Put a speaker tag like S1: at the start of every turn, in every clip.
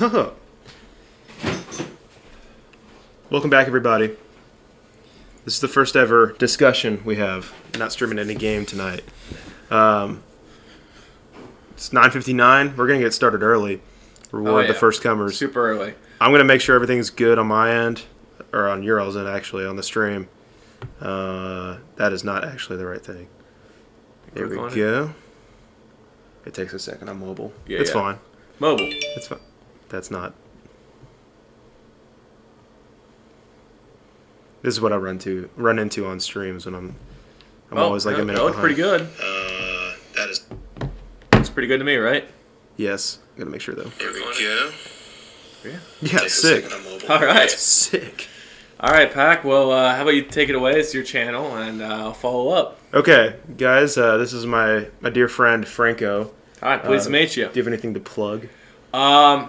S1: Welcome back, everybody. This is the first ever discussion we have. Not streaming any game tonight. It's 9:59. We're gonna get started early. Reward the first comers.
S2: Super early.
S1: I'm gonna make sure everything's good on my end, or on your end actually on the stream. That is not actually the right thing. There we go. It takes a second. I'm mobile. It's fine.
S2: Mobile.
S1: It's fine. That's not. This is what I run into on streams when I'm always like a minute behind.
S2: That looks pretty good. That's pretty good to me, right?
S1: Yes. Gotta make sure though.
S3: Here we go.
S1: Yeah, sick.
S2: All right.
S1: Sick.
S2: All right, Pac. Well, how about you take it away? It's your channel, and I'll follow up.
S1: Okay, guys. This is my dear friend Franco.
S2: Hi, pleased to meet you.
S1: Do you have anything to plug?
S2: I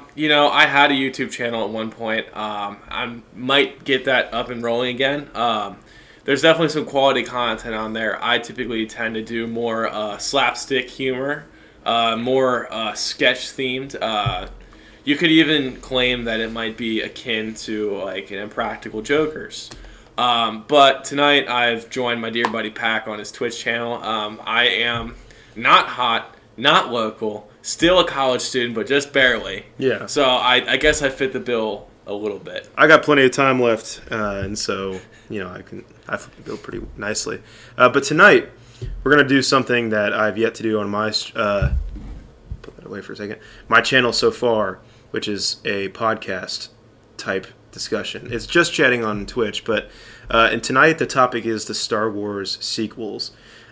S2: had a YouTube channel at one point. I might get that up and rolling again. There's definitely some quality content on there. I typically tend to do more slapstick humor, more sketch-themed. You could even claim that it might be akin to like an Impractical Jokers. But tonight I've joined my dear buddy Pac on his Twitch channel. I am not hot, not local, still a college student, but just barely.
S1: Yeah.
S2: So I guess I fit the bill a little bit.
S1: I got plenty of time left, and so I fit the bill pretty nicely. But tonight we're gonna do something that I've yet to do on my put that away for a second. My channel so far, which is a podcast type discussion. It's just chatting on Twitch, but and tonight the topic is the Star Wars sequels.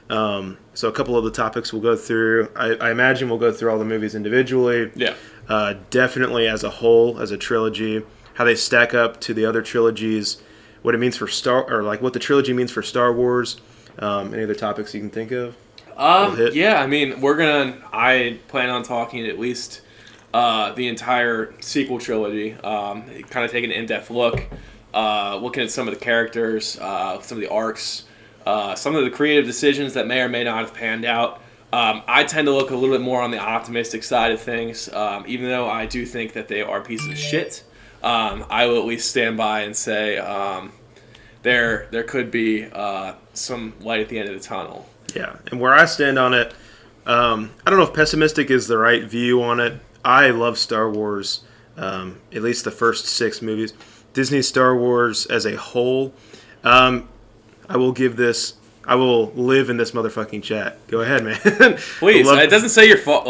S1: So a couple of the topics we'll go through. I imagine we'll go through all the movies individually.
S2: Yeah.
S1: Definitely as a whole, as a trilogy, how they stack up to the other trilogies, what it means for what the trilogy means for Star Wars. Any other topics you can think of?
S2: Yeah, I mean, I plan on talking at least the entire sequel trilogy, kind of taking an in-depth look, looking at some of the characters, some of the arcs, some of the creative decisions that may or may not have panned out. I tend to look a little bit more on the optimistic side of things, even though I do think that they are pieces of shit. I will at least stand by and say there could be some light at the end of the tunnel.
S1: Yeah, and where I stand on it, I don't know if pessimistic is the right view on it. I love Star Wars, at least the first 6 movies. Disney Star Wars as a whole, I will live in this motherfucking chat. Go ahead, man.
S2: Please. It doesn't say your fault,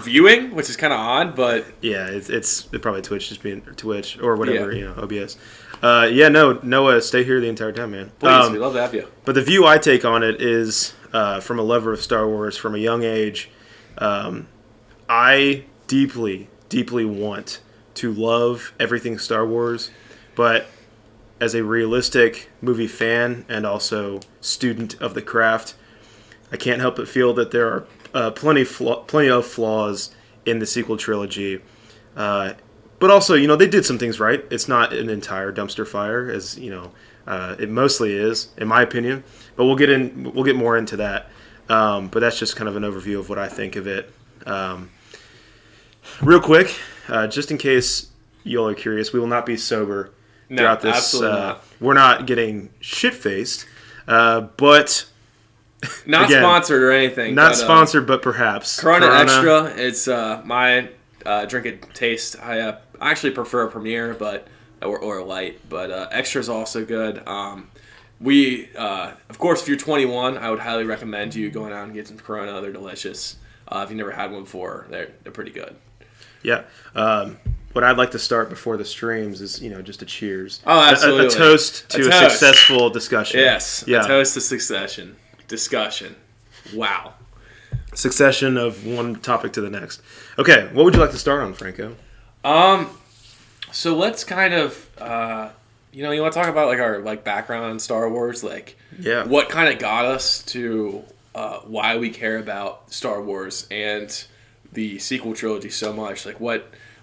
S2: viewing, which is kind of odd, but
S1: yeah, it's probably Twitch, just being Twitch or whatever, OBS. Noah, stay here the entire time, man.
S2: Please, we love to have you.
S1: But the view I take on it is from a lover of Star Wars from a young age. I deeply, deeply want to love everything Star Wars, but as a realistic movie fan and also student of the craft, I can't help but feel that there are plenty of flaws in the sequel trilogy. But also, they did some things right. It's not an entire dumpster fire, as it mostly is, in my opinion. But we'll get more into that. But that's just kind of an overview of what I think of it. Real quick, just in case you all are curious, we will not be sober throughout this.
S2: Absolutely not.
S1: We're not getting shit-faced, but
S2: not
S1: again,
S2: sponsored or anything.
S1: Not sponsored, but perhaps.
S2: Corona Extra. It's my drink and taste. I actually prefer a Premier, or a light, but Extra is also good. Of course, if you're 21, I would highly recommend you going out and get some Corona. They're delicious. If you've never had one before, they're pretty good.
S1: Yeah. What I'd like to start before the streams is, just a cheers.
S2: Oh, absolutely.
S1: A toast to a successful discussion.
S2: Yes.
S1: Yeah.
S2: A toast to discussion. Wow.
S1: Succession of one topic to the next. Okay, what would you like to start on, Franco?
S2: So let's kind of, you want to talk about our background in Star Wars, what kind of got us to why we care about Star Wars and the sequel trilogy so much.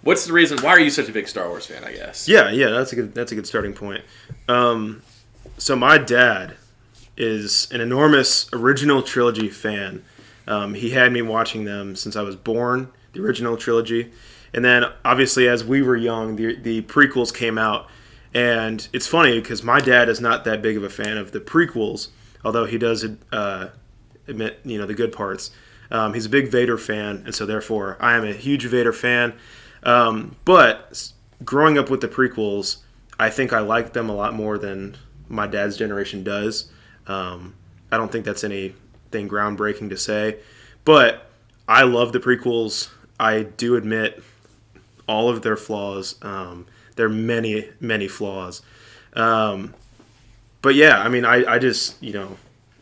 S2: What's the reason? Why are you such a big Star Wars fan? I guess.
S1: Yeah, that's a good starting point. So my dad is an enormous original trilogy fan. He had me watching them since I was born, the original trilogy, And then obviously as we were young, the prequels came out, and it's funny because my dad is not that big of a fan of the prequels, although he does admit the good parts. He's a big Vader fan, and so therefore I am a huge Vader fan. But growing up with the prequels, I think I like them a lot more than my dad's generation does. I don't think that's anything groundbreaking to say, but I love the prequels. I do admit all of their flaws. There are many, many flaws. But yeah, I mean, I just,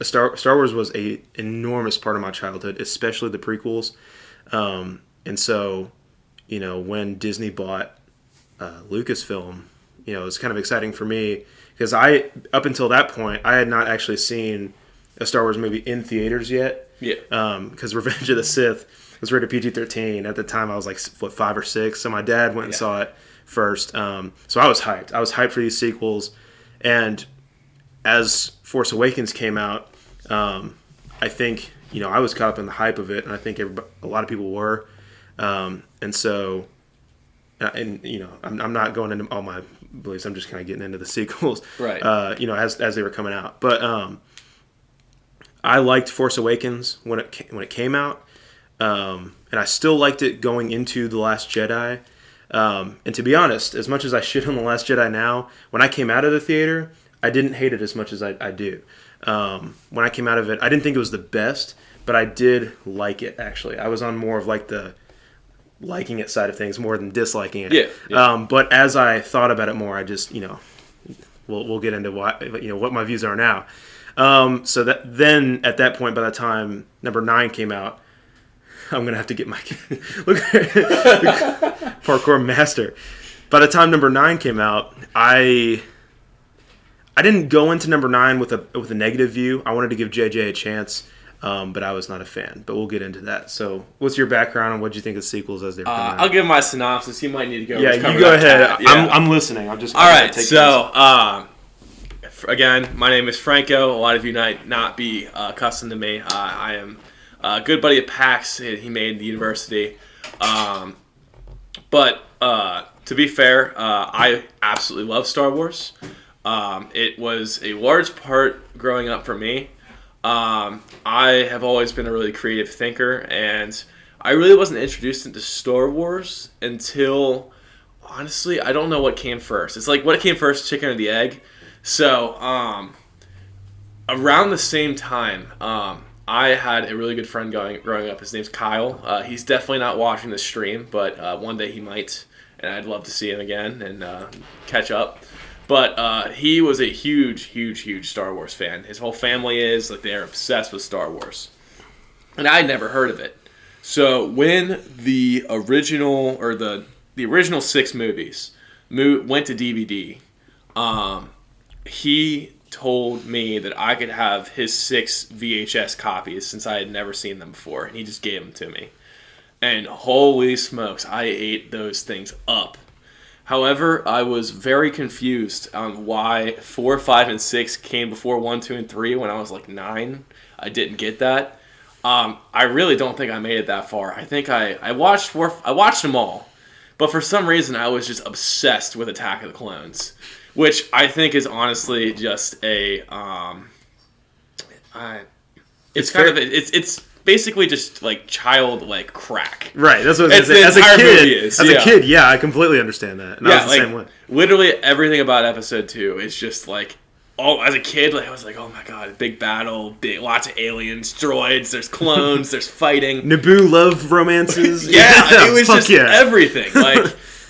S1: Star Wars was a enormous part of my childhood, especially the prequels. And so, when Disney bought Lucasfilm, it was kind of exciting for me because up until that point, I had not actually seen a Star Wars movie in theaters yet.
S2: Yeah.
S1: Because Revenge of the Sith was rated PG-13. At the time, I was like, 5 or 6. So my dad went and saw it first. So I was hyped. I was hyped for these sequels. And as Force Awakens came out, I think, I was caught up in the hype of it. And I think a lot of people were. And so, I'm not going into all my beliefs. I'm just kind of getting into the sequels,
S2: right?
S1: As they were coming out. But I liked Force Awakens when it came out, and I still liked it going into The Last Jedi. And to be honest, as much as I shit on The Last Jedi now, when I came out of the theater, I didn't hate it as much as I do. When I came out of it, I didn't think it was the best, but I did like it. Actually, I was on more of like the liking it side of things more than disliking it.
S2: Yeah.
S1: But as I thought about it more, I just, we'll get into what my views are now. So that then at that point, by the time number 9 came out, I'm gonna have to get my look parkour master. By the time number 9 came out, I didn't go into number 9 with a negative view. I wanted to give JJ a chance. But I was not a fan. But we'll get into that. So, what's your background and what do you think of sequels as they're coming out?
S2: I'll give my synopsis. You might need to go.
S1: Yeah, you go ahead. I'm listening. I'm just.
S2: All right. So, again, my name is Franco. A lot of you might not be accustomed to me. I am a good buddy of Pax. He made the university. But to be fair, I absolutely love Star Wars. It was a large part growing up for me. I have always been a really creative thinker, and I really wasn't introduced into Star Wars until, honestly, I don't know what came first. It's like, what came first, chicken or the egg? So, around the same time, I had a really good friend growing up. His name's Kyle. He's definitely not watching the stream, but one day he might, and I'd love to see him again and catch up. But he was a huge, huge, huge Star Wars fan. His whole family is. They're obsessed with Star Wars. And I'd never heard of it. So when the original 6 movies went to DVD, he told me that I could have his 6 VHS copies since I had never seen them before. And he just gave them to me. And holy smokes, I ate those things up. However, I was very confused on why 4, 5, and 6 came before 1, 2, and 3 when I was like 9. I didn't get that. I really don't think I made it that far. I think I watched them all, but for some reason I was just obsessed with Attack of the Clones, which I think is honestly just it's basically just like child crack.
S1: Right, that's what I was gonna say. As a kid, yeah, I completely understand that. And I was the same way.
S2: Literally everything about episode 2 is just like, as a kid, I was like, oh my god, big battle, lots of aliens, droids, there's clones, there's fighting.
S1: Naboo love romances.
S2: Yeah, it was just everything.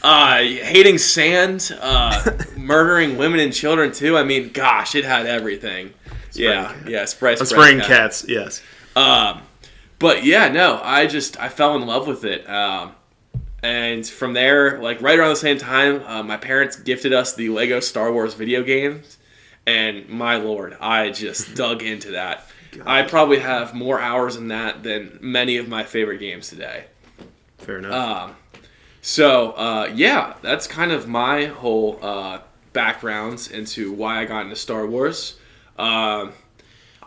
S2: Hating sand, murdering women and children too. I mean, gosh, it had everything. Spraying
S1: cats, yes.
S2: But yeah, no, I fell in love with it. And from there, right around the same time, my parents gifted us the Lego Star Wars video games. And my lord, I just dug into that. God. I probably have more hours in that than many of my favorite games today.
S1: Fair enough.
S2: Yeah, that's kind of my whole background into why I got into Star Wars. I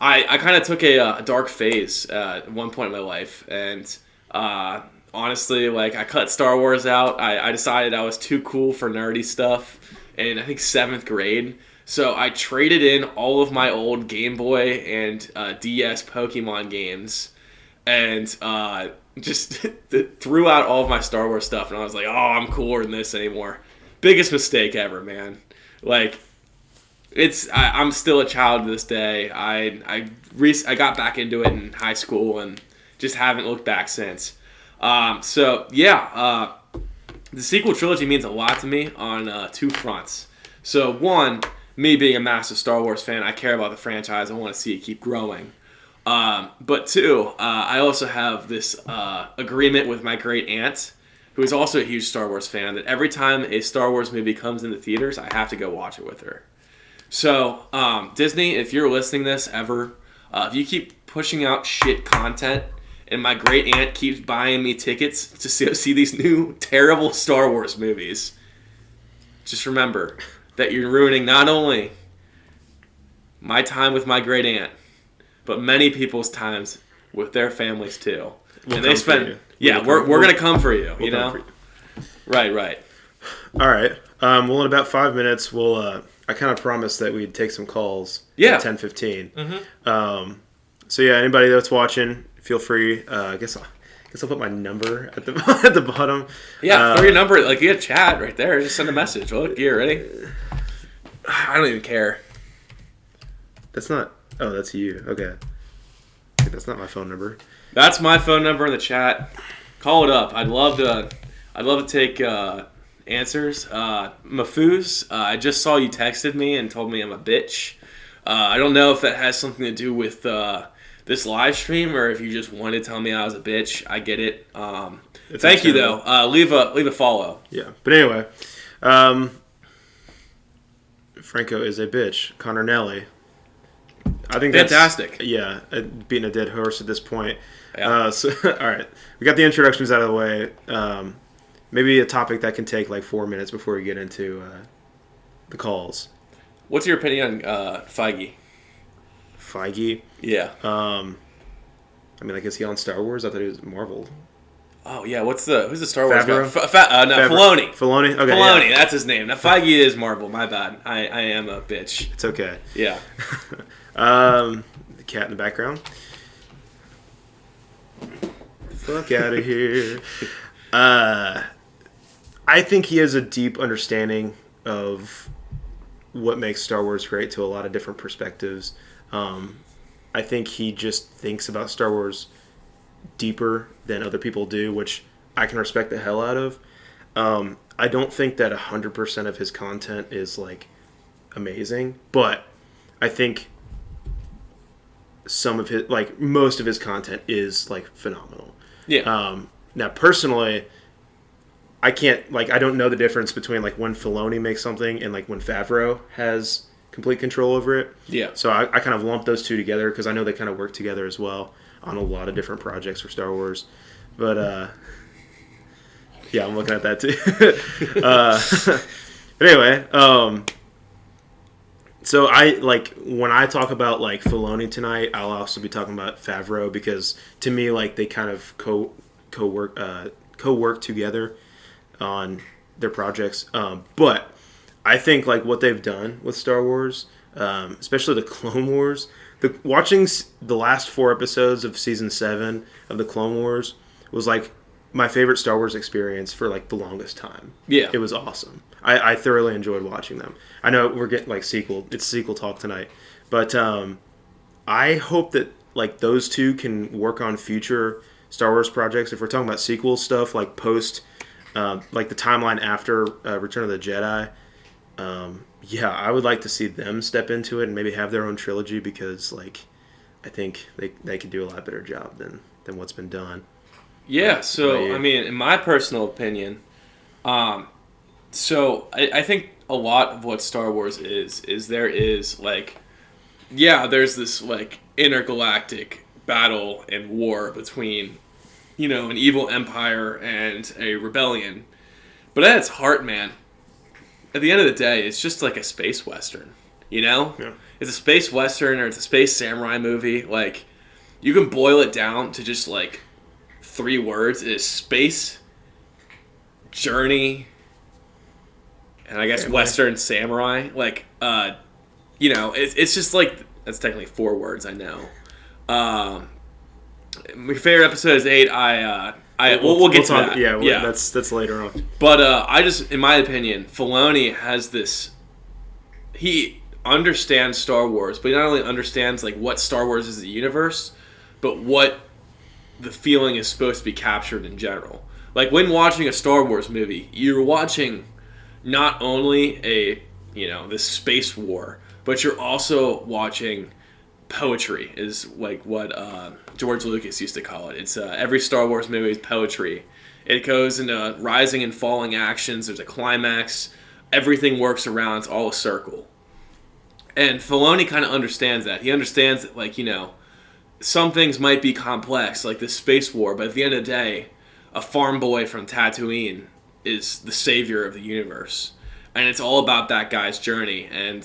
S2: kind of took a dark phase at one point in my life, and honestly, like, I cut Star Wars out. I decided I was too cool for nerdy stuff in, I think, 7th grade. So I traded in all of my old Game Boy and DS Pokemon games and just threw out all of my Star Wars stuff. And I was like, oh, I'm cooler than this anymore. Biggest mistake ever, man. Like, I'm still a child to this day. I got back into it in high school and just haven't looked back since. The sequel trilogy means a lot to me on 2 fronts. So one, me being a massive Star Wars fan, I care about the franchise. I want to see it keep growing. But 2, I also have this agreement with my great aunt, who is also a huge Star Wars fan, that every time a Star Wars movie comes into theaters, I have to go watch it with her. So, Disney, if you're listening to this ever, if you keep pushing out shit content, and my great aunt keeps buying me tickets to see these new terrible Star Wars movies, just remember that you're ruining not only my time with my great aunt, but many people's times with their families too.
S1: We'll
S2: and they spend, we're gonna come for you. You know, right.
S1: All right. Well, in about 5 minutes, we'll. I kind of promised that we'd take some calls.
S2: Yeah.
S1: At 10:15. Mm-hmm. So yeah, anybody that's watching, feel free. I guess I'll put my number at the bottom.
S2: Yeah, throw your number. Like, you get chat right there. Just send a message. Look, you ready? I don't even care.
S1: That's not. Oh, that's you. Okay. That's not my phone number.
S2: That's my phone number in the chat. Call it up. I'd love to take answers. Mafuz, I just saw you texted me and told me I'm a bitch. I don't know if that has something to do with this live stream or if you just wanted to tell me I was a bitch. I get it. Thank you though. Leave a follow.
S1: Yeah. But anyway, Franco is a bitch. Connor Nelly. I think
S2: fantastic.
S1: Yeah, beating a dead horse at this point.
S2: Yeah.
S1: So all right, we got the introductions out of the way. Maybe a topic that can take like 4 minutes before we get into the calls.
S2: What's your opinion on Feige?
S1: Feige?
S2: Yeah.
S1: I mean, like, is he on Star Wars? I thought he was Marvel.
S2: Oh yeah, who's the Star Wars
S1: Favreau?
S2: guy? Filoni.
S1: Filoni? Okay.
S2: Filoni,
S1: yeah.
S2: That's his name. Now Feige is Marvel. My bad. I am a bitch.
S1: It's okay.
S2: Yeah.
S1: The cat in the background. Fuck out of here. I think he has a deep understanding of what makes Star Wars great to a lot of different perspectives. I think he just thinks about Star Wars deeper than other people do, which I can respect the hell out of. I don't think that 100% of his content is like amazing, but I think some of his, like most of his content is like phenomenal.
S2: Yeah.
S1: Now personally, I don't know the difference between like when Filoni makes something and like when Favreau has complete control over it.
S2: Yeah.
S1: So I kind of lump those two together because I know they kind of work together as well on a lot of different projects for Star Wars. But yeah, I'm looking at that too. But anyway, so when I talk about like Filoni tonight, I'll also be talking about Favreau because to me, like, they kind of co-work together on their projects. But I think like what they've done with Star Wars, especially the Clone Wars, watching the last 4 episodes of season 7 of the Clone Wars was like my favorite Star Wars experience for like the longest time.
S2: Yeah.
S1: It was awesome. I thoroughly enjoyed watching them. I know we're getting like it's sequel talk tonight, but I hope that like those two can work on future Star Wars projects. If we're talking about sequel stuff, like post, like the timeline after Return of the Jedi, yeah, I would like to see them step into it and maybe have their own trilogy because like I think they could do a lot better job than what's been done.
S2: Yeah, so I mean, in my personal opinion, so I think a lot of what Star Wars is there is like, yeah, there's this like intergalactic battle and war between, you know, an evil empire and a rebellion, but at its heart, man, at the end of the day, it's just like a space western, you know?
S1: Yeah.
S2: It's a space western or it's a space samurai movie. Like, you can boil it down to just like 3 words is space, journey, and I guess
S1: Samurai.
S2: Western samurai. Like, it's just like, that's technically 4 words, I know. My favorite episode is 8. We'll get to that.
S1: Yeah, that's later on.
S2: But I just, in my opinion, Filoni has this. He understands Star Wars, but he not only understands like what Star Wars is as a universe, but what the feeling is supposed to be captured in general. Like when watching a Star Wars movie, you're watching not only this space war, but you're also watching poetry, is like what George Lucas used to call it. It's every Star Wars movie is poetry. It goes into rising and falling actions. There's a climax. Everything works around. It's all a circle. And Filoni kind of understands that. He understands that, like, some things might be complex, like the space war, but at the end of the day, a farm boy from Tatooine is the savior of the universe. And it's all about that guy's journey. And,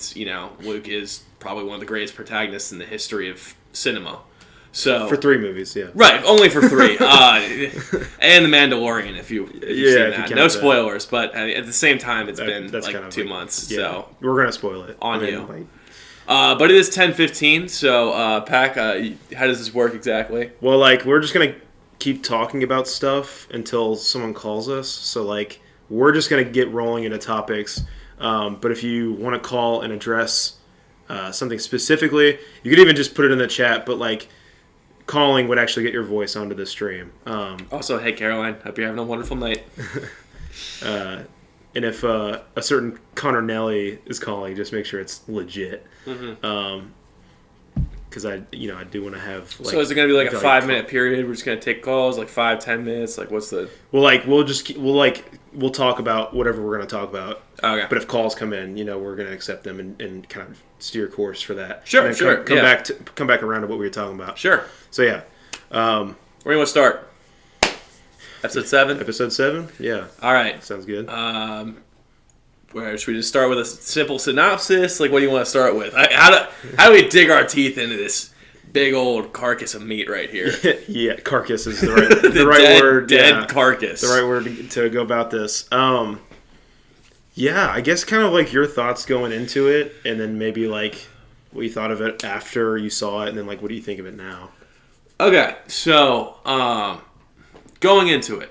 S2: Luke is probably one of the greatest protagonists in the history of cinema. So
S1: for 3 movies, yeah.
S2: Right, only for 3. And The Mandalorian, if you've seen that. No spoilers, but at the same time, it's been like kind of 2 months. Yeah, so
S1: we're going to spoil it.
S2: On you. But it is 10:15, so Pac, how does this work exactly?
S1: Well, we're just going to keep talking about stuff until someone calls us. So, we're just going to get rolling into topics. But if you want to call and address something specifically, you could even just put it in the chat, but, calling would actually get your voice onto the stream.
S2: Also, hey, Caroline, hope you're having a wonderful night.
S1: And if a certain Connor Nelly is calling, just make sure it's legit.
S2: Mm-hmm.
S1: Because I do want to have.
S2: So is it going to be a 5-minute period? We're just going to take calls, 5-10 minutes. What's the?
S1: Well, we'll talk about whatever we're going to talk about.
S2: Okay.
S1: But if calls come in, we're going to accept them and kind of steer course for that.
S2: Sure,
S1: and
S2: sure.
S1: Come back around to what we were talking about.
S2: Sure.
S1: So yeah.
S2: Where do you want to start? Episode 7?
S1: Episode 7? Yeah.
S2: All right.
S1: Sounds good.
S2: Where should we just start with a simple synopsis? What do you want to start with? How do we dig our teeth into this big old carcass of meat right here?
S1: Yeah, carcass is the right word.
S2: Dead carcass.
S1: The right word to go about this. Yeah, I guess kind of your thoughts going into it, and then maybe what you thought of it after you saw it, and then what do you think of it now?
S2: Okay, so going into it,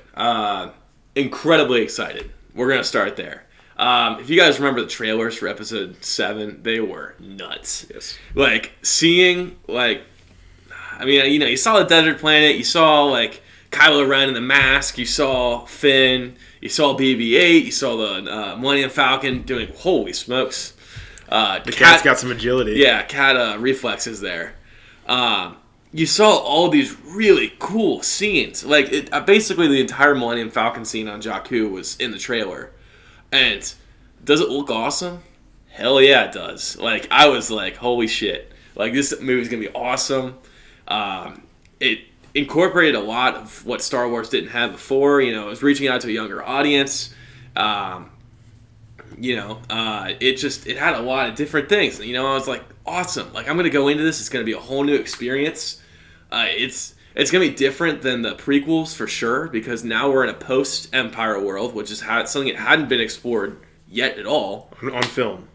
S2: incredibly excited. We're gonna start there. If you guys remember the trailers for episode 7, they were nuts.
S1: Yes.
S2: Seeing you saw the desert planet, you saw Kylo Ren in the mask, you saw Finn, you saw BB-8, you saw the Millennium Falcon doing, holy smokes.
S1: The cat's got some agility.
S2: Yeah, cat reflexes there. You saw all these really cool scenes. Basically the entire Millennium Falcon scene on Jakku was in the trailer. And does it look awesome? Hell yeah, it does. I was holy shit. This movie's going to be awesome. It incorporated a lot of what Star Wars didn't have before. It was reaching out to a younger audience. It had a lot of different things. I was awesome. I'm going to go into this. It's going to be a whole new experience. It's going to be different than the prequels for sure, because now we're in a post-Empire world, which is something that hadn't been explored yet at all.
S1: On film.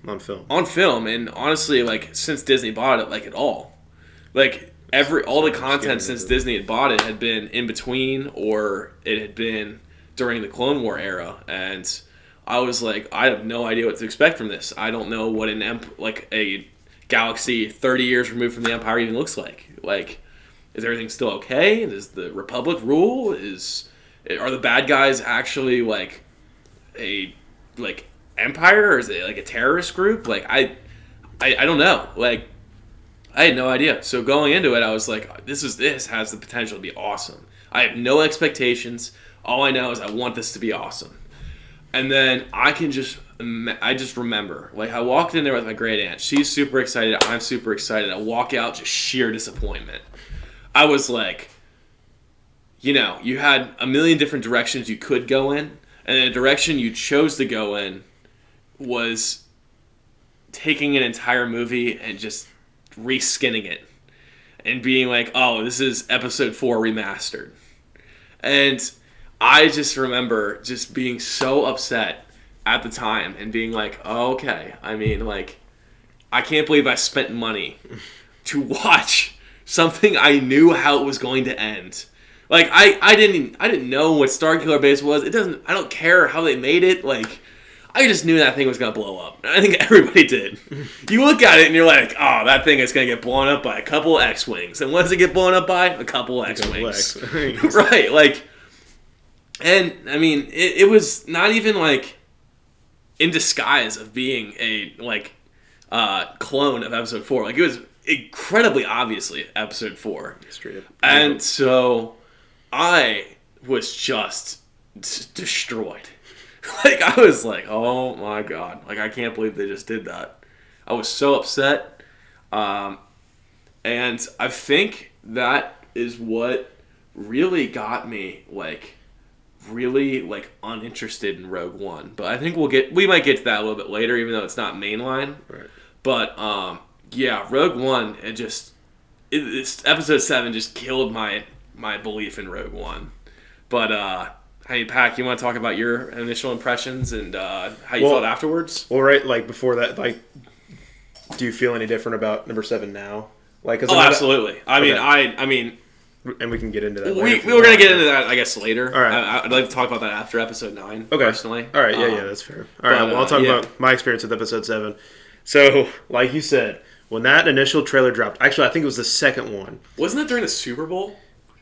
S2: And honestly, since Disney bought it, at all. All the content since Disney had bought it had been in between, or it had been during the Clone War era, and I was I have no idea what to expect from this. I don't know what a galaxy 30 years removed from the Empire even looks like. Is everything still okay? Does the Republic rule? Are the bad guys actually a Empire, or is it a terrorist group? I don't know. I had no idea. So going into it, I was this has the potential to be awesome. I have no expectations. All I know is I want this to be awesome. And then I just remember, I walked in there with my great aunt. She's super excited. I'm super excited. I walk out, just sheer disappointment. I was you had a million different directions you could go in, and the direction you chose to go in was taking an entire movie and just reskinning it and being oh, this is episode 4 remastered. And I just remember just being so upset at the time and being like, oh, okay. I mean, like, I can't believe I spent money to watch something I knew how it was going to end. Like, I didn't know what Starkiller Base was. I don't care how they made it. Like, I just knew that thing was going to blow up. I think everybody did. You look at it and you're like, oh, that thing is going to get blown up by a couple of X-Wings. And what does it get blown up by? A couple of X-Wings. Right, like, and, I mean, it was not even, like, in disguise of being a, like, clone of Episode 4. Like, it was incredibly obviously Episode 4.
S1: Straight up.
S2: And so I was just destroyed. Like, I was like, oh my god. Like, I can't believe they just did that. I was so upset. And I think that is what really got me, like, really, like, uninterested in Rogue One. But I think we might get to that a little bit later, even though it's not mainline.
S1: Right.
S2: But, yeah, Rogue One, Episode 7 just killed my belief in Rogue One. But, hey, Pac, you want to talk about your initial impressions and how you felt afterwards?
S1: Well, right, like, before that, like, do you feel any different about number 7 now? Like,
S2: Absolutely. I mean,
S1: and we can get into that
S2: later. We were going to get into that, I guess, later.
S1: All right.
S2: I'd like to talk about that after Episode 9,
S1: okay.
S2: personally.
S1: All right, yeah, that's fair. All right, well, I'll talk about my experience with Episode 7. So, like you said, when that initial trailer dropped, actually, I think it was the second one.
S2: Wasn't it during the Super Bowl?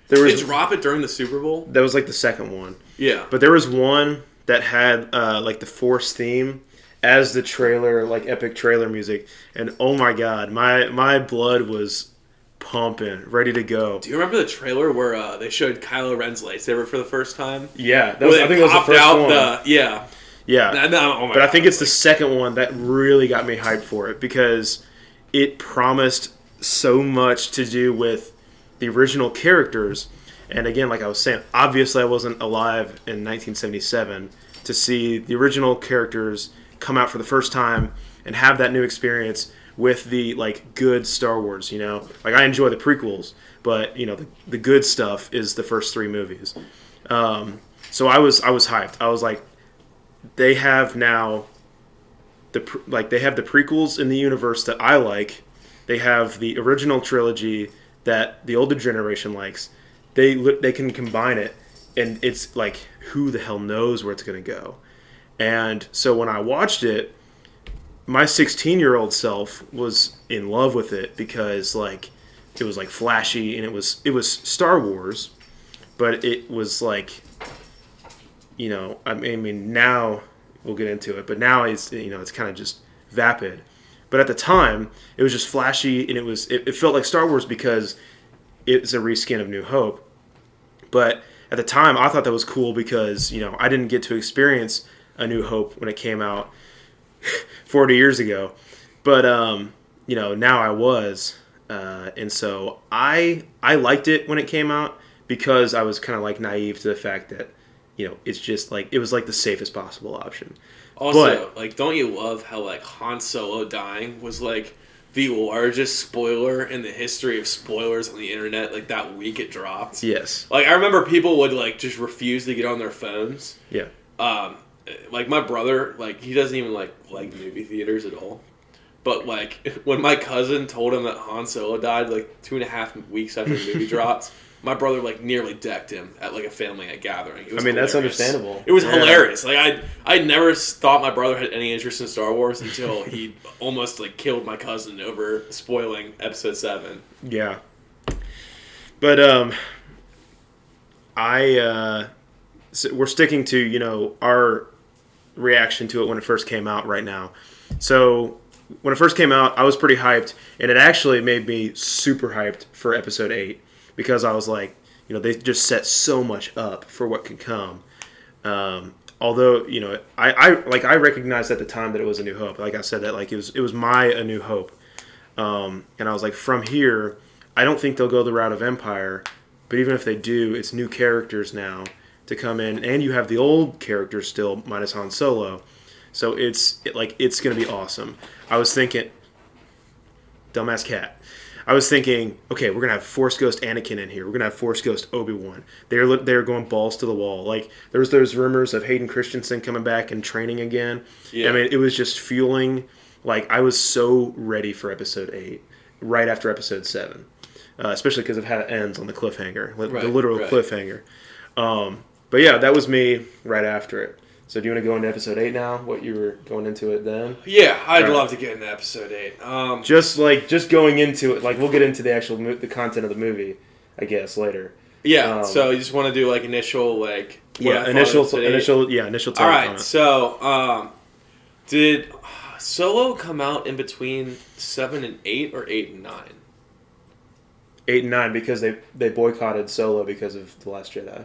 S1: Did
S2: they drop it during the Super Bowl?
S1: That was, like, the second one.
S2: Yeah.
S1: But there was one that had, like, the Force theme as the trailer, like, epic trailer music. And, oh, my God, my blood was pumping, ready to go.
S2: Do you remember the trailer where they showed Kylo Ren's lightsaber for the first time?
S1: Yeah. I think it was the first one.
S2: Yeah.
S1: Yeah.
S2: But
S1: I think it's the second one that really got me hyped for it because it promised so much to do with the original characters. And again, like I was saying, obviously I wasn't alive in 1977 to see the original characters come out for the first time and have that new experience with the, like, good Star Wars, you know? Like, I enjoy the prequels, but, you know, the good stuff is the first 3 movies. So I was hyped. I was like, they have now they have the prequels in the universe that I like. They have the original trilogy that the older generation likes. They can combine it, and it's like, who the hell knows where it's going to go. And so when I watched it, my 16-year-old self was in love with it because, like, it was, like, flashy and it was Star Wars, but it was like, you know, I mean, now we'll get into it, but now it's, you know, it's kind of just vapid. But at the time, it was just flashy, and it felt like Star Wars because it's a reskin of New Hope. But at the time, I thought that was cool because, you know, I didn't get to experience A New Hope when it came out 40 years ago. But, you know, now I was. And so I liked it when it came out because I was kind of, like, naive to the fact that, you know, it's just, like, it was, like, the safest possible option.
S2: Also, like, don't you love how, like, Han Solo dying was, like, the largest spoiler in the history of spoilers on the internet, like, that week it dropped?
S1: Yes.
S2: Like, I remember people would, like, just refuse to get on their phones.
S1: Yeah.
S2: Like, my brother, like, he doesn't even, like movie theaters at all. But, like, when my cousin told him that Han Solo died, like, 2.5 weeks after the movie dropped, my brother, like, nearly decked him at, like, a family gathering. It was hilarious.
S1: That's understandable.
S2: It was hilarious. Like, I never thought my brother had any interest in Star Wars until he almost, like, killed my cousin over spoiling Episode 7.
S1: Yeah. But, so we're sticking to, you know, our reaction to it when it first came out right now. So when it first came out, I was pretty hyped, and it actually made me super hyped for Episode 8 because I was like, you know, they just set so much up for what could come. Although, you know, I recognized at the time that it was A New Hope. Like I said, that, like, it was my A New Hope. And I was like, from here, I don't think they'll go the route of Empire, but even if they do, it's new characters now to come in, and you have the old characters still, minus Han Solo. So it's going to be awesome. I was thinking, dumbass cat. I was thinking, okay, we're gonna have Force Ghost Anakin in here. We're gonna have Force Ghost Obi-Wan. They're going balls to the wall. Like there was those rumors of Hayden Christensen coming back and training again.
S2: Yeah.
S1: I mean, it was just fueling. Like I was so ready for Episode 8, right after Episode 7, especially because of how it ends on the cliffhanger, the literal cliffhanger. But yeah, that was me right after it. So do you want to go into Episode 8 now? What you were going into it then?
S2: Yeah, I'd love to get into Episode 8.
S1: Just going into it, like we'll get into the actual the content of the movie, I guess later.
S2: Yeah. So you just want to do like initial like
S1: initial take.
S2: All right. So did Solo come out in between 7 and 8 or 8 and 9?
S1: 8 and 9 because they boycotted Solo because of The Last Jedi.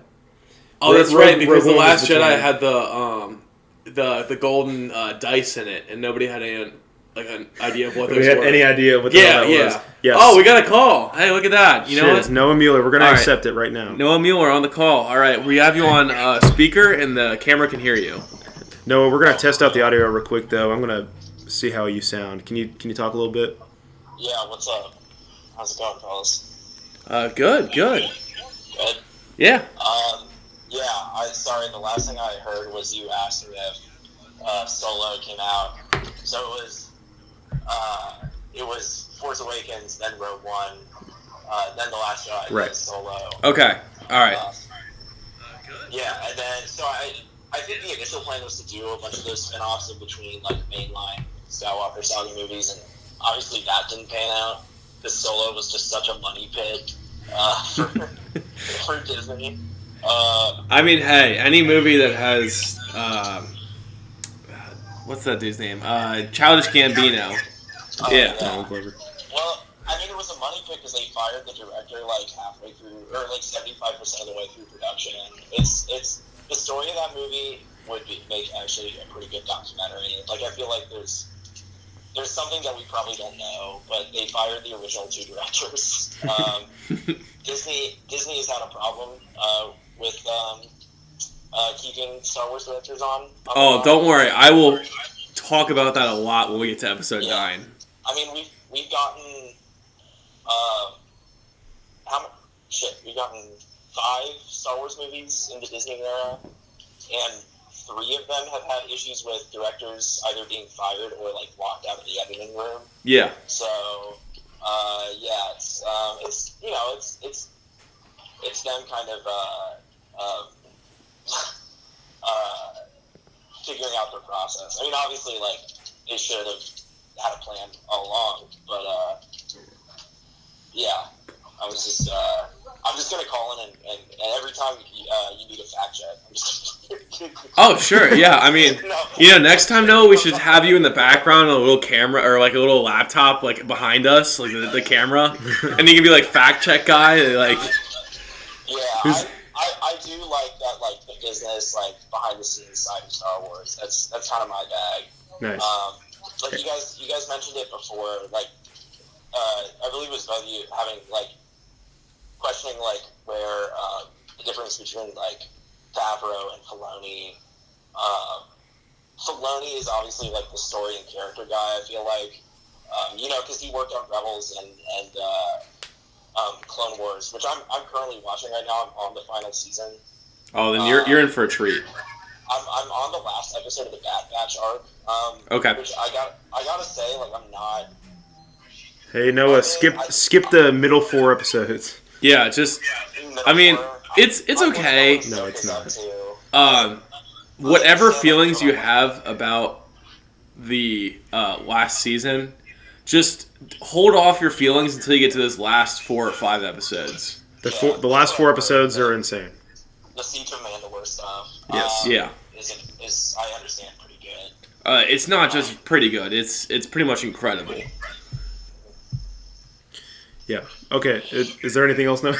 S2: Oh, that's right, because The Last Jedi had the golden dice in it, and nobody had an idea of what those were.
S1: Had any idea what that was. Yes.
S2: Oh, we got a call. Hey, look at that. You know what?
S1: It's Noah Mueller. We're going to accept it right now.
S2: Noah Mueller on the call. All right, we have you on speaker, and the camera can hear you.
S1: Noah, we're going to test out the audio real quick, though. I'm going to see how you sound. Can you talk a little bit?
S3: Yeah, what's up? How's it going, fellas?
S2: Good.
S3: Good?
S2: Yeah.
S3: Sorry, the last thing I heard was you asked me if Solo came out. So it was Force Awakens, then Rogue One, then The Last Jedi, then Solo.
S2: Okay, all right.
S3: Yeah, and then, so I think the initial plan was to do a bunch of those spin-offs in between, like, mainline Skywalker saga movies, and obviously that didn't pan out, because Solo was just such a money pit for Disney.
S2: I mean, hey, any movie that has what's that dude's name? Childish Gambino. Yeah.
S3: Well, I mean, it was a money pit because they fired the director like halfway through, or like 75% of the way through production. It's the story of that movie would make actually a pretty good documentary. Like, I feel like there's something that we probably don't know, but they fired the original 2 directors. Disney has had a problem with keeping Star Wars directors on.
S2: Oh, don't worry. I will talk about that a lot when we get to Episode 9.
S3: I mean, we've gotten we've gotten 5 Star Wars movies in the Disney era, and 3 of them have had issues with directors either being fired or like locked out of the editing room.
S2: Yeah.
S3: So, it's them kind of figuring out their process. I mean, obviously, like, they should have had a plan all along, but I'm just gonna call in and every time you need a fact check, I'm just
S2: Oh, sure, yeah. I mean, next time, we should have you in the background, a little camera or like a little laptop like behind us, like the camera, and you can be like fact check guy, like.
S3: Yeah, I do like that, like the business, like behind the scenes side of Star Wars. That's kind of my bag.
S1: Nice.
S3: Like you guys mentioned it before. Like, I believe it was both of you having like questioning like where the difference between like Favreau and Filoni. Filoni is obviously like the story and character guy. I feel like, because he worked on Rebels and Clone Wars, which I'm currently watching right now. I'm on the final season.
S2: Oh, then you're in for a treat.
S3: I'm on the last episode of the Bad Batch arc.
S2: Okay.
S3: Which I gotta say, like, I'm not.
S1: Hey Noah, skip the middle 4 episodes.
S2: Yeah, just. I mean, it's okay.
S1: No, it's not.
S2: Whatever feelings you have about the last season, just hold off your feelings until you get to those last 4 or 5 episodes.
S1: The last 4 episodes are insane.
S3: The Siege of Mandalore stuff.
S2: Yes. Yeah.
S3: Is I understand pretty good.
S2: It's not just pretty good. It's pretty much incredible.
S1: Yeah. Okay. Is there anything else, Noah?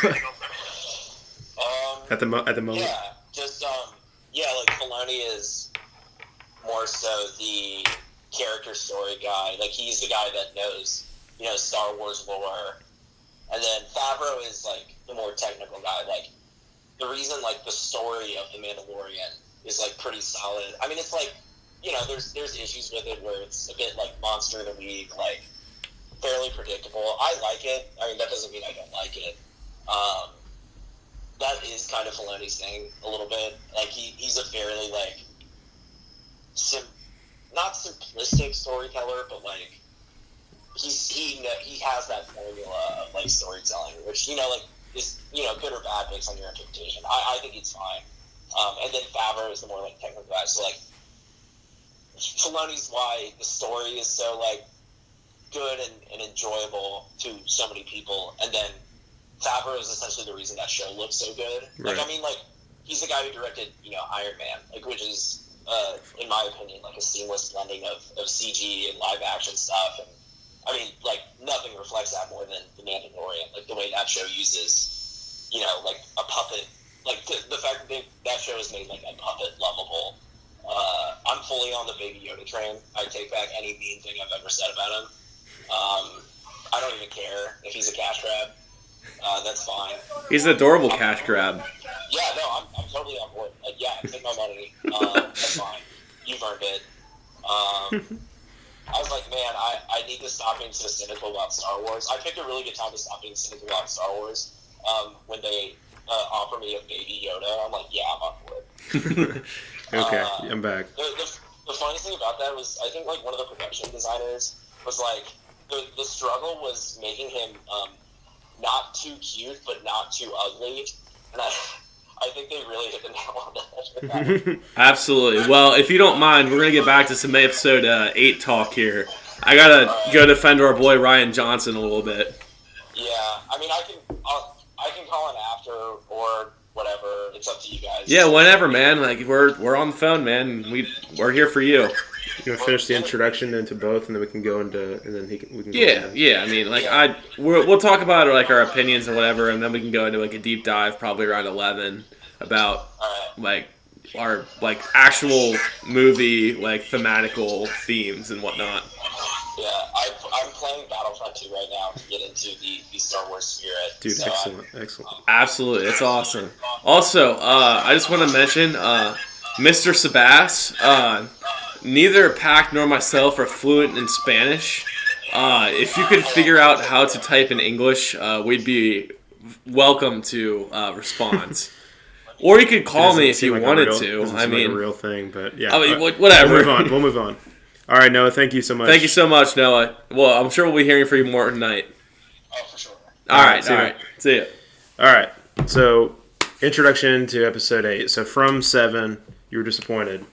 S1: At the moment.
S3: Yeah. Just like Filoni is more so the character story guy. Like, he's the guy that knows, Star Wars lore. And then Favreau is like the more technical guy. Like, the reason like the story of the Mandalorian is like pretty solid. I mean, it's like, there's issues with it where it's a bit like Monster of the Week, like fairly predictable. I like it. I mean, that doesn't mean I don't like it. That is kind of Filoni's thing a little bit. Like he's a fairly like not simplistic storyteller, but like he has that formula of like storytelling, which like is good or bad based on your interpretation. I think it's fine. And then Favreau is the more like technical guy. So like Filoni's why the story is so like good and enjoyable to so many people, and then Favreau is essentially the reason that show looks so good.
S1: Right.
S3: Like, I mean, like, he's the guy who directed, Iron Man, like, which is, in my opinion, like a seamless blending of CG and live action stuff. And I mean, like, nothing reflects that more than The Mandalorian. Like, the way that show uses, like a puppet. Like, the fact that that show is made like a puppet lovable. I'm fully on the Baby Yoda train. I take back any mean thing I've ever said about him. I don't even care if he's a cash grab. That's fine.
S2: He's an adorable cash grab.
S3: Yeah, no, I'm totally on board. Like, yeah, take my money. That's fine. You've earned it. I was like, man, I need to stop being so cynical about Star Wars. I picked a really good time to stop being cynical about Star Wars. When they offer me a Baby Yoda, I'm like, yeah, I'm on board.
S1: Okay, I'm back.
S3: The funniest thing about that was, I think, like, one of the production designers was like, the struggle was making him not too cute, but not too ugly. And I think they really hit the nail on the head with that.
S2: Absolutely. Well, if you don't mind, we're going to get back to some episode 8 talk here. I got to go defend our boy Ryan Johnson a little bit.
S3: Yeah, I mean, I can call in after or whatever. It's up to you guys.
S2: Yeah, whenever, man. Like, we're on the phone, man. We're here for you.
S1: You want to finish the introduction into both, and then we can go into, and then we can. Go
S2: yeah. I mean, like we'll talk about like our opinions and whatever, and then we can go into like a deep dive, probably around 11, about like our like actual movie like thematical themes and whatnot.
S3: Yeah, I'm playing Battlefront 2 right now to get into the Star Wars spirit.
S1: Dude,
S3: so
S1: excellent.
S2: Absolutely, it's awesome. Also, I just want to mention, Mr. Sabas. Neither Pac nor myself are fluent in Spanish. If you could figure out how to type in English, we'd be welcome to respond. Or you could call me if you wanted to.
S1: I mean, like a real thing, but yeah.
S2: I mean, whatever.
S1: We'll move on. All right, Noah. Thank you so much.
S2: Thank you so much, Noah. Well, I'm sure we'll be hearing from you more tonight.
S3: Oh, for sure.
S2: All right. See ya.
S1: All right. So, introduction to episode 8. So, from 7, you were disappointed.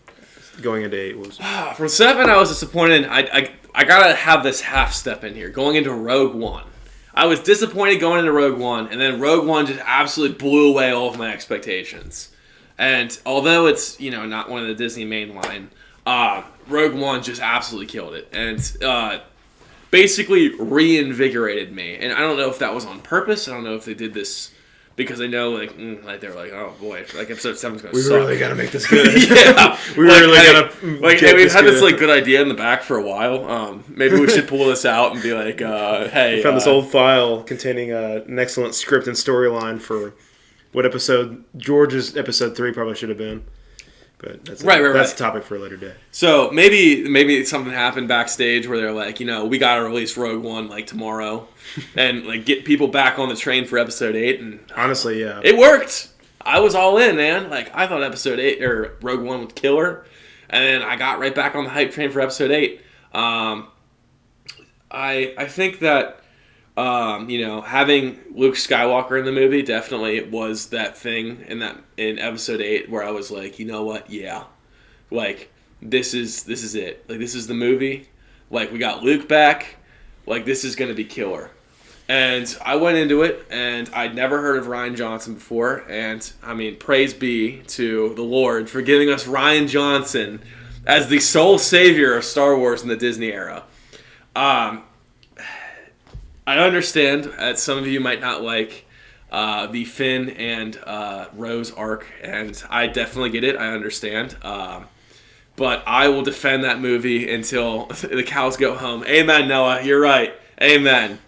S1: Going into 8 was...
S2: From 7, I was disappointed. I gotta have this half step in here. Going into Rogue One. I was disappointed going into Rogue One, and then Rogue One just absolutely blew away all of my expectations. And although it's, not one of the Disney mainline, Rogue One just absolutely killed it. And basically reinvigorated me. And I don't know if that was on purpose. I don't know if they did this because they know, like they were like, oh boy, like episode 7's gonna suck.
S1: We really gotta make this good.
S2: Yeah,
S1: we really gotta.
S2: Hey, we've had this like good idea in the back for a while. Maybe we should pull this out and be like, hey,
S1: we found this old file containing an excellent script and storyline for what George's episode 3 probably should have been. But that's a topic for a later day.
S2: So maybe something happened backstage where they're like, we gotta release Rogue One like tomorrow, and like get people back on the train for episode 8. And
S1: honestly, yeah,
S2: it worked. I was all in, man. Like I thought episode 8 or Rogue One would kill her, and then I got right back on the hype train for episode 8. I think that having Luke Skywalker in the movie definitely was that thing in episode 8 where I was like, you know what? Yeah. Like, this is it. Like, this is the movie. Like, we got Luke back. Like, this is going to be killer. And I went into it, and I'd never heard of Ryan Johnson before. And, I mean, praise be to the Lord for giving us Ryan Johnson as the sole savior of Star Wars in the Disney era. I understand that some of you might not like the Finn and Rose arc, and I definitely get it. I understand. But I will defend that movie until the cows go home. Amen, Noah. You're right. Amen.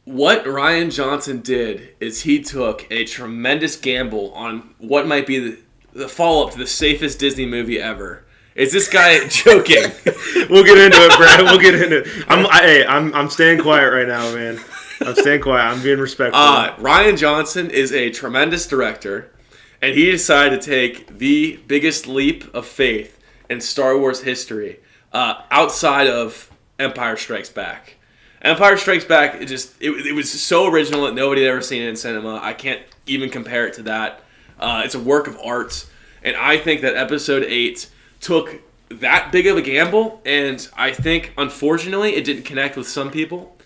S2: What Ryan Johnson did is he took a tremendous gamble on what might be the follow-up to the safest Disney movie ever Is this guy joking?
S1: We'll get into it, Brad. We'll get into it. I'm staying quiet right now, man. I'm staying quiet. I'm being respectful.
S2: Rian Johnson is a tremendous director, and he decided to take the biggest leap of faith in Star Wars history outside of Empire Strikes Back. Empire Strikes Back, it was so original that nobody had ever seen it in cinema. I can't even compare it to that. It's a work of art, and I think that Episode 8 took that big of a gamble, and I think, unfortunately, it didn't connect with some people.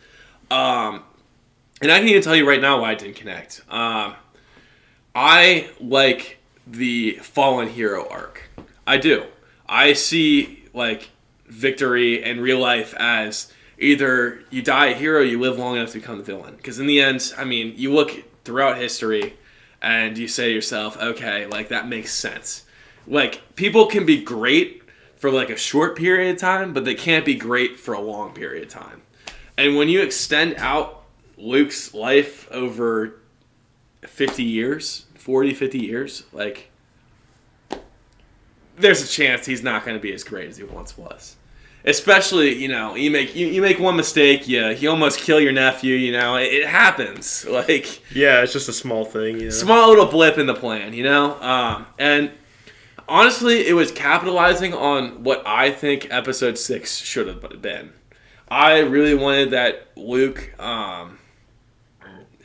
S2: And I can even tell you right now why it didn't connect. I like the fallen hero arc. I do. I see, like, victory in real life as either you die a hero or you live long enough to become the villain. Because in the end, I mean, you look throughout history and you say to yourself, okay, like, that makes sense. Like, people can be great for, like, a short period of time, but they can't be great for a long period of time. And when you extend out Luke's life over 50 years, 40, 50 years, like, there's a chance he's not going to be as great as he once was. Especially, you know, you make one mistake, you almost kill your nephew, you know, it happens. Like,
S1: yeah, it's just a small thing, you know?
S2: Small little blip in the plan, you know? And honestly, it was capitalizing on what I think Episode 6 should have been. I really wanted that Luke, I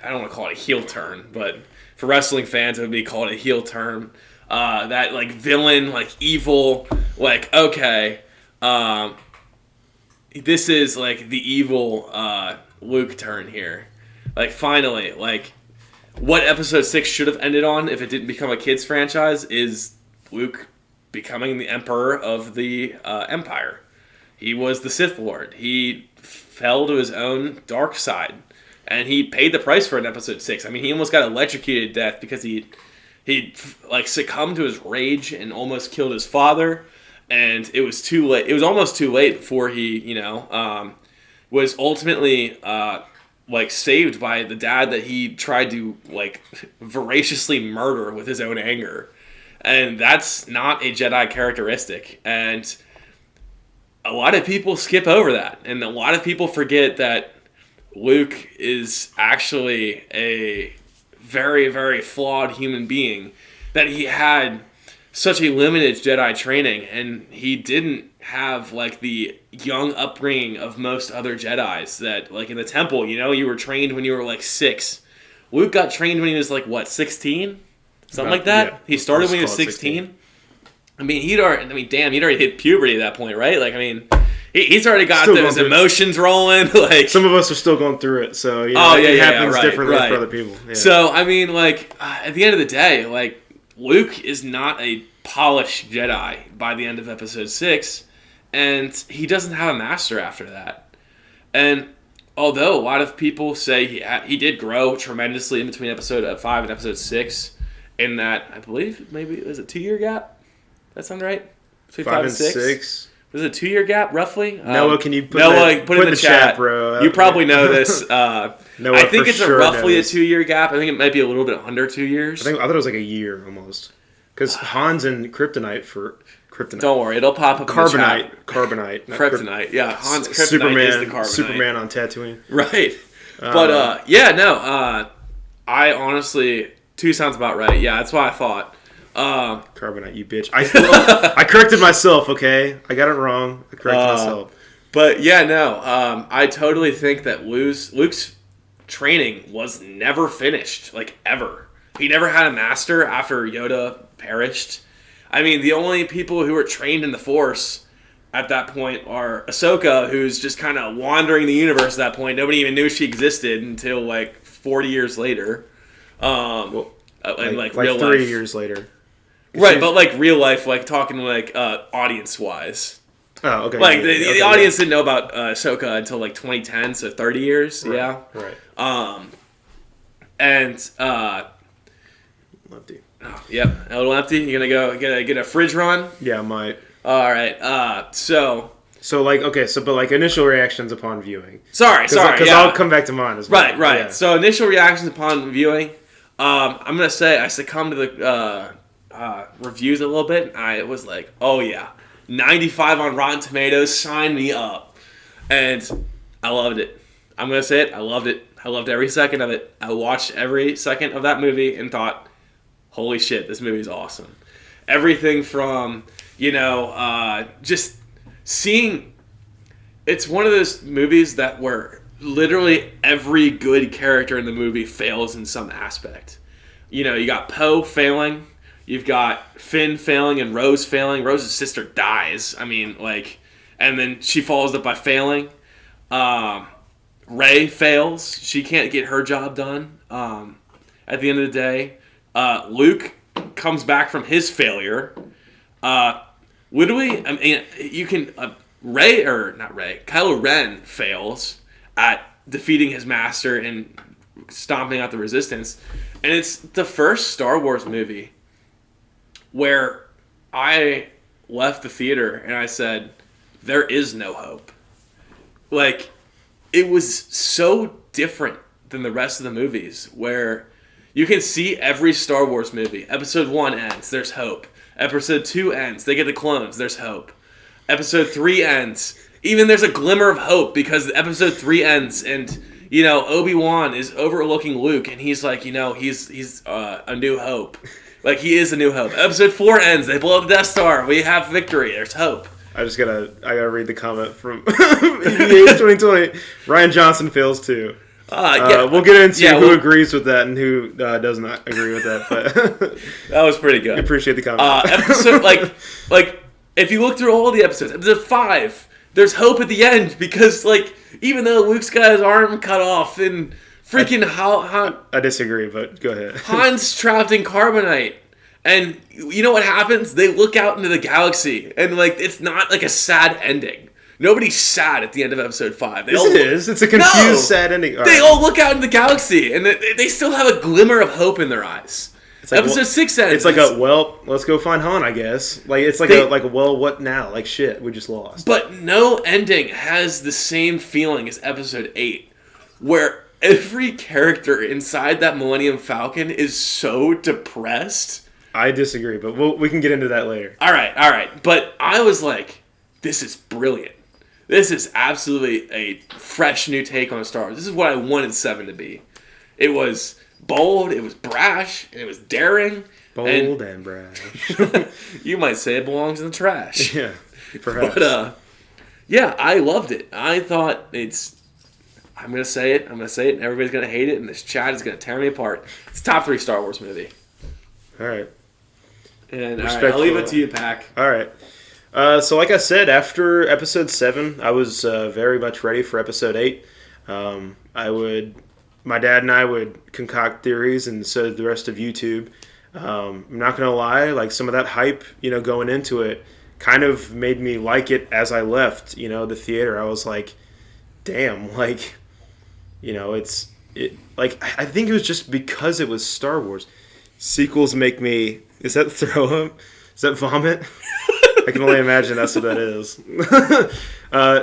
S2: don't want to call it a heel turn, but for wrestling fans, it would be called a heel turn. That, like, villain, like, evil, like, okay, this is, like, the evil Luke turn here. Like, finally, like, what Episode 6 should have ended on if it didn't become a kids franchise is Luke becoming the Emperor of the Empire. He was the Sith Lord. He fell to his own dark side. And he paid the price for it in Episode 6. I mean, he almost got electrocuted to death because he like succumbed to his rage and almost killed his father. And it was too late. It was almost too late before he, you know, was ultimately like saved by the dad that he tried to, like, voraciously murder with his own anger. And that's not a Jedi characteristic. And a lot of people skip over that. And a lot of people forget that Luke is actually a very, very flawed human being, that he had such a limited Jedi training, and he didn't have, like, the young upbringing of most other Jedis that, like, in the temple, you know, you were trained when you were, like, 6. Luke got trained when he was, like, what, 16? Something like that? Yeah. He started when he was 16? I mean, he'd already hit puberty at that point, right? Like, I mean, he's already got those emotions rolling. Like,
S1: some of us are still going through it, so, you know, it happens differently for other people. Yeah.
S2: So, I mean, like, at the end of the day, like, Luke is not a polished Jedi by the end of Episode 6, and he doesn't have a master after that. And although a lot of people say he did grow tremendously in between Episode 5 and Episode 6, in that, I believe, maybe it was a 2-year gap? That sound right? Between 5 and 6? Was it a 2-year gap, roughly?
S1: Noah, can you put
S2: it in the chat,
S1: bro?
S2: You probably know this.
S1: Noah,
S2: I think it's roughly a 2-year gap. I think it might be a little bit under 2 years.
S1: I thought it was like a year almost. Because Han's in Kryptonite for Kryptonite.
S2: Don't worry, it'll pop up in the chat.
S1: Carbonite.
S2: Kryptonite, yeah. Han's Kryptonite is the Carbonite.
S1: Superman on Tatooine.
S2: Right. But, I honestly, 2 sounds about right. Yeah, that's what I thought.
S1: Carbonite, you bitch. I corrected myself, okay? I got it wrong. I corrected myself.
S2: But, yeah, no. I totally think that Luke's training was never finished, like, ever. He never had a master after Yoda perished. I mean, the only people who were trained in the Force at that point are Ahsoka, who's just kind of wandering the universe at that point. Nobody even knew she existed until, like, 40 years later.
S1: Like
S2: real
S1: 3
S2: life.
S1: years later.
S2: Right, but, like, real life, like, talking, like, audience-wise.
S1: Oh, okay.
S2: Like, the audience didn't know about Ahsoka until, like, 2010, so 30 years,
S1: right,
S2: yeah.
S1: Right.
S2: Lefty. Oh, yep, a little empty. You gonna get a fridge run?
S1: Yeah, I might.
S2: All right. So
S1: initial reactions upon viewing.
S2: Sorry.
S1: Because I'll come back to mine as well.
S2: Right.
S1: Yeah.
S2: So initial reactions upon viewing. I'm gonna say I succumbed to the reviews a little bit. And I was like, oh yeah, 95 on Rotten Tomatoes. Sign me up. And I loved it. I'm going to say it. I loved it. I loved every second of it. I watched every second of that movie and thought, holy shit, this movie's awesome. Everything from, just seeing... It's one of those movies that where literally every good character in the movie fails in some aspect. You got Poe failing. You've got Finn failing and Rose failing. Rose's sister dies. And then she follows up by failing. Rey fails. She can't get her job done. At the end of the day, Luke comes back from his failure. Literally, Kylo Ren fails at defeating his master and stomping out the Resistance. And it's the first Star Wars movie where I left the theater and I said, there is no hope. It was so different than the rest of the movies where you can see every Star Wars movie. Episode 1 ends, there's hope. Episode 2 ends, they get the clones, there's hope. Episode 3 ends, even there's a glimmer of hope because episode 3 ends and, Obi-Wan is overlooking Luke and he's like, he's a new hope. He is a new hope. Episode 4 ends, they blow up the Death Star, we have victory, there's hope.
S1: I gotta read the comment from EVH 2020. Ryan Johnson fails too. We'll get into who agrees with that and who does not agree with that. But
S2: that was pretty good.
S1: I appreciate the comment.
S2: Episode if you look through all the episodes, episode 5, there's hope at the end because even though Luke's got his arm cut off and freaking
S1: I disagree, but go ahead.
S2: Han's trapped in carbonite. And you know what happens? They look out into the galaxy, and it's not a sad ending. Nobody's sad at the end of episode 5.
S1: It is. It's a confused, sad ending.
S2: They all look out in the galaxy, and they still have a glimmer of hope in their eyes. Episode 6 ends.
S1: It's let's go find Han, I guess. What now? Shit, we just lost.
S2: But no ending has the same feeling as episode 8, where every character inside that Millennium Falcon is so depressed.
S1: I disagree, but we can get into that later.
S2: All right. But I was like, this is brilliant. This is absolutely a fresh new take on Star Wars. This is what I wanted 7 to be. It was bold, it was brash, and it was daring.
S1: Bold and brash.
S2: You might say it belongs in the trash.
S1: Yeah, perhaps.
S2: But, I loved it. I thought I'm going to say it, and everybody's going to hate it, and this chat is going to tear me apart. It's a top 3 Star Wars movie.
S1: All right.
S2: And I'll leave it to you, Pac.
S1: All right. So like I said, after episode 7, I was very much ready for episode 8. My dad and I would concoct theories, and so did the rest of YouTube. I'm not going to lie, some of that hype, going into it kind of made me like it as I left, the theater. I was like, damn, I think it was just because it was Star Wars. Sequels make me... Is that throw up? Is that vomit? I can only imagine that's what that is.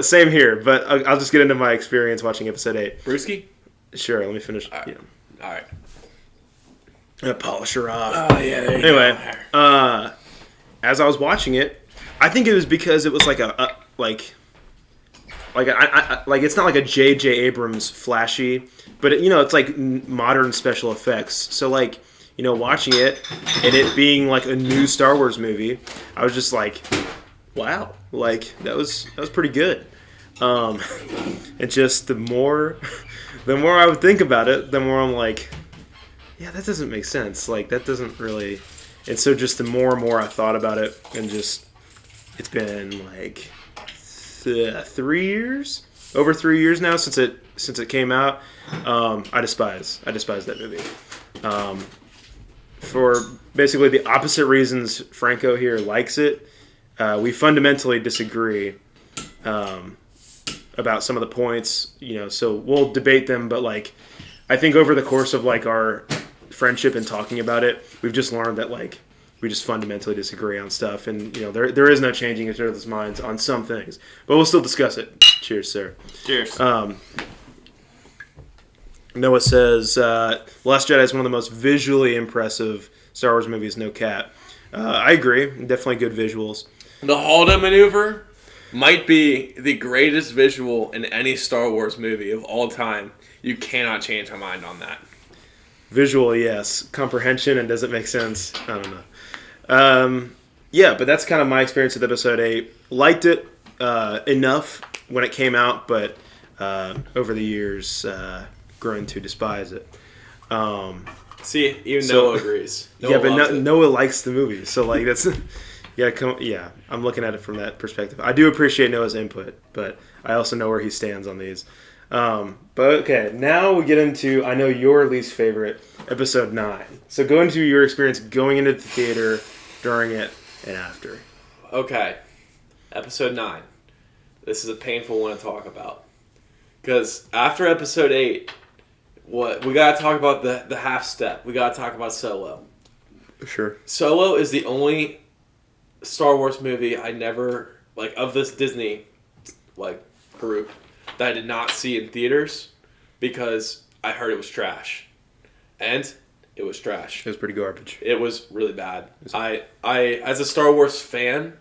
S1: Same here, but I'll just get into my experience watching episode 8.
S2: Brewski?
S1: Sure, let me finish.
S2: All right. All right.
S1: I'm gonna polish her off.
S2: Oh, yeah, there you go.
S1: Anyway, as I was watching it, I think it was because it was it's not like a J.J. Abrams flashy, but it's modern special effects. So watching it and it being a new Star Wars movie, I was just like, wow, that was pretty good. And just the more I would think about it, the more I'm like, yeah, that doesn't make sense. That doesn't really. And so just the more and more I thought about it, and just it's been 3 years, over 3 years now since it came out. I despise that movie. For basically the opposite reasons Franco here likes it. We fundamentally disagree about some of the points, so we'll debate them, but I think over the course of our friendship and talking about it, we've just learned that we just fundamentally disagree on stuff, and there is no changing each other's minds on some things, but we'll still discuss it. Cheers, sir.
S2: Cheers.
S1: Noah says, Last Jedi is one of the most visually impressive Star Wars movies, no cap. I agree. Definitely good visuals.
S2: The Holdo maneuver might be the greatest visual in any Star Wars movie of all time. You cannot change my mind on that.
S1: Visual, yes. Comprehension, and does it make sense? I don't know. Yeah, but that's kind of my experience with Episode 8. Liked it enough when it came out, but over the years, grown to despise it.
S2: See, even Noah agrees.
S1: Noah but Noah likes the movie, so like that's yeah. I'm looking at it from that perspective. I do appreciate Noah's input, but I also know where he stands on these. But okay, now we get into I know your least favorite, Episode 9. So go into your experience going into the theater, during it, and after.
S2: Okay, Episode 9. This is a painful one to talk about because after Episode 8. What we gotta talk about the half step. We gotta talk about Solo.
S1: Sure.
S2: Solo is the only Star Wars movie I never of this Disney group that I did not see in theaters because I heard it was trash, and it was trash.
S1: It was pretty garbage.
S2: It was really bad. I as a Star Wars fan,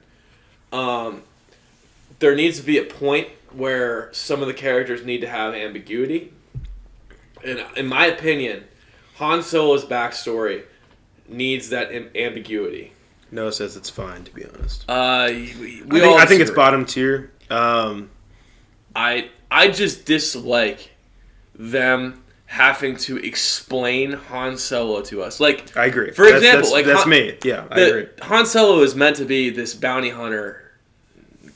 S2: there needs to be a point where some of the characters need to have ambiguity. And in my opinion, Han Solo's backstory needs that ambiguity.
S1: Noah says it's fine, to be honest.
S2: I
S1: think it's bottom tier.
S2: I just dislike them having to explain Han Solo to us. I
S1: agree.
S2: For example,
S1: that's me. Yeah, I agree.
S2: Han Solo is meant to be this bounty hunter,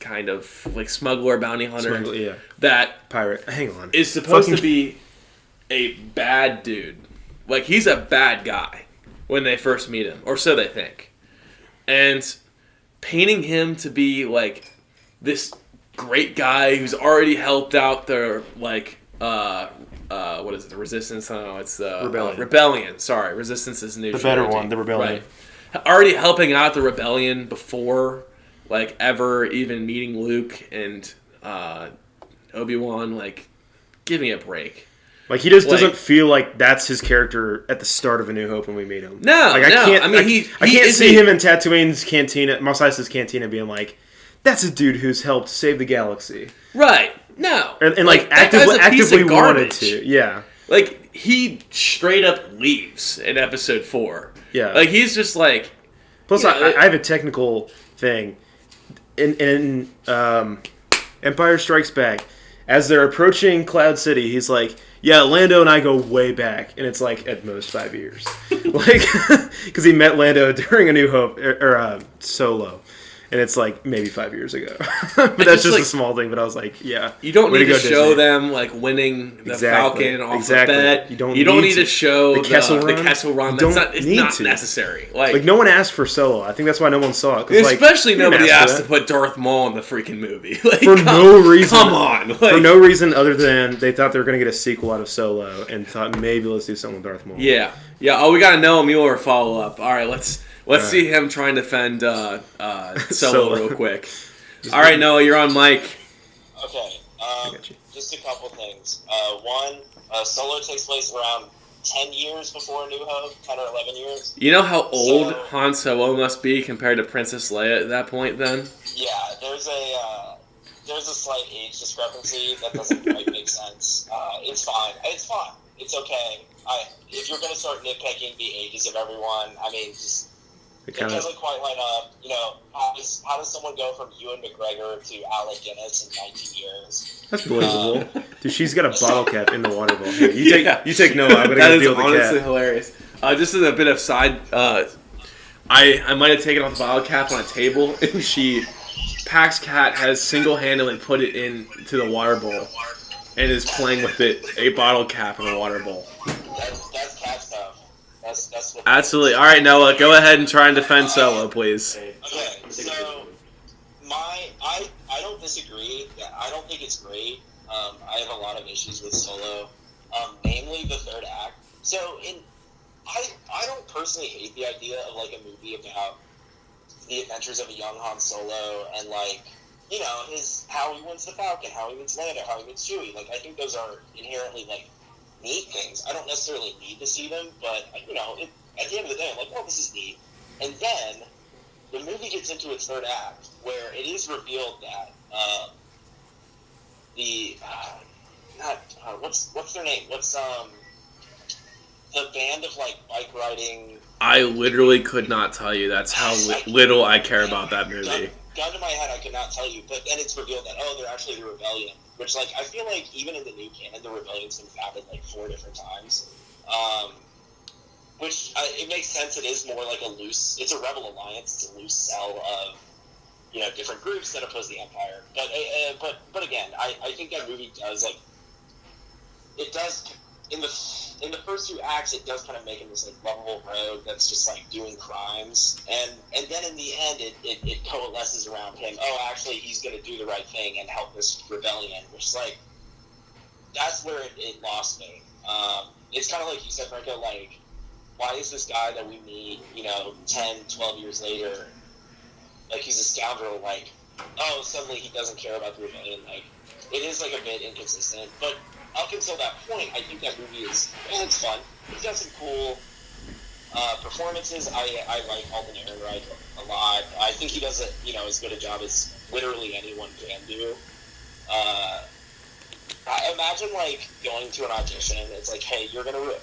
S2: kind of smuggler bounty hunter. That
S1: pirate. Hang on.
S2: Is supposed to be a bad dude. He's a bad guy when they first meet him, or so they think. And painting him to be this great guy who's already helped out their what is it? The Resistance? I don't know. It's the Rebellion. Sorry, Resistance is new.
S1: The better one, the Rebellion.
S2: Right. Already helping out the Rebellion before ever even meeting Luke and Obi-Wan. Give me a break.
S1: He just doesn't feel like that's his character at the start of A New Hope when we meet him.
S2: No,
S1: I can't see him in Tatooine's cantina, Mos Eisley's cantina, being like, "That's a dude who's helped save the galaxy."
S2: Right? No,
S1: and actively wanted to. Yeah.
S2: He straight up leaves in Episode 4.
S1: Yeah.
S2: He's just
S1: Plus, I have a technical thing in Empire Strikes Back. As they're approaching Cloud City, he's like, "Yeah, Lando and I go way back," and it's at most 5 years, because he met Lando during A New Hope or Solo, and it's maybe 5 years ago. But that's just a small thing. But I was like, yeah,
S2: you don't need to show them winning the Falcon off the bat. You don't need to show the Kessel Run. It's not necessary.
S1: No one asked for Solo. I think that's why no one saw it.
S2: Especially nobody asked to put Darth Maul in the freaking movie.
S1: For no reason.
S2: Come on.
S1: For no reason other than they thought they were going to get a sequel out of Solo and thought maybe let's do something with Darth Maul.
S2: Yeah. Oh, we got to Noah Mueller follow up. All right, let's see him trying to defend Solo real quick. All right, Noah, you're on mic.
S3: Okay. Just a couple things. One, Solo takes place around 10 years before A New Hope, 10 or 11 years.
S2: You know how old Han Solo must be compared to Princess Leia at that point, then?
S3: Yeah, there's a slight age discrepancy that doesn't quite make sense. It's fine. It's okay. If you're going to start nitpicking the ages of everyone, it doesn't quite line up. How does someone go from Ewan McGregor to Alec Guinness in 19 years?
S1: That's believable. Dude, she's got a bottle cap in the water bowl. Here, you take Noah. I'm going to deal with the cat.
S2: That is honestly hilarious. Just as a bit of side, I might have taken off the bottle cap on a table, and Pax Cat has single-handedly put it into the water bowl and is playing with it, a bottle cap in a water bowl.
S3: That's cat stuff. That's what
S2: absolutely. All right, Noah, go ahead and try and defend Solo, please.
S3: Okay, so I don't disagree. I don't think it's great. I have a lot of issues with Solo, namely the third act. So I don't personally hate the idea of a movie about the adventures of a young Han Solo and how he wins the Falcon, how he wins Lando, how he wins Chewie. I think those are inherently neat things. I don't necessarily need to see them, but at the end of the day, I'm like, oh, this is neat. And then the movie gets into its third act, where it is revealed that what's their name? What's the band of like bike riding?
S2: I literally could not tell you. That's how little I care about that movie.
S3: Gun to my head, I could not tell you. But then it's revealed that they're actually the rebellion, which like I feel like even in the new canon, the rebellion's been founded like 4 different times. Which it makes sense. It is more like it's a rebel alliance. It's a loose cell of different groups that oppose the empire. But again, I think that movie does like it does in the first 2 acts. It does kind of make him this like lovable rogue that's just like doing crimes, and then in the end it coalesces around him. Oh, actually, he's going to do the right thing and help this rebellion, which is like that's where it lost me. It's kind of like you said, Franco, like, why is this guy that we meet, 10, 12 years later, like, he's a scoundrel, like, oh, suddenly he doesn't care about the rebellion, like, it is, like, a bit inconsistent, but up until that point, I think that movie it's fun. It's got some cool performances. I like Alden Ehrenreich a lot. I think he does as good a job as literally anyone can do. I imagine, like, going to an audition, it's like, hey, you're going to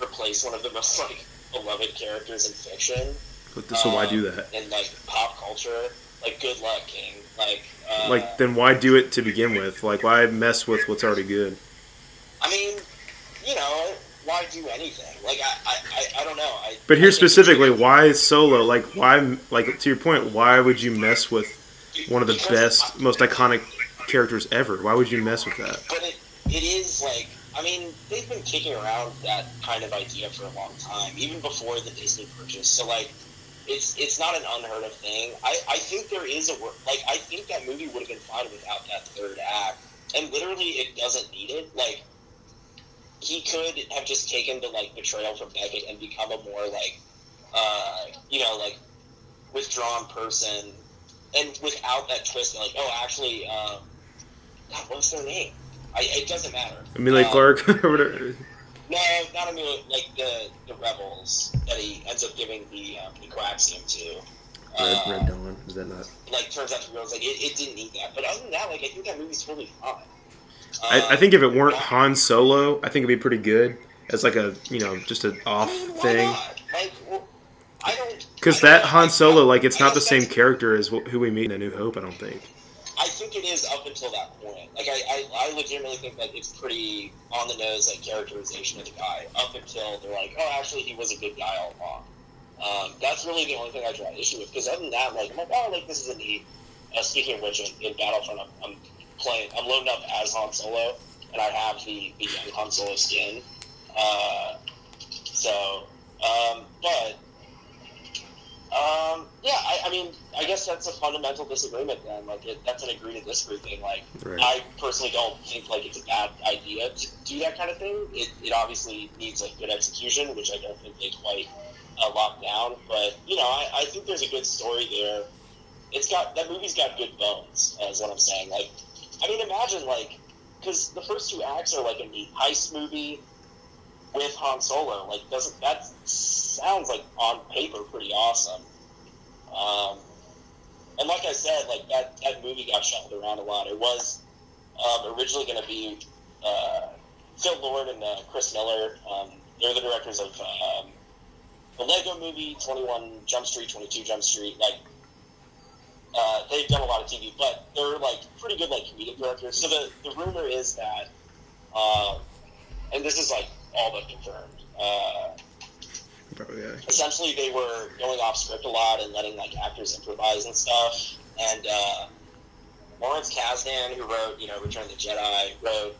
S3: replace one of the most, like, beloved characters in fiction.
S1: So why do that?
S3: In, like, pop culture. Like, good luck, King.
S1: Then why do it to begin with? Like, why mess with what's already good?
S3: I mean, why do anything? Like, I don't know.
S1: But here specifically, why Solo? Like, why, like, to your point, why would you mess with one of the best, most iconic characters ever? Why would you mess with that?
S3: But it is, like, I mean, they've been kicking around that kind of idea for a long time, even before the Disney purchase. So, like, it's not an unheard of thing. I think there is I think that movie would have been fine without that third act. And literally, it doesn't need it. Like, he could have just taken the, like, betrayal from Beckett and become a more, like, like, withdrawn person. And without that twist, like, oh, actually, God, what's their name? It doesn't matter.
S1: Amelia Clark or whatever.
S3: No, not Amelia. Like the rebels that he ends up giving the coaxium to.
S1: Red Dawn. Is that not?
S3: Like, turns out to be like it didn't need that. But other than that, like, I think that movie's totally fine.
S1: I think if it weren't Han Solo, I think it'd be pretty good as like a just an off thing.
S3: Like, well, I don't.
S1: Because that Han Solo, like, it's not the same character as who we meet in A New Hope. I don't think.
S3: I think it is up until that point. Like, I legitimately think that it's pretty on the nose, like, characterization of the guy up until they're like, oh, actually, he was a good guy all along. That's really the only thing I draw issue with. Because other than that, like, I'm like, oh, like, this is a neat. Speaking of which, in Battlefront, I'm loading up as Han Solo, and I have the young Han Solo skin. Yeah, I mean, I guess that's a fundamental disagreement then. Like, that's an agree to disagree thing. Like,
S1: right. I
S3: personally don't think, like, it's a bad idea to do that kind of thing. It obviously needs, like, good execution, which I don't think they quite locked down. But, I think there's a good story there. That movie's got good bones, is what I'm saying. Like, I mean, imagine, like, because the first 2 acts are, like, a neat heist movie with Han Solo. Like, that sounds, like, on paper pretty awesome. And like I said, like, that movie got shuffled around a lot. It was originally going to be Phil Lord and Chris Miller. They're the directors of the Lego Movie, 21 Jump Street, 22 Jump Street. Like, they've done a lot of TV, but they're, like, pretty good, like, comedic directors. So the rumor is that, and this is, like, all but confirmed. Essentially, they were going off script a lot and letting, like, actors improvise and stuff. And Lawrence Kasdan, who wrote, Return of the Jedi, wrote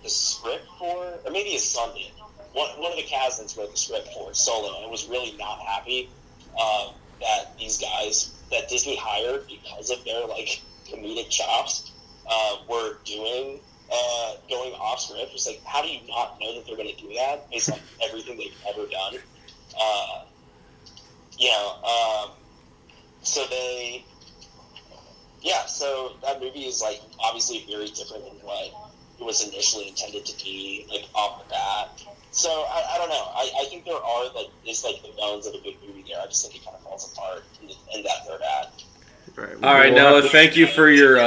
S3: the script for, or maybe his son did. One of the Kasdans wrote the script for Solo, and was really not happy that these guys that Disney hired because of their, like, comedic chops were doing. Going off script. It's like, how do you not know that they're going to do that based on everything they've ever done? So that movie is, like, obviously very different than what it was initially intended to be, like, off the bat. So, I don't know. I think there are, like, there's, like, the bones of a good movie there. I just think it kind of falls apart in that third act.
S2: All right, Noah, thank you for your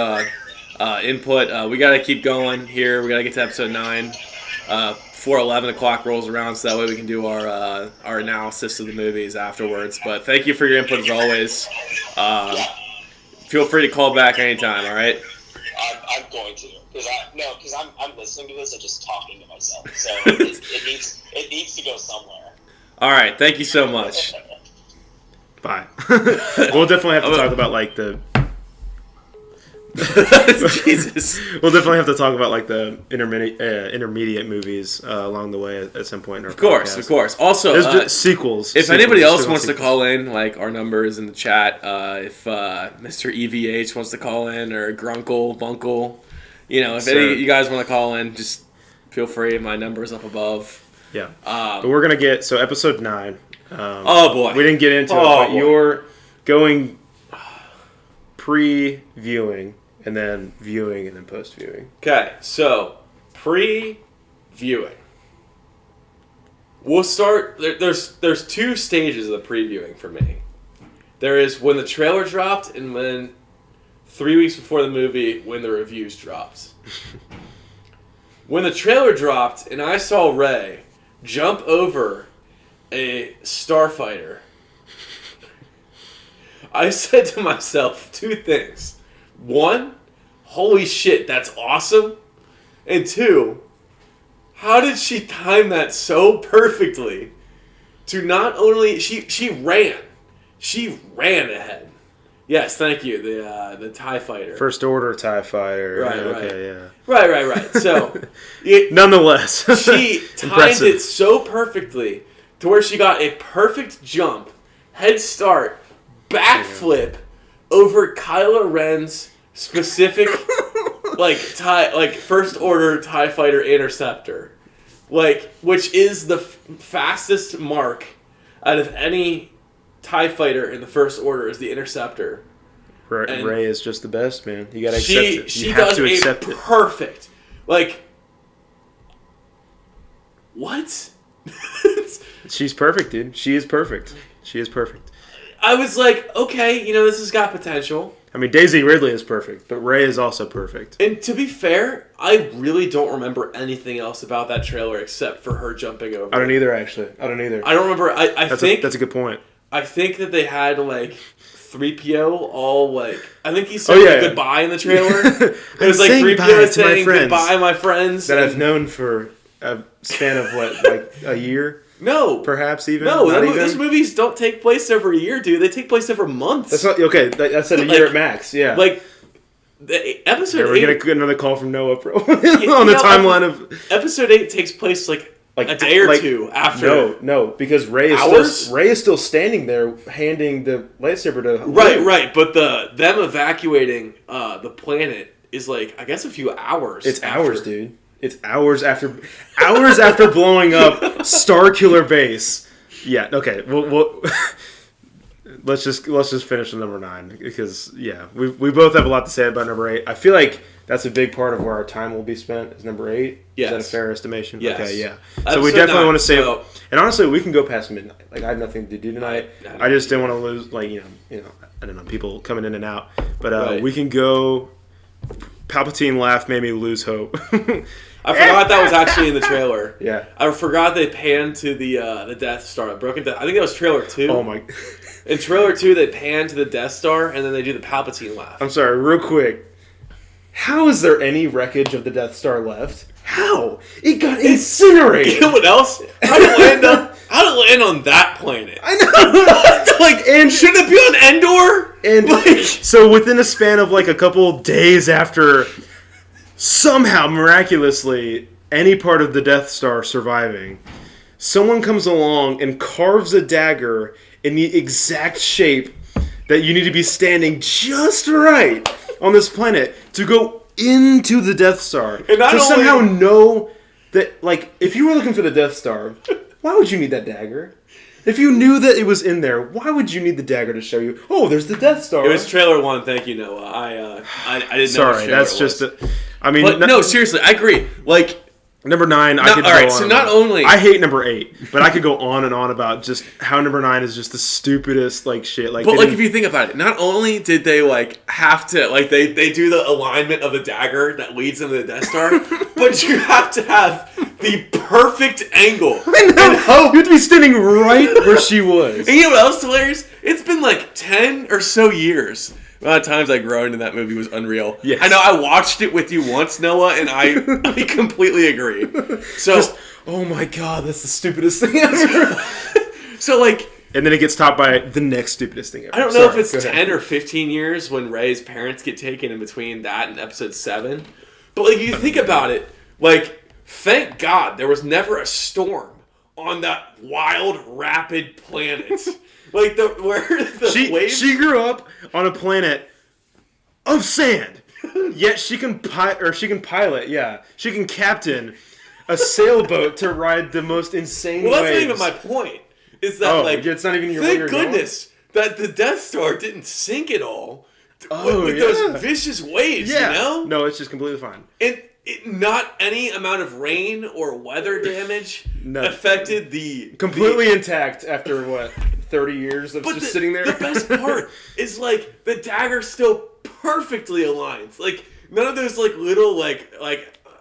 S2: input. We got to keep going here. We got to get to episode 9 before 11 o'clock rolls around, so that way we can do our analysis of the movies afterwards. But thank you for your input as always. Feel free to call back anytime, all right?
S3: I'm going to. Because I'm listening to this and just talking to myself. So it needs to go somewhere.
S2: All right, thank you so much.
S1: Bye. We'll definitely have to talk about like the.
S2: Jesus.
S1: We'll definitely have to talk about like the intermediate movies along the way at some point in our podcast.
S2: Of course. Also,
S1: there's sequels.
S2: If anybody else wants to call in, like our number is in the chat. If Mr. EVH wants to call in, or Grunkle, Bunkle, if any of you guys want to call in, just feel free. My number is up above.
S1: Yeah. But we're gonna get episode 9.
S2: Oh boy.
S1: We didn't get into it, but you're going pre-viewing. And then viewing and then post-viewing.
S2: Okay, so pre-viewing. We'll start. There's 2 stages of the previewing for me. There is when the trailer dropped, and when 3 weeks before the movie, when the reviews dropped. When the trailer dropped, and I saw Rey jump over a starfighter, I said to myself 2 things. 1, holy shit, that's awesome. And 2, how did she time that so perfectly to not only she ran ahead. Yes, thank you. The TIE fighter.
S1: First order TIE fighter.
S2: Right,
S1: okay, yeah.
S2: Right. So
S1: nonetheless,
S2: she timed it so perfectly to where she got a perfect jump, head start, backflip over Kylo Ren's specific first order TIE fighter interceptor, which is the fastest mark out of any TIE fighter in the first order is the interceptor.
S1: Rey is just the best, man. You gotta accept it.
S2: She does a perfect. What?
S1: She's perfect, dude. She is perfect.
S2: I was like, okay, this has got potential.
S1: I mean, Daisy Ridley is perfect, but Rey is also perfect.
S2: And to be fair, I really don't remember anything else about that trailer except for her jumping over.
S1: I don't either, actually. I don't
S2: remember. I think
S1: that's a good point.
S2: I think that they had 3PO all I think he said goodbye in the trailer. It was 3PO saying goodbye, my friends.
S1: That I've known for a span of a year.
S2: No,
S1: perhaps even.
S2: No, those movies don't take place over a year, dude. They take place over months.
S1: That's not okay. That's a year at max. Yeah,
S2: the episode.
S1: We're gonna get another call from Noah Pro on the timeline of
S2: episode 8 takes place a day or 2 after.
S1: No, because Rey is still standing there, handing the lightsaber to Luke.
S2: Right. But them evacuating the planet is I guess a few hours.
S1: It's hours, dude. It's hours after blowing up Starkiller Base. Yeah. Okay. We'll let's just finish with number 9 because we both have a lot to say about number 8. I feel like that's a big part of where our time will be spent is number 8.
S2: Yes.
S1: Is that a fair estimation?
S2: Yes.
S1: Okay. Yeah. So we definitely want to save. And honestly, we can go past midnight. I have nothing to do tonight. I just didn't want to lose I don't know, people coming in and out. But we can go. Palpatine laugh made me lose hope.
S2: I forgot that was actually in the trailer.
S1: Yeah.
S2: I forgot they panned to the Death Star, the broken Death. I think that was trailer 2.
S1: Oh my.
S2: In trailer 2, they pan to the Death Star, and then they do the Palpatine laugh.
S1: I'm sorry, real quick. How is there any wreckage of the Death Star left? How? It got incinerated.
S2: You know what else? How did it land on that planet?
S1: I know.
S2: And shouldn't it be on Endor?
S1: And so within a span of a couple days after somehow miraculously any part of the Death Star surviving, someone comes along and carves a dagger in the exact shape that you need to be standing just right on this planet to go into the Death Star. And to somehow know that, if you were looking for the Death Star, why would you need that dagger? If you knew that it was in there, why would you need the dagger to show you, oh, there's the Death Star?
S2: It was trailer 1, thank you, Noah. I didn't know.
S1: Sorry, that's just I mean,
S2: But no, seriously, I agree. Like,
S1: number 9, I could go
S2: all right,
S1: on.
S2: so not only...
S1: I hate number 8, but I could go on and on about just how number 9 is just the stupidest, like, shit. Like,
S2: but, like, if you think about it, not only did they, like, have to... Like, they do the alignment of the dagger that leads them to the Death Star, but you have to have the perfect angle.
S1: I know! You have to be standing right where she was.
S2: And you know what else is hilarious? It's been, like, 10 or so years. The amount of times I groaned in that movie was unreal.
S1: Yes.
S2: I know I watched it with you once, Noah, and I completely agree. So,
S1: Just, oh my god, that's the stupidest thing ever.
S2: so like...
S1: And then it gets topped by the next stupidest thing ever.
S2: I don't know if it's
S1: go ahead.
S2: 10 or 15 years when Rey's parents get taken in between that and episode 7. But, like, you think about it, like, thank God there was never a storm on that wild, rapid planet. Like, where the waves...
S1: She grew up on a planet of sand. Yet she can pilot, yeah. She can captain a sailboat to ride the most insane waves.
S2: Well, that's not even my point. Is that, like...
S1: it's not even your
S2: thank
S1: way
S2: goodness that the Death Star didn't sink at all. With
S1: Yeah.
S2: those vicious waves, you know?
S1: No, it's just completely fine.
S2: And not any amount of rain or weather damage affected the...
S1: Completely intact after, what, 30 years of just sitting there?
S2: The best part is, like, the dagger still perfectly aligns. Like, none of those, like, little, like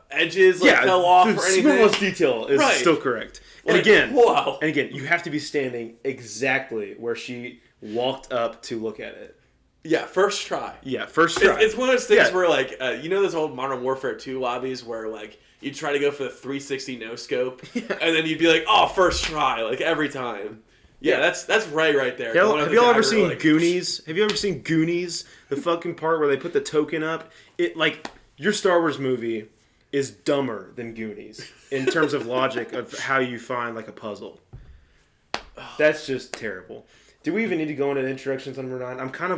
S2: edges, fell off or anything.
S1: The smallest detail is still correct. And
S2: Like,
S1: again,
S2: wow.
S1: you have to be standing exactly where she walked up to look at it.
S2: Yeah, first try.
S1: Yeah, first try.
S2: It's one of those things where, like, you know those old Modern Warfare 2 lobbies where, like, you try to go for the 360 no-scope, and then you'd be like, oh, first try, like, every time. Yeah, that's right there.
S1: Have y'all ever seen Goonies? Have you ever seen Goonies? The fucking part where they put the token up? It, like, your Star Wars movie is dumber than Goonies in terms of logic of how you find, like, a puzzle. That's just terrible. Do we even need to go into introductions on number 9? I'm kind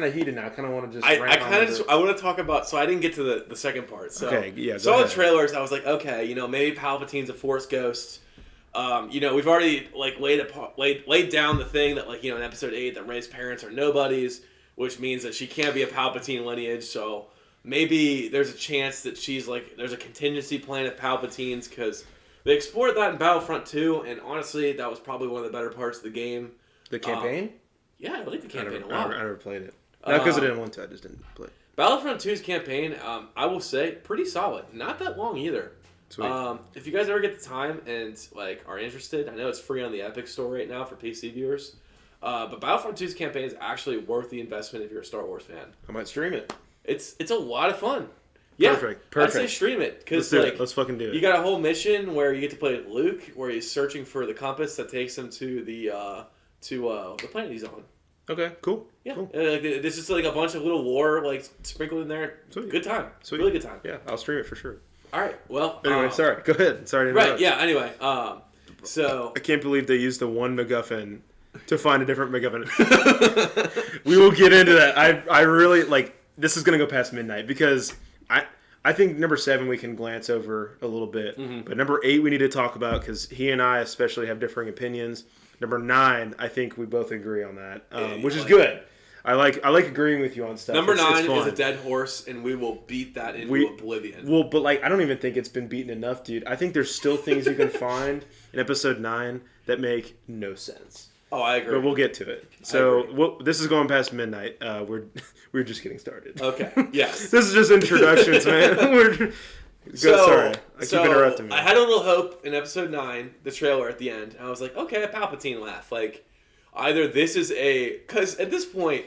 S1: of heated now. I kind of want to just
S2: I want to talk about... So I didn't get to the second part. So,
S1: okay, yeah,
S2: saw the trailers. I was like, okay, you know, maybe Palpatine's a Force ghost. You know, we've already, like, laid down the thing that, like, you know, in episode 8 that Rey's parents are nobodies, which means that she can't be a Palpatine lineage. So maybe there's a chance that she's, like, there's a contingency plan of Palpatine's, because they explored that in Battlefront 2, and honestly, that was probably one of the better parts of the game.
S1: The campaign?
S2: Yeah, I like the campaign a lot.
S1: I never played it. Not because I didn't want to. I just didn't play.
S2: Battlefront 2's campaign, I will say, pretty solid. Not that long either.
S1: Sweet.
S2: If you guys ever get the time and, like, are interested, I know it's free on the Epic Store right now for PC viewers. But Battlefront 2's campaign is actually worth the investment if you're a Star Wars fan.
S1: I might stream it.
S2: It's a lot of fun. Yeah,
S1: Perfect.
S2: I'd say stream it because, like,
S1: let's fucking do it.
S2: You got a whole mission where you get to play Luke, where he's searching for the compass that takes him to the planet he's on.
S1: Okay, cool.
S2: Yeah,
S1: cool.
S2: There's just, like, a bunch of little lore, like, sprinkled in there.
S1: Sweet.
S2: Good time.
S1: Sweet.
S2: Really good time.
S1: Yeah, I'll stream it for sure.
S2: All right. Well.
S1: Anyway, sorry. Go ahead. Sorry to interrupt.
S2: Right. Yeah. Anyway. So.
S1: I can't believe they used the one MacGuffin to find a different MacGuffin. We will get into that. I really like. This is gonna go past midnight because I think number 7 we can glance over a little bit, but number 8 we need to talk about because he and I especially have differing opinions. Number 9, I think we both agree on that, which is good. I like agreeing with you on stuff.
S2: Number 9 is a dead horse, and we will beat that into oblivion.
S1: Well, but, like, I don't even think it's been beaten enough, dude. I think there's still things you can find in episode 9 that make no sense.
S2: Oh, I agree.
S1: But we'll get to it. So this is going past midnight. We're just getting started.
S2: Okay. Yes.
S1: This is just introductions, man. Sorry, I keep interrupting me.
S2: I had a little hope in episode 9, the trailer at the end. And I was like, okay, a Palpatine laugh. Like, either this is because at this point,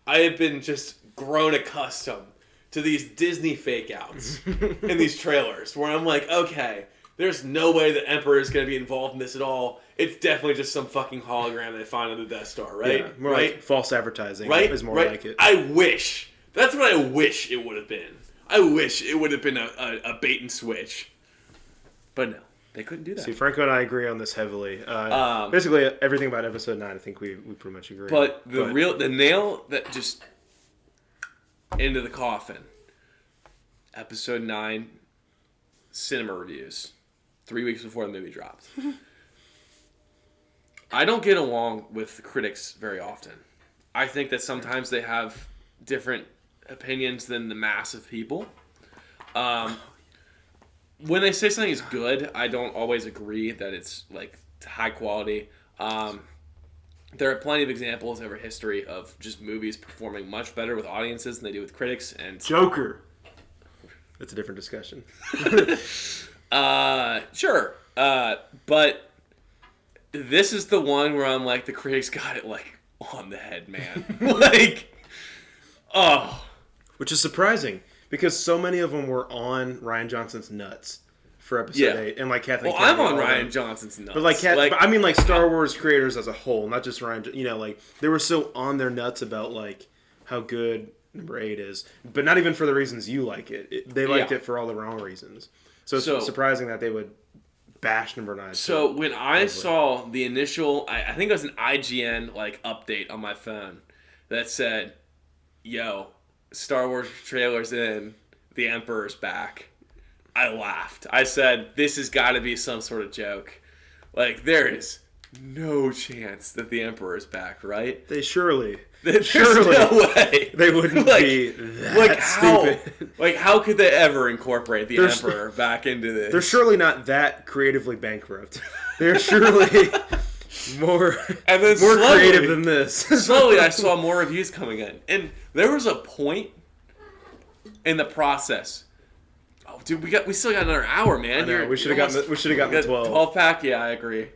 S2: I have been just grown accustomed to these Disney fake outs in these trailers where I'm like, okay, there's no way the Emperor is going to be involved in this at all. It's definitely just some fucking hologram they find on the Death Star, right?
S1: Yeah, more
S2: right?
S1: like false advertising is more like it.
S2: I wish. That's what I wish it would have been. I wish it would have been a bait and switch. But no, they couldn't do that.
S1: See, Franco and I agree on this heavily. Basically, everything about episode 9, I think we pretty much agree.
S2: But the nail that just into the coffin. Episode 9 cinema reviews. 3 weeks before the movie dropped. I don't get along with critics very often. I think that sometimes they have different opinions than the mass of people. When they say something is good, I don't always agree that it's like high quality. There are plenty of examples over history of just movies performing much better with audiences than they do with critics. And
S1: Joker. That's a different discussion.
S2: Sure. But this is the one where I'm like, the critics got it like on the head, man. Like, oh.
S1: Which is surprising because so many of them were on Rian Johnson's nuts for episode 8, and like Kathleen.
S2: Well, I'm on Rian Johnson's nuts,
S1: but but I mean like Star Wars creators as a whole, not just Rian. You know, like they were so on their nuts about like how good number 8 is, but not even for the reasons you like it. They liked it for all the wrong reasons. So it's surprising that they would bash number 9.
S2: So when I saw the initial, I think it was an IGN like update on my phone that said, "Yo, Star Wars trailer's in, the Emperor's back," I laughed. I said, "This has got to be some sort of joke. Like there is no chance that the Emperor's back, right?"
S1: There's no way they wouldn't be that stupid.
S2: Like how could they ever incorporate the Emperor back into this?
S1: They're surely not that creatively bankrupt. They're surely more creative than this.
S2: Slowly, I saw more reviews coming in, and there was a point in the process. Oh, dude, we still got another hour, man.
S1: We should have gotten the 12.
S2: 12-pack, yeah, I agree.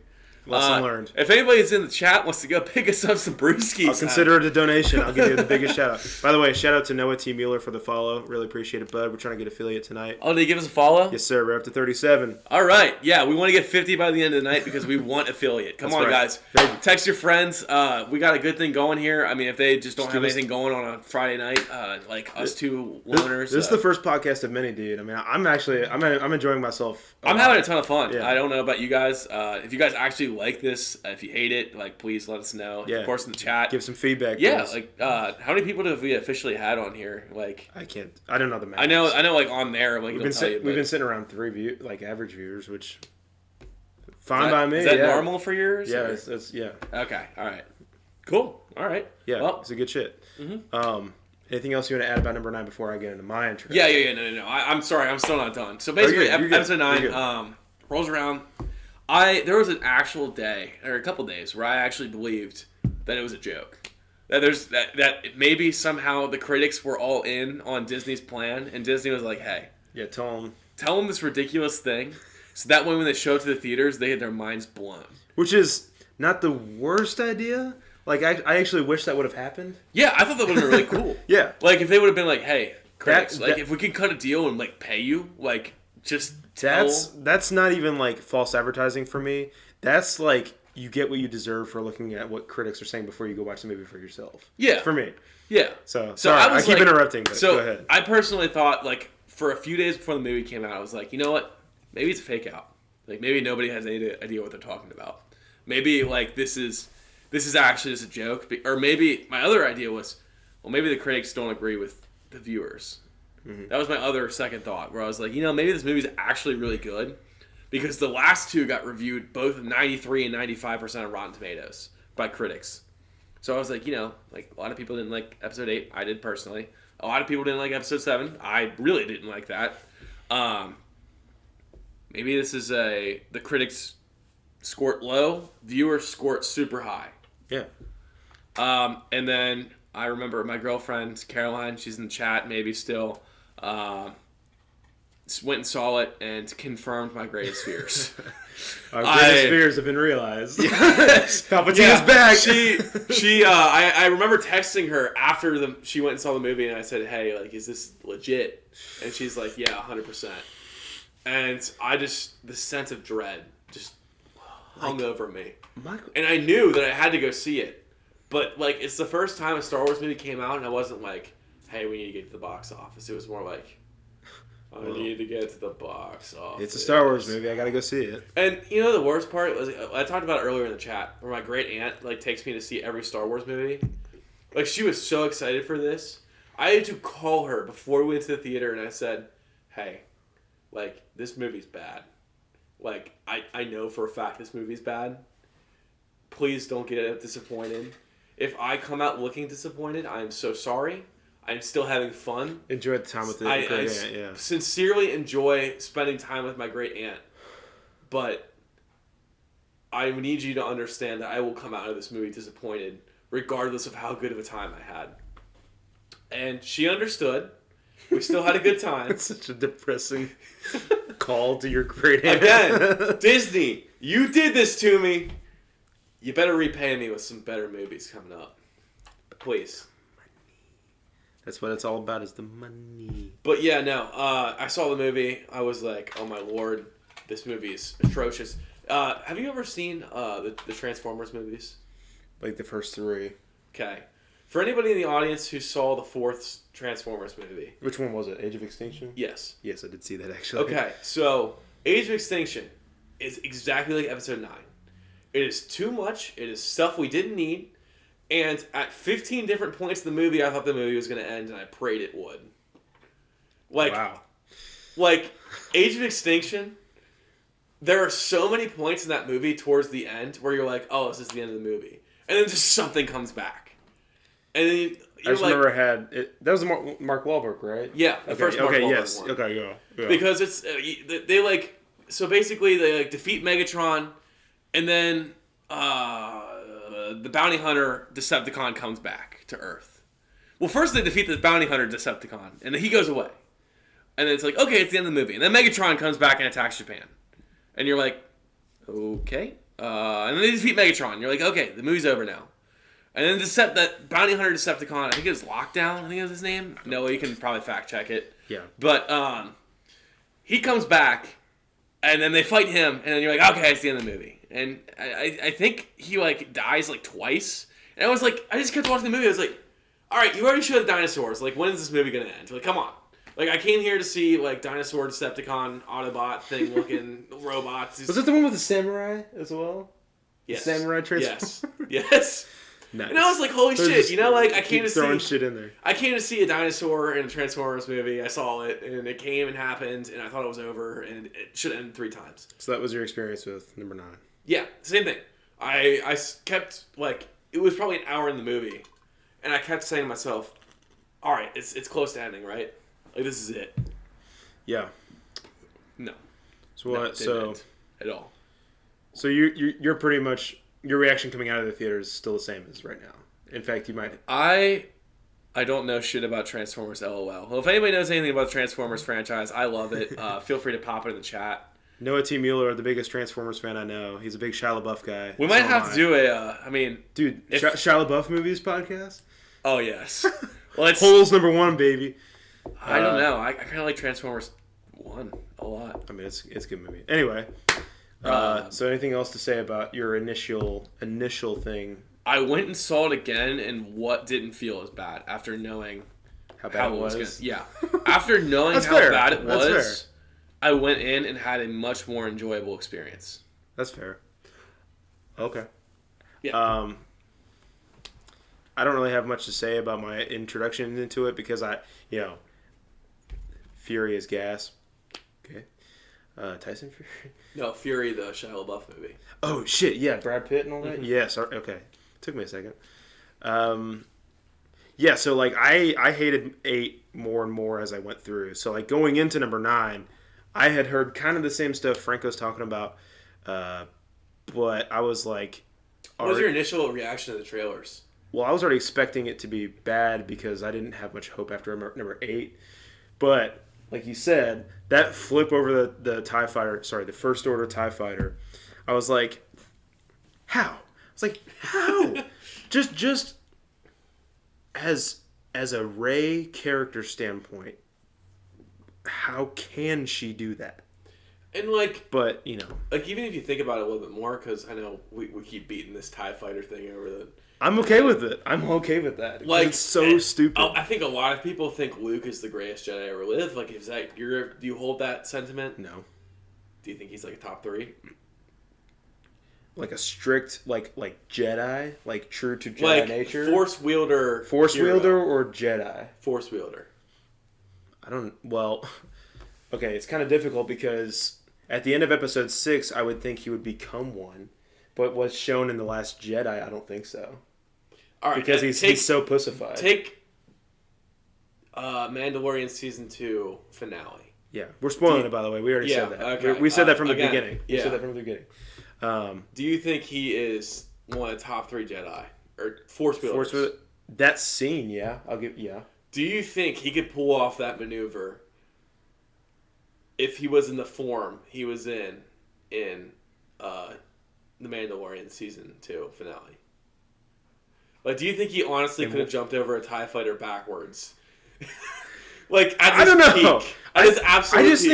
S1: Lesson learned.
S2: If anybody's in the chat wants to go pick us up some brewskis,
S1: I'll consider it a donation. I'll give you the biggest shout out. By the way, shout out to Noah T. Mueller for the follow. Really appreciate it, bud. We're trying to get affiliate tonight.
S2: Oh, did he give us a follow?
S1: Yes, sir. We're up to 37.
S2: All right. Yeah, we want to get 50 by the end of the night because we want affiliate. Come on, guys. Text your friends. We got a good thing going here. I mean, if they just don't have anything going on a Friday night, like us two loners.
S1: This is the first podcast of many, dude. I mean, I'm enjoying myself.
S2: I'm having a ton of fun.
S1: Yeah.
S2: I don't know about you guys. If you guys actually like this, if you hate it, like please let us know.
S1: Yeah.
S2: Of course, in the chat.
S1: Give some feedback.
S2: Yeah,
S1: please.
S2: like how many people have we officially had on here? Like
S1: I don't know the math.
S2: I know. Like on there, like
S1: we've been sitting around 3 average viewers, which fine by me.
S2: Is that normal for yours?
S1: Yeah, it's yeah.
S2: Okay, all right, cool. All right.
S1: Yeah,
S2: well,
S1: it's a good shit. Mm-hmm. Anything else you want to add about number 9 before I get into my intro?
S2: Yeah. No. I'm sorry, I'm still not done. So basically, episode 9 rolls around. There was an actual day or a couple days where I actually believed that it was a joke. That maybe somehow the critics were all in on Disney's plan, and Disney was like, "Hey,
S1: yeah, tell them
S2: this ridiculous thing," so that way when they show it to the theaters, they had their minds blown.
S1: Which is not the worst idea. Like I actually wish that would have happened.
S2: Yeah, I thought that would have been really cool.
S1: Yeah,
S2: like if they would have been like, "Hey, critics, if we could cut a deal and like pay you, like just."
S1: That's not even like false advertising for me. That's like you get what you deserve for looking at what critics are saying before you go watch the movie for yourself.
S2: Yeah,
S1: for me.
S2: Yeah.
S1: So sorry, I keep interrupting. But go ahead.
S2: I personally thought like for a few days before the movie came out, I was like, you know what? Maybe it's a fake out. Like maybe nobody has any idea what they're talking about. Maybe like this is actually just a joke. Or maybe my other idea was, well, maybe the critics don't agree with the viewers. Mm-hmm. That was my other second thought, where I was like, maybe this movie's actually really good, because the last two got reviewed both 93 and 95% of Rotten Tomatoes by critics. So I was like, like a lot of people didn't like episode 8. I did personally. A lot of people didn't like episode 7. I really didn't like that. Maybe this is the critics scored low, viewers scored super high.
S1: Yeah.
S2: And then I remember my girlfriend Caroline, she's in the chat, maybe still. Went and saw it and confirmed my greatest fears.
S1: Our greatest fears have been realized.
S2: Yes.
S1: Palpatine's back.
S2: I remember texting her after she went and saw the movie, and I said, "Hey, like, is this legit?" And she's like, "Yeah, 100%." And the sense of dread just hung over me. And I knew that I had to go see it. But, like, it's the first time a Star Wars movie came out, and I wasn't like, hey, we need to get to the box office. It was more like, I need to get to the box office.
S1: It's a Star Wars movie. I gotta go see it.
S2: And, the worst part was, I talked about it earlier in the chat, where my great aunt, like, takes me to see every Star Wars movie. Like, she was so excited for this. I had to call her before we went to the theater, and I said, hey, like, this movie's bad. Like, I know for a fact this movie's bad. Please don't get disappointed. If I come out looking disappointed, I am so sorry. I'm still having fun.
S1: Enjoy the time with the
S2: I
S1: great aunt, yeah.
S2: sincerely enjoy spending time with my great aunt, but I need you to understand that I will come out of this movie disappointed, regardless of how good of a time I had. And she understood. We still had a good time.
S1: It's such a depressing call to your great aunt.
S2: Again, Disney, you did this to me. You better repay me with some better movies coming up. Please.
S1: That's what it's all about, is the money.
S2: But yeah, no. I saw the movie. I was like, oh my lord, this movie is atrocious. Have you ever seen the Transformers movies?
S1: Like the first 3.
S2: Okay. For anybody in the audience who saw the 4th Transformers movie.
S1: Which one was it? Age of Extinction?
S2: Yes.
S1: Yes, I did see that actually.
S2: Okay, so Age of Extinction is exactly like Episode 9. It is too much. It is stuff we didn't need. And at 15 different points in the movie, I thought the movie was going to end, and I prayed it would.
S1: Wow.
S2: Like, Age of Extinction, there are so many points in that movie towards the end where you're like, oh, this is the end of the movie. And then just something comes back. And then
S1: I just remember that was Mark Wahlberg, right?
S2: Yeah, the first Mark Wahlberg one.
S1: Okay, go.
S2: Because it's so basically they defeat Megatron, and then the bounty hunter Decepticon comes back to Earth. Well, first they defeat the bounty hunter Decepticon, and then he goes away. And then it's like, okay, it's the end of the movie. And then Megatron comes back and attacks Japan. And you're like, okay. And then they defeat Megatron. And you're like, okay, the movie's over now. And then that bounty hunter Decepticon, I think it was Lockdown, I think it was his name. No, you can probably fact check it.
S1: Yeah.
S2: But he comes back, and then they fight him, and then you're like, okay, it's the end of the movie. And I think he dies twice. And I was like, I just kept watching the movie. I was like, all right, you already showed the dinosaurs. Like, when is this movie gonna end? Like, come on. Like, I came here to see dinosaur Decepticon Autobot thing looking robots.
S1: Was it the one with the samurai as well?
S2: Yes.
S1: The samurai transformer?
S2: Yes.
S1: Nice.
S2: And I was like, holy shit, I came to
S1: throwing
S2: see
S1: shit in there.
S2: I came to see a dinosaur in a Transformers movie. I saw it, and it came and happened, and I thought it was over, and it should end 3 times.
S1: So that was your experience with number 9.
S2: Yeah, same thing. I kept, it was probably an hour in the movie, and I kept saying to myself, all right, it's close to ending, right? Like, this is it.
S1: Yeah.
S2: No.
S1: So what?
S2: No, it didn't end at all.
S1: So you're pretty much, your reaction coming out of the theater is still the same as right now. In fact, you might.
S2: I don't know shit about Transformers, LOL. Well, if anybody knows anything about the Transformers franchise, I love it. Feel free to pop it in the chat.
S1: Noah T. Mueller, the biggest Transformers fan I know. He's a big Shia LaBeouf guy.
S2: We might have to do
S1: Dude, Shia LaBeouf movies podcast?
S2: Oh, yes. Well, it's
S1: Holes number 1, baby.
S2: I don't know. I kind of like Transformers 1 a lot.
S1: I mean, it's a good movie. Anyway, so anything else to say about your initial thing?
S2: I went and saw it again, and what didn't feel as bad after knowing
S1: how bad it was.
S2: After knowing how
S1: fair.
S2: bad it
S1: That's
S2: was,
S1: fair.
S2: I went in and had a much more enjoyable experience.
S1: That's fair. Okay.
S2: Yeah.
S1: I don't really have much to say about my introduction into it because Fury is gas. Okay. Tyson Fury?
S2: No, Fury, the Shia LaBeouf movie.
S1: Oh, shit. Yeah, Brad Pitt and all that?
S2: Mm-hmm.
S1: Yes. Okay. Took me a second. Yeah, so, I hated 8 more and more as I went through. So, going into number 9, I had heard kind of the same stuff Franco's talking about, but I was like...
S2: What was your initial reaction to the trailers?
S1: Well, I was already expecting it to be bad because I didn't have much hope after number 8. But, like you said, that flip over the TIE Fighter, the First Order TIE Fighter, I was like, how? I was like, how? just as a Rey character standpoint, how can she do that?
S2: And
S1: but
S2: even if you think about it a little bit more, because I know we keep beating this TIE Fighter thing over the.
S1: I'm okay with it. I'm okay with that. It's so stupid.
S2: I think a lot of people think Luke is the greatest Jedi ever lived. Is that do you hold that sentiment?
S1: No.
S2: Do you think he's a top 3?
S1: A strict Jedi, true to Jedi nature.
S2: Force wielder
S1: or Jedi.
S2: Force wielder.
S1: I don't. Well, okay, it's kind of difficult because at the end of Episode 6, I would think he would become one, but what's shown in The Last Jedi, I don't think so.
S2: All right,
S1: because he's so pussified.
S2: Take Mandalorian Season 2 finale.
S1: Yeah, we're spoiling it, by the way. We already said that. Okay. We said that from the beginning. We said that from the beginning.
S2: Do you think he is one of the top 3 Jedi? Or Force wielders?
S1: That scene, yeah.
S2: Do you think he could pull off that maneuver if he was in the form he was in The Mandalorian Season 2 finale? Like, do you think he honestly could have jumped over a TIE fighter backwards? Like,
S1: I don't know.
S2: I
S1: just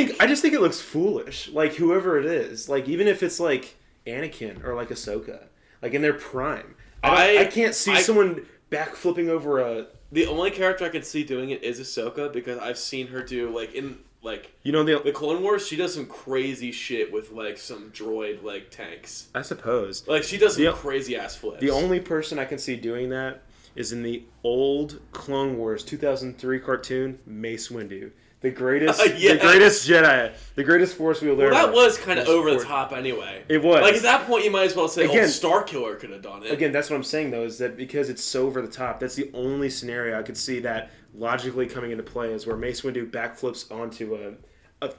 S1: think it looks foolish. Like, whoever it is. Like, even if it's, like, Anakin or, like, Ahsoka. Like, in their prime. I can't see someone backflipping over a...
S2: The only character I can see doing it is Ahsoka, because I've seen her do, like, in... Like,
S1: you know,
S2: the Clone Wars, she does some crazy shit with, like, some droid, like, tanks.
S1: I suppose.
S2: Like, she does some crazy-ass flips.
S1: The only person I can see doing that is in the old Clone Wars 2003 cartoon, Mace Windu. The greatest Jedi. The greatest Force wielder.
S2: Well, that was kind of over the top anyway.
S1: It was.
S2: Like, at that point, you might as well say, Starkiller could have done it.
S1: Again, that's what I'm saying, though, is that because it's so over the top, that's the only scenario I could see that logically coming into play is where Mace Windu backflips onto a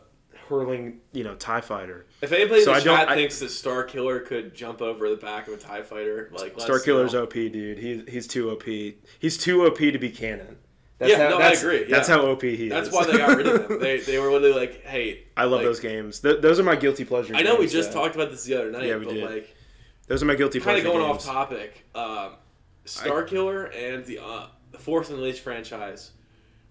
S1: hurling, TIE fighter.
S2: If anybody in the chat thinks that Starkiller could jump over the back of a TIE fighter, like,
S1: Starkiller's OP, dude. He's too OP. He's too OP to be canon.
S2: I agree.
S1: That's how OP he is.
S2: That's why they got rid of him. They were literally like, hey...
S1: I love those games. Those are my guilty pleasure games.
S2: I know we just talked about this the other night, but
S1: did.
S2: Like...
S1: Those are my guilty pleasure games.
S2: Kind of going off topic. Starkiller and the Force Unleashed franchise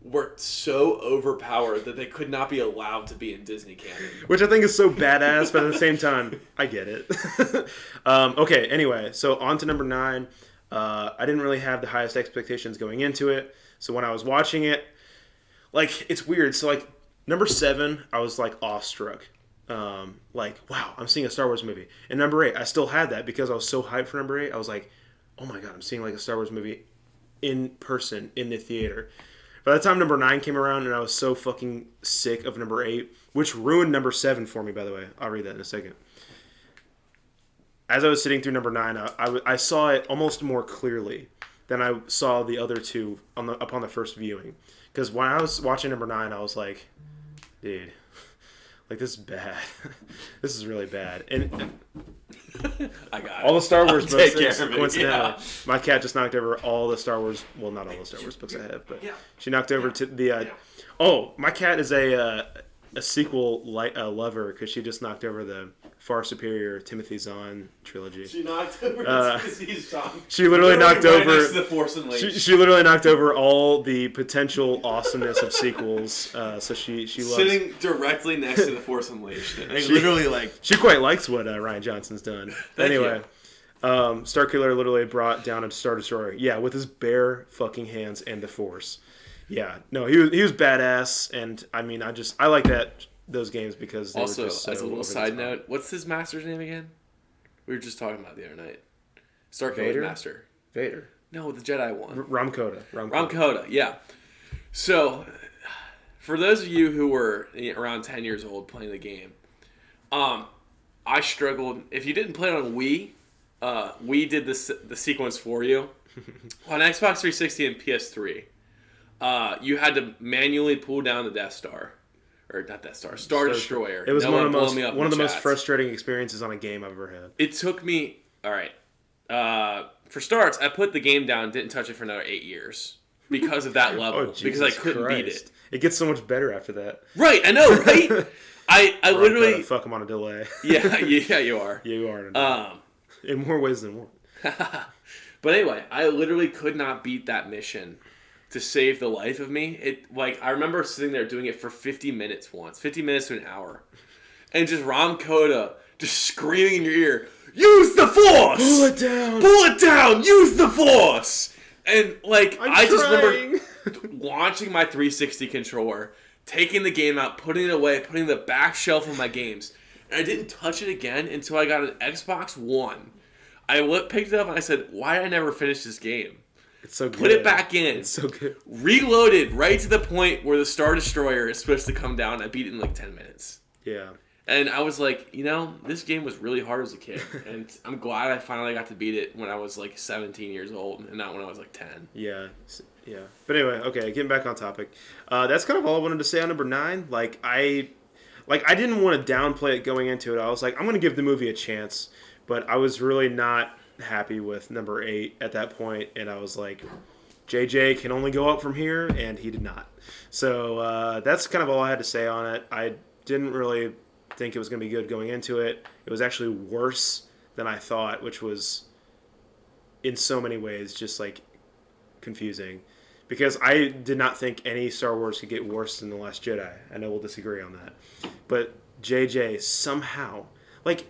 S2: were so overpowered that they could not be allowed to be in Disney canon.
S1: Which I think is so badass, but at the same time, I get it. Okay, anyway, so on to number 9. I didn't really have the highest expectations going into it. So when I was watching it, like, it's weird. So, like, number 7, I was, like, awestruck. Like, wow, I'm seeing a Star Wars movie. And number 8, I still had that because I was so hyped for number 8. I was like, oh my God, I'm seeing, like, a Star Wars movie in person, in the theater. By the time number 9 came around, and I was so fucking sick of number 8, which ruined number 7 for me, by the way. I'll read that in a second. As I was sitting through number 9, I saw it almost more clearly than I saw the other two upon the first viewing. Because when I was watching number 9, I was like, dude, like, this is bad. This is really bad. And
S2: I got
S1: all the Star Wars books,
S2: coincidentally.
S1: Yeah. My cat just knocked over all the Star Wars, well, not all the Star Wars books I have, but she knocked over to the, my cat is a sequel lover because she just knocked over the far superior Timothy Zahn trilogy.
S2: She knocked over Timothy Zahn.
S1: She literally knocked over
S2: the Force Unleashed.
S1: She literally knocked over all the potential awesomeness of sequels. So she loves
S2: sitting directly next to the Force Unleashed.
S1: She quite likes what Rian Johnson's done. Anyway, Starkiller literally brought down a Star Destroyer. Yeah, with his bare fucking hands and the Force. Yeah, no, he was badass, and I mean, I like those games because they
S2: also,
S1: were just so
S2: as a little side note, what's his master's name again? We were just talking about the other night. Starkiller's master.
S1: Vader.
S2: No, the Jedi one.
S1: Ram Koda.
S2: Ram Koda, yeah. So, for those of you who were around 10 years old playing the game, I struggled. If you didn't play it on Wii, Wii did the sequence for you. On Xbox 360 and PS3. You had to manually pull down the Death Star. Or not Death Star, Star Destroyer.
S1: It was one of the most frustrating experiences on a game I've ever had.
S2: It took me... Alright. For starts, I put the game down and didn't touch it for another 8 years. Because of that level. Because I couldn't beat it.
S1: It gets so much better after that.
S2: Right, I know, right? I literally...
S1: Fuck him on a delay.
S2: yeah, you are.
S1: Yeah, you are. In more ways than one.
S2: But anyway, I literally could not beat that mission to save the life of me. I remember sitting there doing it for 50 minutes once. 50 minutes to an hour. And just Ram Koda just screaming in your ear, use the Force!
S1: Pull it down!
S2: Pull it down! Use the Force! And, I just
S1: trying.
S2: remember launching my 360 controller, taking the game out, putting it away, putting it in the back shelf of my games. And I didn't touch it again until I got an Xbox One. I picked it up and I said, why did I never finish this game?
S1: It's so good.
S2: Put it back in.
S1: It's so good.
S2: Reloaded right to the point where the Star Destroyer is supposed to come down. I beat it in 10 minutes.
S1: Yeah.
S2: And I was like, this game was really hard as a kid. And I'm glad I finally got to beat it when I was 17 years old and not when I was 10.
S1: Yeah. Yeah. But anyway, okay, getting back on topic. That's kind of all I wanted to say on number 9. I didn't want to downplay it going into it. I was like, I'm going to give the movie a chance, but I was really not happy with number 8 at that point, and I was like, JJ can only go up from here, and he did not. So that's kind of all I had to say on it. I didn't really think it was going to be good going into it. It was actually worse than I thought, which was in so many ways just like confusing. Because I did not think any Star Wars could get worse than The Last Jedi. I know we'll disagree on that. But JJ somehow, like,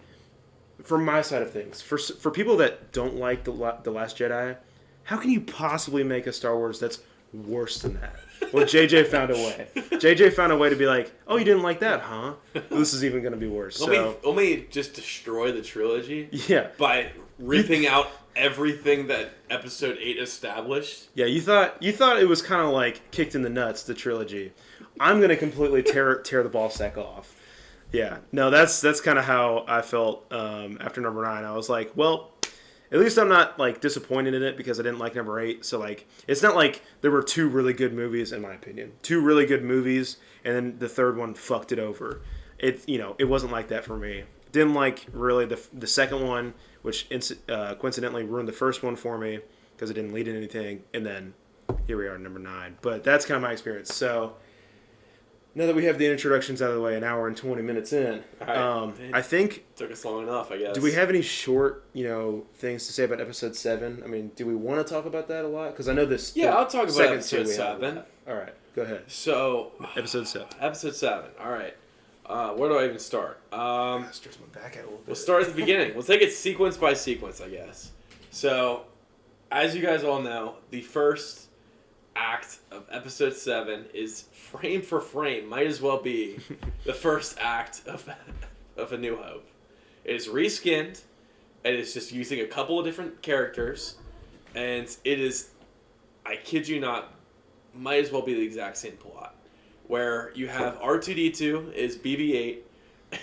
S1: from my side of things, for people that don't like The Last Jedi, how can you possibly make a Star Wars that's worse than that? Well, JJ found a way. JJ found a way to be like, oh, you didn't like that, huh? This is even going to be worse.
S2: Let me just destroy the trilogy by ripping out everything that Episode 8 established.
S1: Yeah, you thought it was kind of like kicked in the nuts, the trilogy. I'm going to completely tear the ball sack off. Yeah, no, that's kind of how I felt after number 9. I was like, well, at least I'm not like disappointed in it because I didn't like number 8. So like, it's not like there were 2 really good movies, in my opinion. 2 really good movies, and then the third one fucked it over. It wasn't like that for me. Didn't like really the second one, which coincidentally ruined the first one for me because it didn't lead to anything. And then here we are, number 9. But that's kind of my experience. So now that we have the introductions out of the way, an hour and 20 minutes in, I think
S2: took us long enough. I guess.
S1: Do we have any short, things to say about episode 7? I mean, do we want to talk about that a lot? Because I know this.
S2: Yeah, I'll talk about episode 7.
S1: All right, go ahead.
S2: So
S1: episode 7.
S2: Episode 7. All right. Where do I even start?
S1: Stretch my back out a little bit.
S2: We'll start at the beginning. We'll take it sequence by sequence, I guess. So, as you guys all know, the first act of episode 7 is frame for frame, might as well be the first act of A New Hope. It is reskinned, and it's just using a couple of different characters, and it is, I kid you not, might as well be the exact same plot. Where you have R2-D2 is BB-8,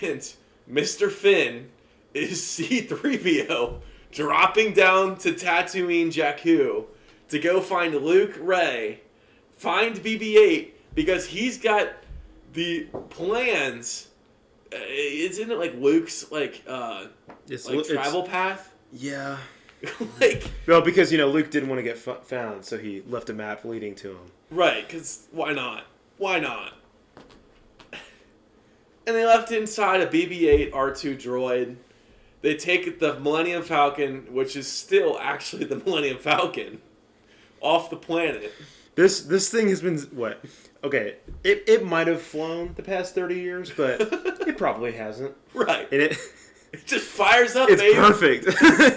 S2: and Mr. Finn is C-3PO dropping down to Tatooine, Jakku, to go find Luke, Rey, find BB-8, because he's got the plans. Isn't it like Luke's travel path?
S1: Yeah.
S2: Well,
S1: because Luke didn't want to get found, so he left a map leading to him.
S2: Right, because why not? Why not? And they left inside a BB-8 R2 droid. They take the Millennium Falcon, which is still actually the Millennium Falcon, off the planet.
S1: This thing has been what? Okay, it might have flown the past 30 years, but it probably hasn't.
S2: Right.
S1: And it
S2: just fires up,
S1: it's
S2: baby.
S1: Perfect.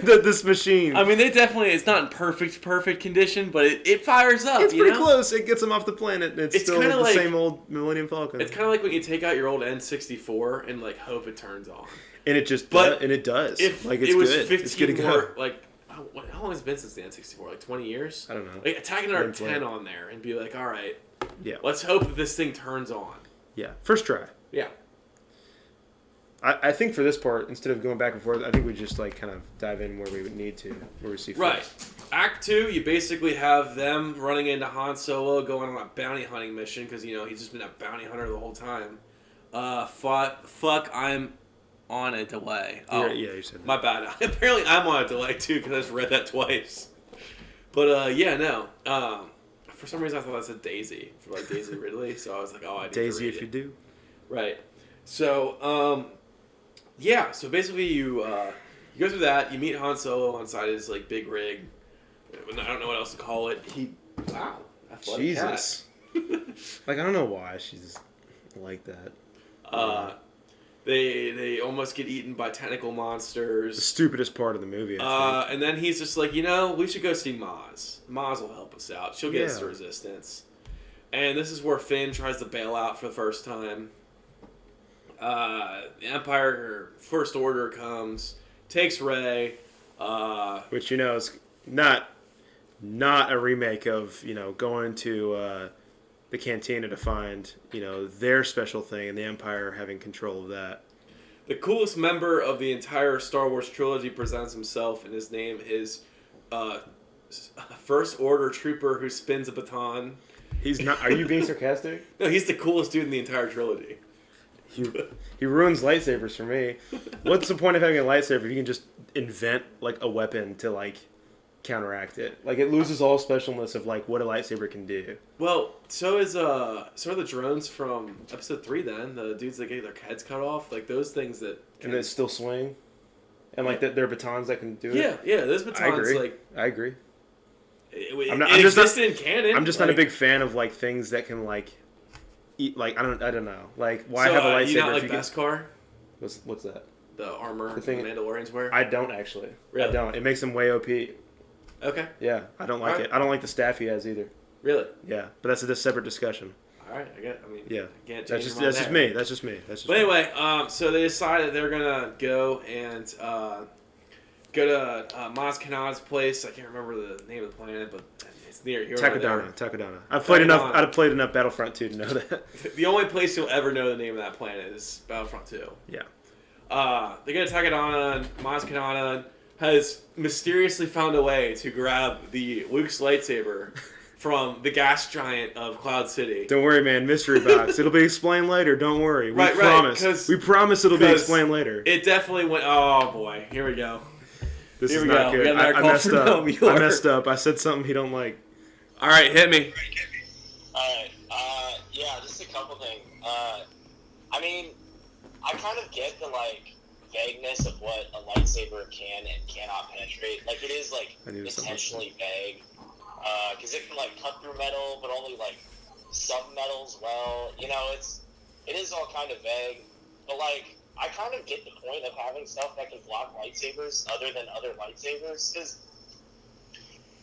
S1: This machine.
S2: I mean, it's not in perfect condition, but it fires up.
S1: It's pretty close. It gets them off the planet, and it's still the same old Millennium Falcon.
S2: It's kind of like when you take out your old N64 and hope it turns on.
S1: And it just it does.
S2: If
S1: it's
S2: it was
S1: good.
S2: 15
S1: it's good to
S2: more,
S1: go.
S2: how long has it been since the N64? 20 years?
S1: I don't know.
S2: Tacking another 10 on there and be like, all right,
S1: yeah,
S2: let's hope that this thing turns on.
S1: Yeah, first try.
S2: Yeah.
S1: I think for this part, instead of going back and forth, I think we just kind of dive in where we would need to, where we see first.
S2: Right. Act 2, you basically have them running into Han Solo, going on a bounty hunting mission, because, he's just been a bounty hunter the whole time. Fuck, I'm on a delay. Oh,
S1: yeah, you said that.
S2: My bad. Apparently I'm on a delay, too, because I just read that twice. But, no. For some reason, I thought that said Daisy, for, Daisy Ridley, so I was like, oh, I need
S1: Daisy
S2: to read
S1: if
S2: it.
S1: you do.
S2: Right. So, so basically you go through that, you meet Han Solo on side of his, big rig. I don't know what else to call it. Wow.
S1: Jesus. I don't know why she's like that.
S2: They almost get eaten by tentacle monsters.
S1: The stupidest part of the movie, I think.
S2: And then he's just like, we should go see Maz. Maz will help us out. She'll get us to Resistance. And this is where Finn tries to bail out for the first time. The Empire, or First Order, comes, takes Rey.
S1: Which, is not a remake of, going to the Cantina to find, their special thing and the Empire having control of that.
S2: The coolest member of the entire Star Wars trilogy presents himself, and his name is first order trooper who spins a baton.
S1: He's not. Are you being sarcastic?
S2: No, he's the coolest dude in the entire trilogy.
S1: He ruins lightsabers for me. What's the point of having a lightsaber if you can just invent like a weapon to like counteract it? Like it loses all specialness of like what a lightsaber can do.
S2: Well, so are the drones from episode 3 then, the dudes that get their heads cut off, like those things that can...
S1: And they still swing? And like there are batons that can do it?
S2: Yeah, those batons
S1: I agree.
S2: It existed in canon.
S1: I'm just not a big fan of like things that can like eat like I don't know. Like why have a lightsaber
S2: you not like
S1: if
S2: Beskar?
S1: What's that?
S2: The armor
S1: the thing,
S2: the Mandalorians wear?
S1: I don't actually.
S2: Really?
S1: I don't. It makes him way OP.
S2: Okay.
S1: Yeah, I don't like it. I don't like the staff he has either.
S2: Really?
S1: Yeah, but that's a separate discussion.
S2: All right,
S1: yeah.
S2: I can't
S1: that's just me. That's just me.
S2: But anyway, so they decided they're gonna go and go to Maz Kanata's place. I can't remember the name of the planet, but it's near here.
S1: Takadana. I've played enough Battlefront 2 to know that.
S2: The only place you'll ever know the name of that planet is Battlefront 2.
S1: Yeah.
S2: They go to Takadana, and Maz Kanata has mysteriously found a way to grab the Luke's lightsaber from the gas giant of Cloud City.
S1: Don't worry, man. Mystery box. It'll be explained later. Don't worry. We promise. We promise it'll be explained later.
S2: It definitely went... Oh, boy. Here we go.
S1: This is not good. I messed up. I messed up. I said something he don't like.
S2: All right, hit me.
S3: All right. Yeah, just a couple things. I mean, I kind of get the, like, vagueness of what a lightsaber can and cannot penetrate. Like, it is, like, intentionally vague. Because it can, like, cut through metal, but only, like, some metal as well. You know, it is all kind of vague. But, like, I kind of get the point of having stuff that can block lightsabers other than other lightsabers. Because,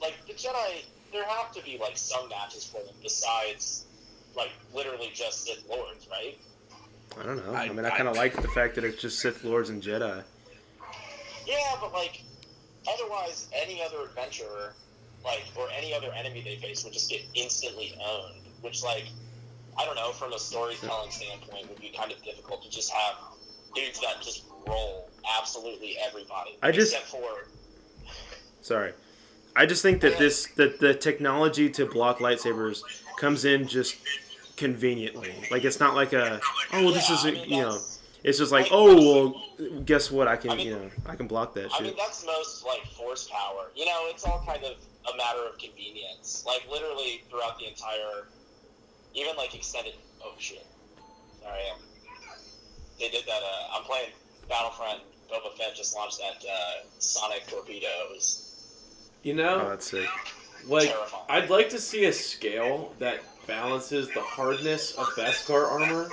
S3: like, the Jedi, there have to be, like, some matches for them besides, like, literally just Sith Lords, right?
S1: I don't know. I kind of like the fact that it's just Sith Lords and Jedi.
S3: Yeah, but, like, otherwise, any other adventurer, like, or any other enemy they face would just get instantly owned. Which, like, I don't know, from a storytelling standpoint, would be kind of difficult to just have dudes that just roll absolutely everybody. Except for...
S1: Sorry. I just think that the technology to block lightsabers comes in just conveniently. Like, it's not like it's just like, guess what? I can block that shit.
S3: I mean, that's most, like, force power. You know, it's all kind of a matter of convenience. Like, literally throughout the entire, even, like, extended... Oh, shit. Sorry, they did that, I'm playing Battlefront. Boba Fett just launched that, sonic torpedoes.
S2: You know,
S1: that's sick.
S2: Like,
S3: Terrifying.
S2: I'd like to see a scale that balances the hardness of Beskar armor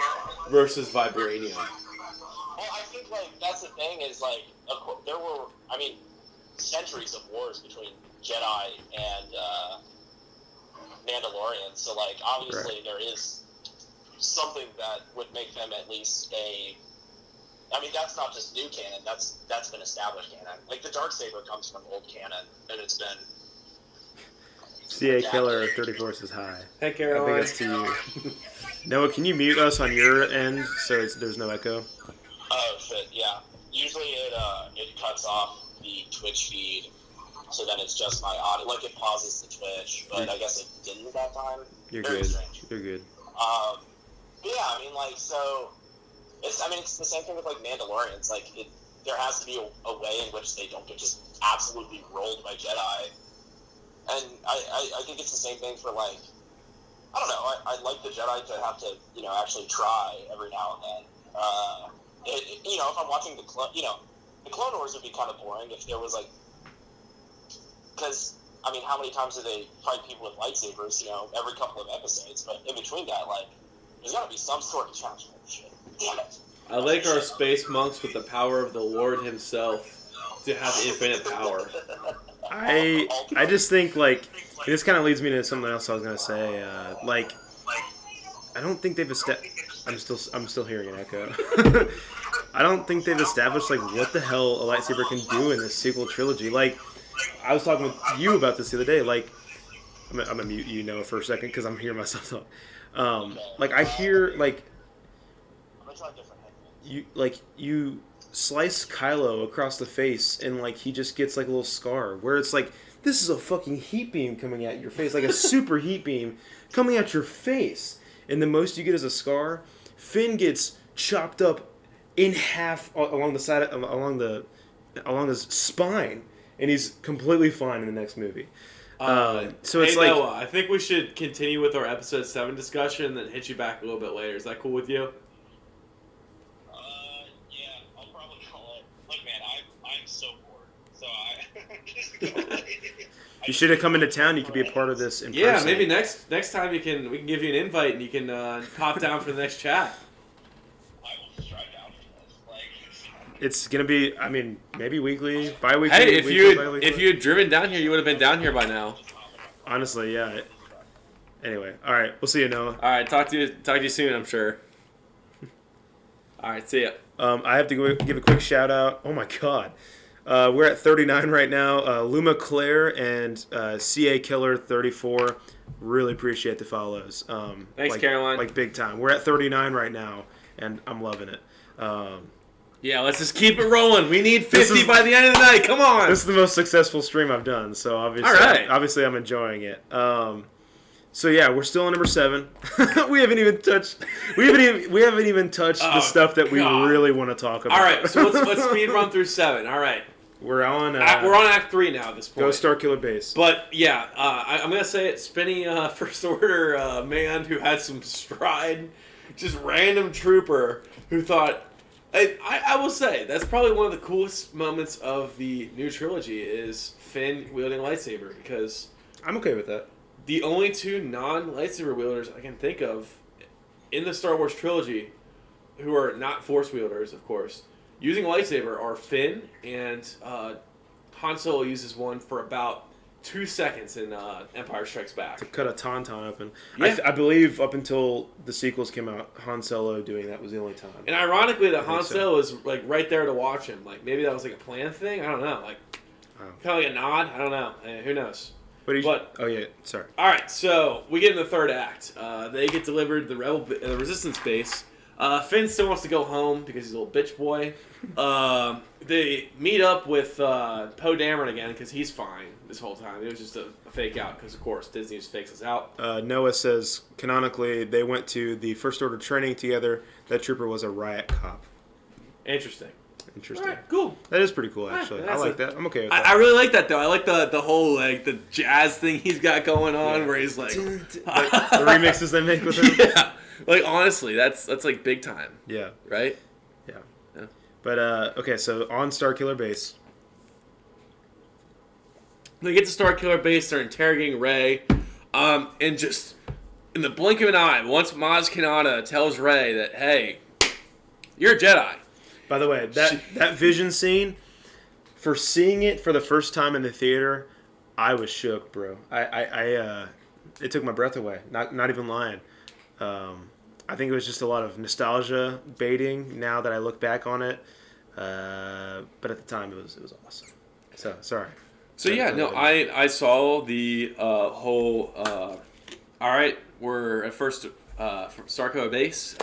S2: versus vibranium.
S3: Well, I think, like, that's the thing is, like, there were, I mean, centuries of wars between Jedi and Mandalorians. So, like, obviously there is something that would make them at least I mean, that's not just new canon. That's been established canon. Like, the Darksaber comes from old canon, and it's been...
S1: CA Killer 34 is high.
S2: Hey, Caroline.
S1: I think it's to you. Noah, can you mute us on your end so there's no echo?
S3: Oh, shit, yeah. Usually it cuts off the Twitch feed, so then it's just my audio. Like, it pauses the Twitch, but I guess it didn't that time.
S1: You're
S3: Very
S1: good.
S3: strange.
S1: You're good.
S3: But yeah, I mean, like, so... It's the same thing with, like, Mandalorians. Like, there has to be a way in which they don't get just absolutely rolled by Jedi. And I think it's the same thing for, like, I don't know, I'd like the Jedi to have to, you know, actually try every now and then. You know, if I'm watching the Clone Wars would be kind of boring if there was, like, because, I mean, how many times do they fight people with lightsabers, you know, every couple of episodes? But in between that, like, there's got to be some sort of challenge for this shit. Damn it.
S2: I like our space monks with the power of the Lord himself to have infinite power.
S1: I just think, like, this kind of leads me to something else I was gonna say. Like, I don't think they've established. I'm still hearing an echo. I don't think they've established, like, what the hell a lightsaber can do in this sequel trilogy. Like, I was talking with you about this the other day. Like, I'm gonna mute you, Noah, for a second because I'm hearing myself talk. Like, I hear, like, you slice Kylo across the face and, like, he just gets, like, a little scar where it's like, this is a fucking heat beam coming at your face, like a super heat beam coming at your face. And the most you get is a scar. Finn gets chopped up in half along the side, along his spine, and he's completely fine in the next movie. So it's
S2: hey,
S1: like
S2: Noah, I think we should continue with our episode 7 discussion and then hit you back a little bit later. Is that cool with you?
S3: Yeah, I'll probably call it. Look, man, I'm so bored, so I just go.
S1: you should have come into town. You could be a part of this in
S2: Yeah,
S1: person.
S2: maybe next time we can give you an invite and you can pop down for the next chat.
S3: I will strike out for this. Like,
S1: It's gonna be, I mean, maybe weekly, bi-weekly.
S2: Hey, if
S1: weekly,
S2: you
S1: bi-weekly.
S2: if you had driven down here, you would have been down here by now.
S1: Honestly, yeah. Anyway, all right, we'll see you, Noah.
S2: All right, talk to you soon. I'm sure. All right, see ya.
S1: I have to give a quick shout out. Oh my God, we're at 39 right now. Luma Claire and CA Killer 34. Really appreciate the follows.
S2: Thanks, Caroline.
S1: Like big time. We're at 39 right now, and I'm loving it.
S2: Yeah, let's just keep it rolling. We need 50 by the end of the night. Come on.
S1: This is the most successful stream I've done, so obviously,
S2: All right.
S1: obviously I'm enjoying it. So yeah, we're still on number 7. we haven't even touched the stuff that we
S2: God.
S1: really want to talk about.
S2: All right, so let's speed run through 7. All right,
S1: we're on
S2: Act 3 now at this point.
S1: Go Star Killer Base.
S2: But yeah, I'm gonna say it. Spinny First Order man who had some stride, just random trooper who thought. I will say that's probably one of the coolest moments of the new trilogy is Finn wielding a lightsaber, because
S1: I'm okay with that.
S2: the only 2 non-lightsaber wielders I can think of in the Star Wars trilogy who are not Force wielders, of course, using a lightsaber are Finn and Han Solo uses one for about 2 seconds in Empire Strikes Back.
S1: To cut a tauntaun open.
S2: Yeah.
S1: I believe up until the sequels came out, Han Solo doing that was the only time.
S2: And ironically, that Han
S1: so.
S2: Solo is like right there to watch him. Like maybe that was like a planned thing. I don't know. Like kind of like a nod. I don't know. Who knows?
S1: Oh yeah, sorry.
S2: All right, so we get in the third act. They get delivered the Resistance base. Finn still wants to go home because he's a little bitch boy. They meet up with Poe Dameron again because he's fine this whole time. It was just a fake out because, of course, Disney just fakes us out.
S1: Noah says, canonically, they went to the First Order training together. That trooper was a riot cop.
S2: Interesting.
S1: All
S2: right, cool.
S1: That is pretty cool, actually. I like that. I'm okay with that.
S2: I really like that, though. I like the whole, like, the jazz thing he's got going on where he's like...
S1: the remixes they make with him?
S2: Yeah. Like, honestly, that's like big time.
S1: Yeah.
S2: Right?
S1: Yeah.
S2: Yeah.
S1: But, okay, so on Star Killer Base.
S2: They get to Star Killer Base, they're interrogating Rey, and just in the blink of an eye, once Maz Kanata tells Rey that, hey, you're a Jedi.
S1: By the way, that vision scene, for seeing it for the first time in the theater, I was shook, bro. It took my breath away. Not even lying. I think it was just a lot of nostalgia baiting. Now that I look back on it, but at the time it was awesome. So sorry.
S2: So yeah, no, I saw the whole. All right, we're at first from Star Killer Base.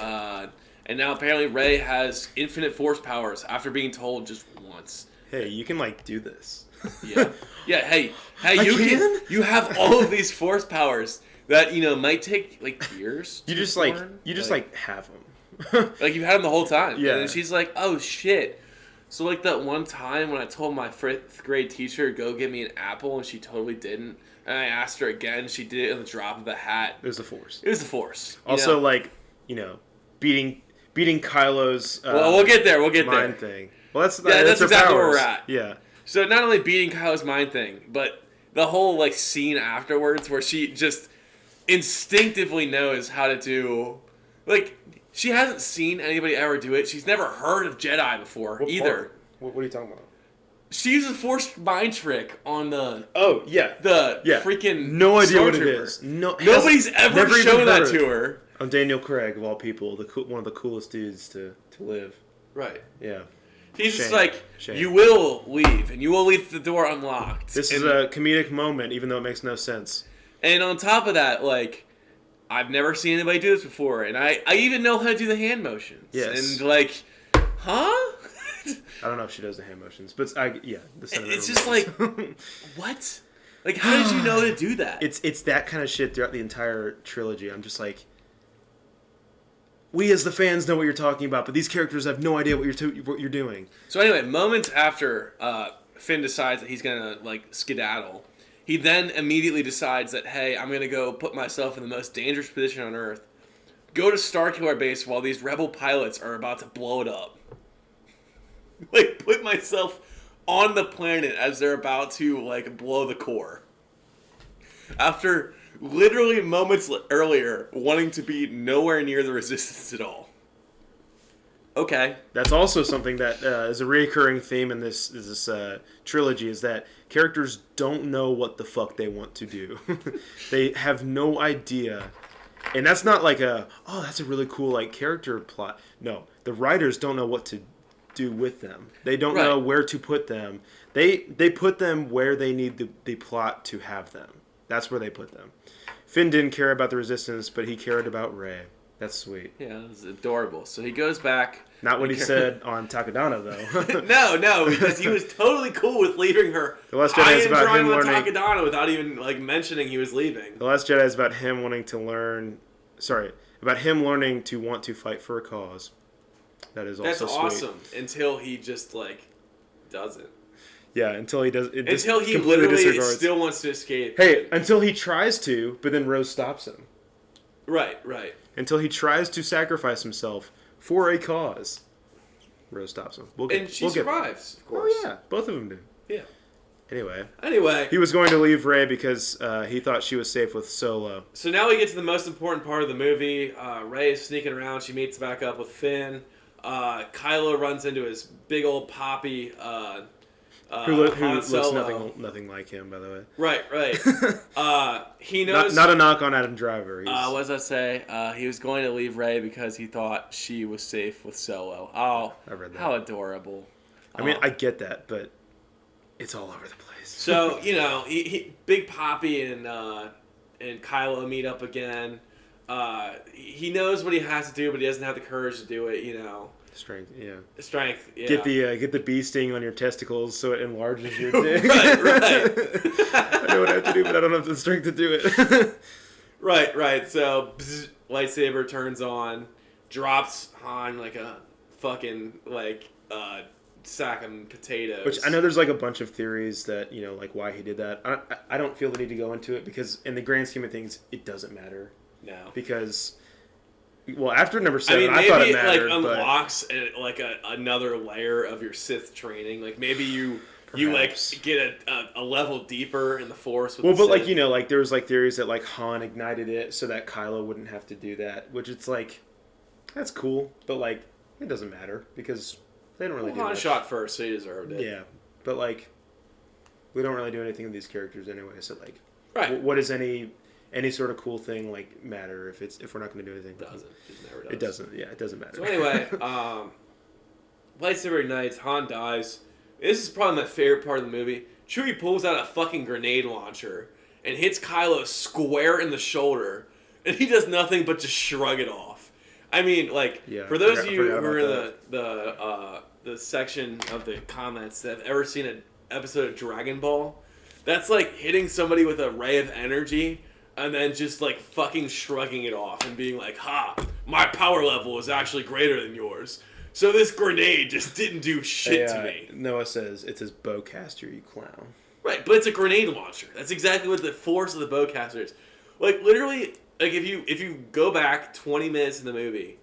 S2: And now apparently Rey has infinite force powers after being told just once.
S1: Hey, you can like do this.
S2: Yeah. Yeah. Hey,
S1: can?
S2: you have all of these force powers that might take like years.
S1: You just have them.
S2: Like you've had them the whole time.
S1: Yeah.
S2: And then she's like, oh shit. So like that one time when I told my 5th grade teacher go get me an apple and she totally didn't, and I asked her again, she did it in the drop of a hat.
S1: It was the Force.
S2: It was the Force.
S1: Also, beating Kylo's
S2: we'll get there.
S1: mind thing. Well, that's
S2: exactly where we're at.
S1: Yeah.
S2: So not only beating Kylo's mind thing, but the whole like scene afterwards where she just instinctively knows how to do, like, she hasn't seen anybody ever do it. She's never heard of Jedi before either.
S1: What are you talking about?
S2: She uses a forced mind trick on the freaking
S1: no idea what it
S2: stormtrooper.
S1: is. No,
S2: Nobody's ever shown that to her.
S1: I'm Daniel Craig, of all people, one of the coolest dudes to live.
S2: Right.
S1: Yeah.
S2: He's just like,
S1: Shame.
S2: you will leave, and you will leave the door unlocked.
S1: This is a comedic moment, even though it makes no sense.
S2: And on top of that, like, I've never seen anybody do this before, and I even know how to do the hand motions.
S1: Yes.
S2: And like, huh?
S1: I don't know if she does the hand motions, but the sentiment
S2: it's just like, what? Like, how did you know to do that?
S1: It's that kind of shit throughout the entire trilogy. I'm just like, we as the fans know what you're talking about, but these characters have no idea what you're doing.
S2: So anyway, moments after Finn decides that he's gonna like skedaddle, he then immediately decides that, hey, I'm gonna go put myself in the most dangerous position on Earth, go to Starkiller Base while these rebel pilots are about to blow it up. Like, put myself on the planet as they're about to like blow the core. After literally moments earlier wanting to be nowhere near the Resistance at all. Okay.
S1: That's also something that is a recurring theme in this trilogy, is that characters don't know what the fuck they want to do. They have no idea. And that's not like that's a really cool like character plot. No, the writers don't know what to do with them. They don't know where to put them. They put them where they need the plot to have them. That's where they put them. Finn didn't care about the Resistance, but he cared about Rey. That's sweet.
S2: Yeah, it was adorable. So he goes back.
S1: Not what he said on Takadana, though.
S2: No, because he was totally cool with leaving her.
S1: The Last Jedi is about him learning.
S2: Takadana without even like mentioning he was leaving.
S1: The Last Jedi is about him wanting to learn. Sorry, about him learning to want to fight for a cause. That is also sweet.
S2: That's awesome. Until he just like doesn't.
S1: Yeah, until he does.
S2: Until he literally still wants to escape.
S1: Hey, until he tries to, but then Rose stops him.
S2: Right.
S1: Until he tries to sacrifice himself for a cause. Rose stops him.
S2: And she survives, of course.
S1: Oh, yeah. Both of them do.
S2: Yeah.
S1: Anyway. He was going to leave Rey because he thought she was safe with Solo.
S2: So now we get to the most important part of the movie. Rey is sneaking around. She meets back up with Finn. Kylo runs into his big old poppy
S1: who looks nothing like him, by the way.
S2: Right. He knows...
S1: Not a knock on Adam Driver.
S2: What does that say? He was going to leave Rey because he thought she was safe with Solo. Oh,
S1: I read that.
S2: How adorable.
S1: I mean, I get that, but it's all over the place.
S2: So, Big Poppy and Kylo meet up again. He knows what he has to do, but he doesn't have the courage to do it,
S1: Strength, yeah.
S2: Yeah.
S1: Get the bee sting on your testicles so it enlarges your dick.
S2: Right.
S1: I know what I have to do, but I don't have the strength to do it.
S2: Right. So, lightsaber turns on, drops Han like a fucking, sack of potatoes.
S1: Which I know there's, a bunch of theories that, why he did that. I don't feel the need to go into it because in the grand scheme of things, it doesn't matter.
S2: No.
S1: Because... Well, after number 7, I thought it mattered.
S2: Maybe it unlocks another layer of your Sith training. Like maybe you get a level deeper in the Force. With
S1: but there was theories that Han ignited it so that Kylo wouldn't have to do that. Which it's that's cool, but it doesn't matter because they don't really do
S2: Han
S1: much.
S2: shot first, so he deserved it.
S1: Yeah, but we don't really do anything with these characters anyway. So
S2: right,
S1: what does any sort of cool thing matter if we're not going to do anything?
S2: It doesn't. It never does.
S1: It doesn't. Yeah, it doesn't matter.
S2: So anyway, lightsaber ignites. Han dies. This is probably my favorite part of the movie. Chewie pulls out a fucking grenade launcher and hits Kylo square in the shoulder, and he does nothing but just shrug it off. I mean, for those of you who are in the section of the comments that have ever seen an episode of Dragon Ball, that's like hitting somebody with a ray of energy. And then just, fucking shrugging it off and being like, ha, my power level is actually greater than yours. So this grenade just didn't do shit to me.
S1: Noah says, it's his bowcaster, you clown.
S2: Right, but it's a grenade launcher. That's exactly what the force of the bowcaster is. Literally, if you go back 20 minutes in the movie,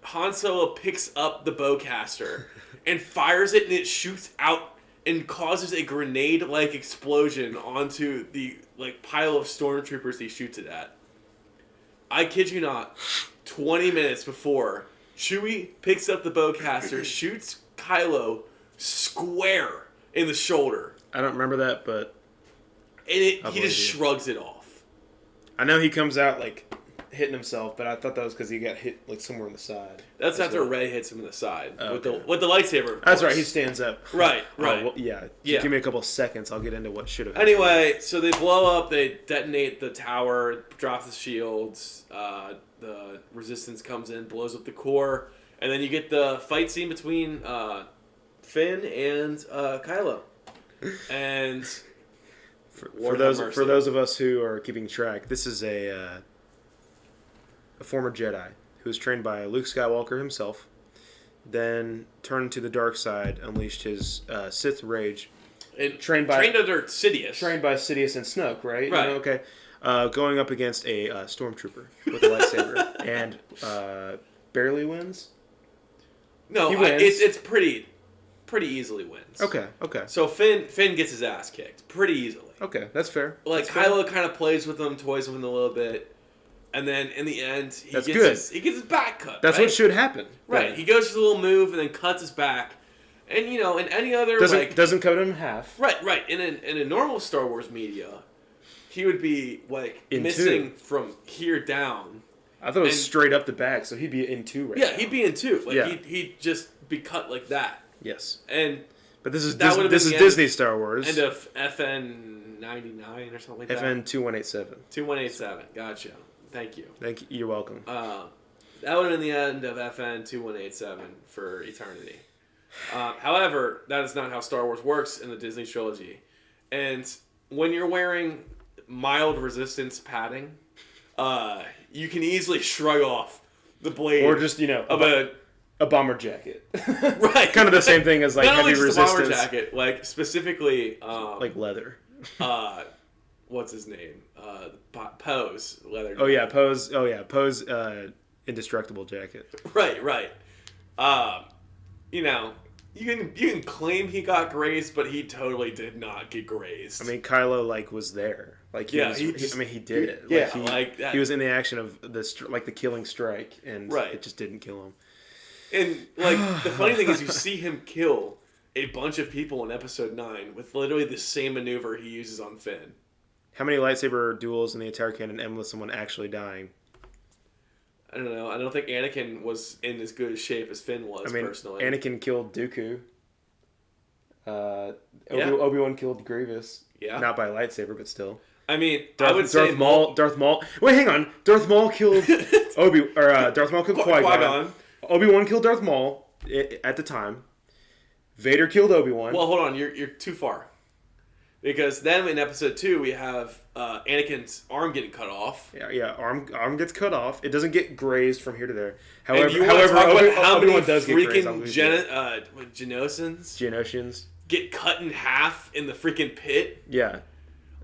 S2: Han Solo picks up the bowcaster and fires it and it shoots out and causes a grenade-like explosion onto the pile of stormtroopers he shoots it at. I kid you not, 20 minutes before, Chewie picks up the bowcaster, shoots Kylo square in the shoulder.
S1: I don't remember that, but...
S2: And he just shrugs it off.
S1: I know he comes out, hitting himself, but I thought that was because he got hit, somewhere on the side.
S2: That's after Rey hits him in the side. With the lightsaber.
S1: That's right, he stands up.
S2: Right.
S1: Well, yeah. Give me a couple seconds, I'll get into what should have happened.
S2: Anyway, so they blow up, they detonate the tower, drop the shields, the Resistance comes in, blows up the core, and then you get the fight scene between Finn and Kylo. And...
S1: For those of us who are keeping track, this is a former Jedi who was trained by Luke Skywalker himself, then turned to the dark side, unleashed his Sith rage.
S2: Trained under Sidious.
S1: Trained by Sidious and Snoke, right?
S2: Right.
S1: Okay. Going up against a stormtrooper with a lightsaber and barely wins.
S2: No,
S1: he wins.
S2: It's pretty easily wins.
S1: Okay.
S2: So Finn gets his ass kicked pretty easily.
S1: Okay, that's fair.
S2: Like
S1: that's
S2: Kylo
S1: fair.
S2: kind of plays with him, toys with him a little bit, and then in the end he
S1: That's
S2: gets
S1: good.
S2: he gets his back cut.
S1: That's
S2: right?
S1: what should happen.
S2: Right.
S1: Yeah.
S2: He goes to the little move and then cuts his back. And in any other
S1: doesn't cut him in half.
S2: Right. In a normal Star Wars media, he would be
S1: in
S2: missing
S1: two.
S2: from here down.
S1: I thought it was straight up the back, so he'd be in two right now.
S2: Yeah, he'd be in two. He'd just be cut like that.
S1: Yes.
S2: But
S1: this is Disney Star Wars.
S2: End of FN 99 or something like that.
S1: FN 2187.
S2: 2187. Gotcha. Thank you.
S1: You're welcome.
S2: That would have been the end of FN 2187 for eternity. However, that is not how Star Wars works in the Disney trilogy. And when you're wearing mild resistance padding, you can easily shrug off the blade.
S1: Or just,
S2: of
S1: a bomber jacket.
S2: Right.
S1: Kind of the same thing as
S2: not
S1: heavy
S2: only just
S1: resistance.
S2: a bomber jacket, specifically
S1: like leather.
S2: What's his name? Pose leather.
S1: Oh yeah, Pose. Pose. Indestructible jacket.
S2: Right. You can claim he got grazed, but he totally did not get grazed.
S1: I mean, Kylo was there. He did it.
S2: Yeah,
S1: he was in the action of the killing strike, and
S2: right.
S1: It just didn't kill him.
S2: And the funny thing is, you see him kill a bunch of people in Episode 9 with literally the same maneuver he uses on Finn.
S1: How many lightsaber duels in the entire canon end with someone actually dying?
S2: I don't know. I don't think Anakin was in as good a shape as Finn was, personally.
S1: Anakin killed Dooku. Obi-Wan killed Grievous.
S2: Yeah.
S1: Not by lightsaber, but still.
S2: I mean,
S1: Darth Maul. Wait, hang on. Darth Maul killed Darth Maul killed Qui-Gon. Obi-Wan killed Darth Maul at the time. Vader killed Obi-Wan.
S2: Well, hold on. You're too far. Because then in Episode 2, we have Anakin's arm getting cut off.
S1: Yeah. Arm gets cut off. It doesn't get grazed from here to there.
S2: How
S1: Obi-Wan
S2: many
S1: does get grazed.
S2: Geonosians get cut in half in the freaking pit.
S1: Yeah.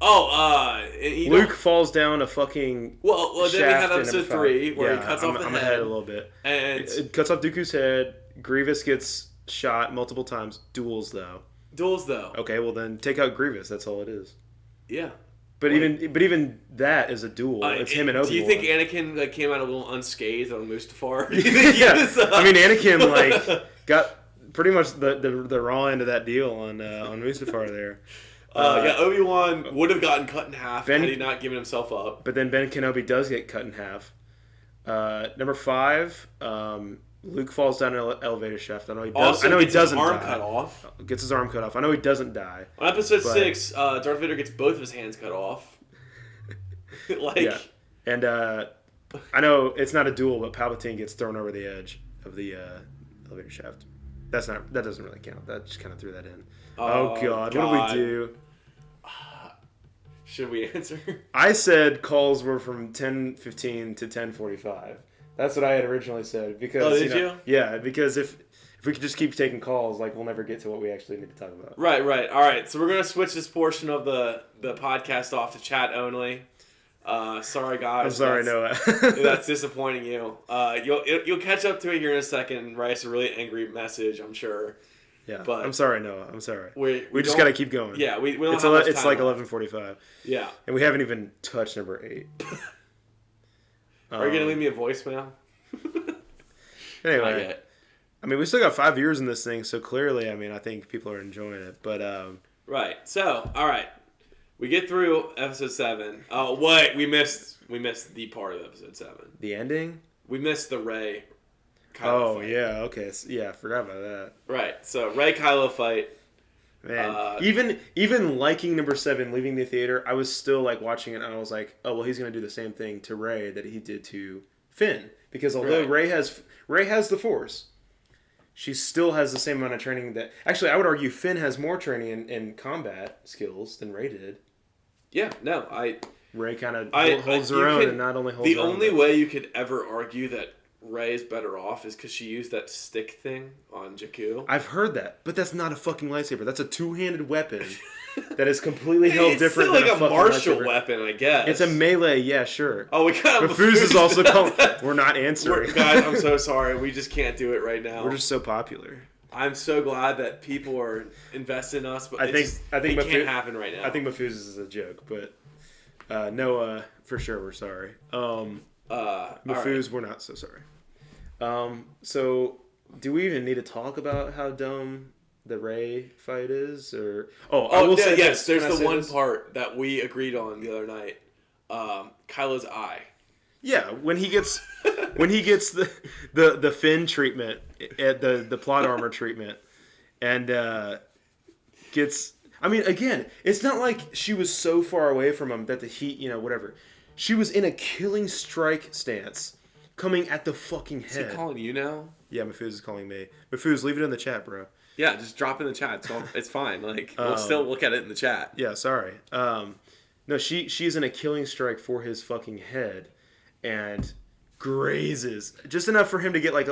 S2: Luke
S1: falls down a fucking
S2: Well, then we have Episode 3 where he cuts off the head.
S1: I'm ahead a little bit.
S2: And
S1: it cuts off Dooku's head. Grievous gets shot multiple times. Duels, though. Okay, well then take out Grievous. That's all it is.
S2: Yeah.
S1: But even that is a duel. It's him and Obi-Wan.
S2: Do you think Anakin came out a little unscathed on Mustafar?
S1: I mean, Anakin got pretty much the raw end of that deal on Mustafar there.
S2: Obi-Wan would have gotten cut in half had he not given himself up.
S1: But then Ben Kenobi does get cut in half. Number 5, Luke falls down an elevator shaft. I know he doesn't.
S2: Gets his arm cut off.
S1: Gets his arm cut off. I know he doesn't die.
S2: On Episode 6, Darth Vader gets both of his hands cut off.
S1: Yeah. And I know it's not a duel, but Palpatine gets thrown over the edge of the elevator shaft. That doesn't really count. That just kind of threw that in. Oh God. What do we do?
S2: Should we answer?
S1: I said calls were from 10:15 to 10:45. That's what I had originally said because
S2: you?
S1: Yeah, because if we could just keep taking calls, we'll never get to what we actually need to talk about.
S2: Right. All right. So we're gonna switch this portion of the podcast off to chat only. Sorry, guys.
S1: I'm sorry, Noah.
S2: That's disappointing you. You'll catch up to it here in a second and write us a really angry message, I'm sure.
S1: Yeah,
S2: but
S1: I'm sorry, Noah. I'm sorry.
S2: We
S1: just got to keep going.
S2: Yeah, we don't have much time.
S1: It's like 11:45.
S2: Yeah.
S1: And we haven't even touched number 8.
S2: Are you going to leave me a voicemail?
S1: Anyway. I mean, we still got 5 years in this thing, so clearly, I think people are enjoying it. But
S2: right. So, all right. We get through Episode 7. Oh, wait. We missed the part of Episode 7.
S1: The ending?
S2: We missed the Rey
S1: Kylo
S2: fight.
S1: Yeah, okay. Yeah, I forgot about that.
S2: Right. So, Rey Kylo fight.
S1: Man, even liking number 7, leaving the theater, I was still watching it, and I was like, oh well, he's gonna do the same thing to Rey that he did to Finn, because although Rey has the Force, she still has the same amount of training that. Actually, I would argue Finn has more training in combat skills than Rey did.
S2: Yeah, no,
S1: Ray kind of holds
S2: you
S1: her own,
S2: could-
S1: and not only holds
S2: the
S1: her own.
S2: only way you could ever argue that Ray is better off is because she used that stick thing on Jakku.
S1: I've heard that, but that's not a fucking lightsaber. That's a two-handed weapon that is completely held different
S2: It's
S1: than
S2: still like a martial
S1: lightsaber.
S2: weapon, I guess.
S1: It's a melee, yeah, sure.
S2: Oh, we got
S1: Mafuz is also calling. We're not answering.
S2: Guys, I'm so sorry. We just can't do it right now.
S1: We're just so popular.
S2: I'm so glad that people are invested in us, but
S1: I think
S2: it can't happen right now.
S1: I think Mafuz is a joke, but Noah, for sure, we're sorry. Mafuz, we're not so sorry. So, do we even need to talk about how dumb the Rey fight is? Or
S2: yes, there's the one part that we agreed on the other night. Kylo's eye.
S1: Yeah, when he gets the fin treatment, the plot armor treatment, and gets. I mean, again, it's not like she was so far away from him that the heat, whatever. She was in a killing strike stance, coming at the fucking head.
S2: Is he calling you now?
S1: Yeah, Mafuz is calling me. Mafuz, leave it in the chat, bro.
S2: Yeah, just drop it in the chat. It's fine. Like we'll still look at it in the chat.
S1: Yeah, sorry. No, she's in a killing strike for his fucking head, and grazes just enough for him to get like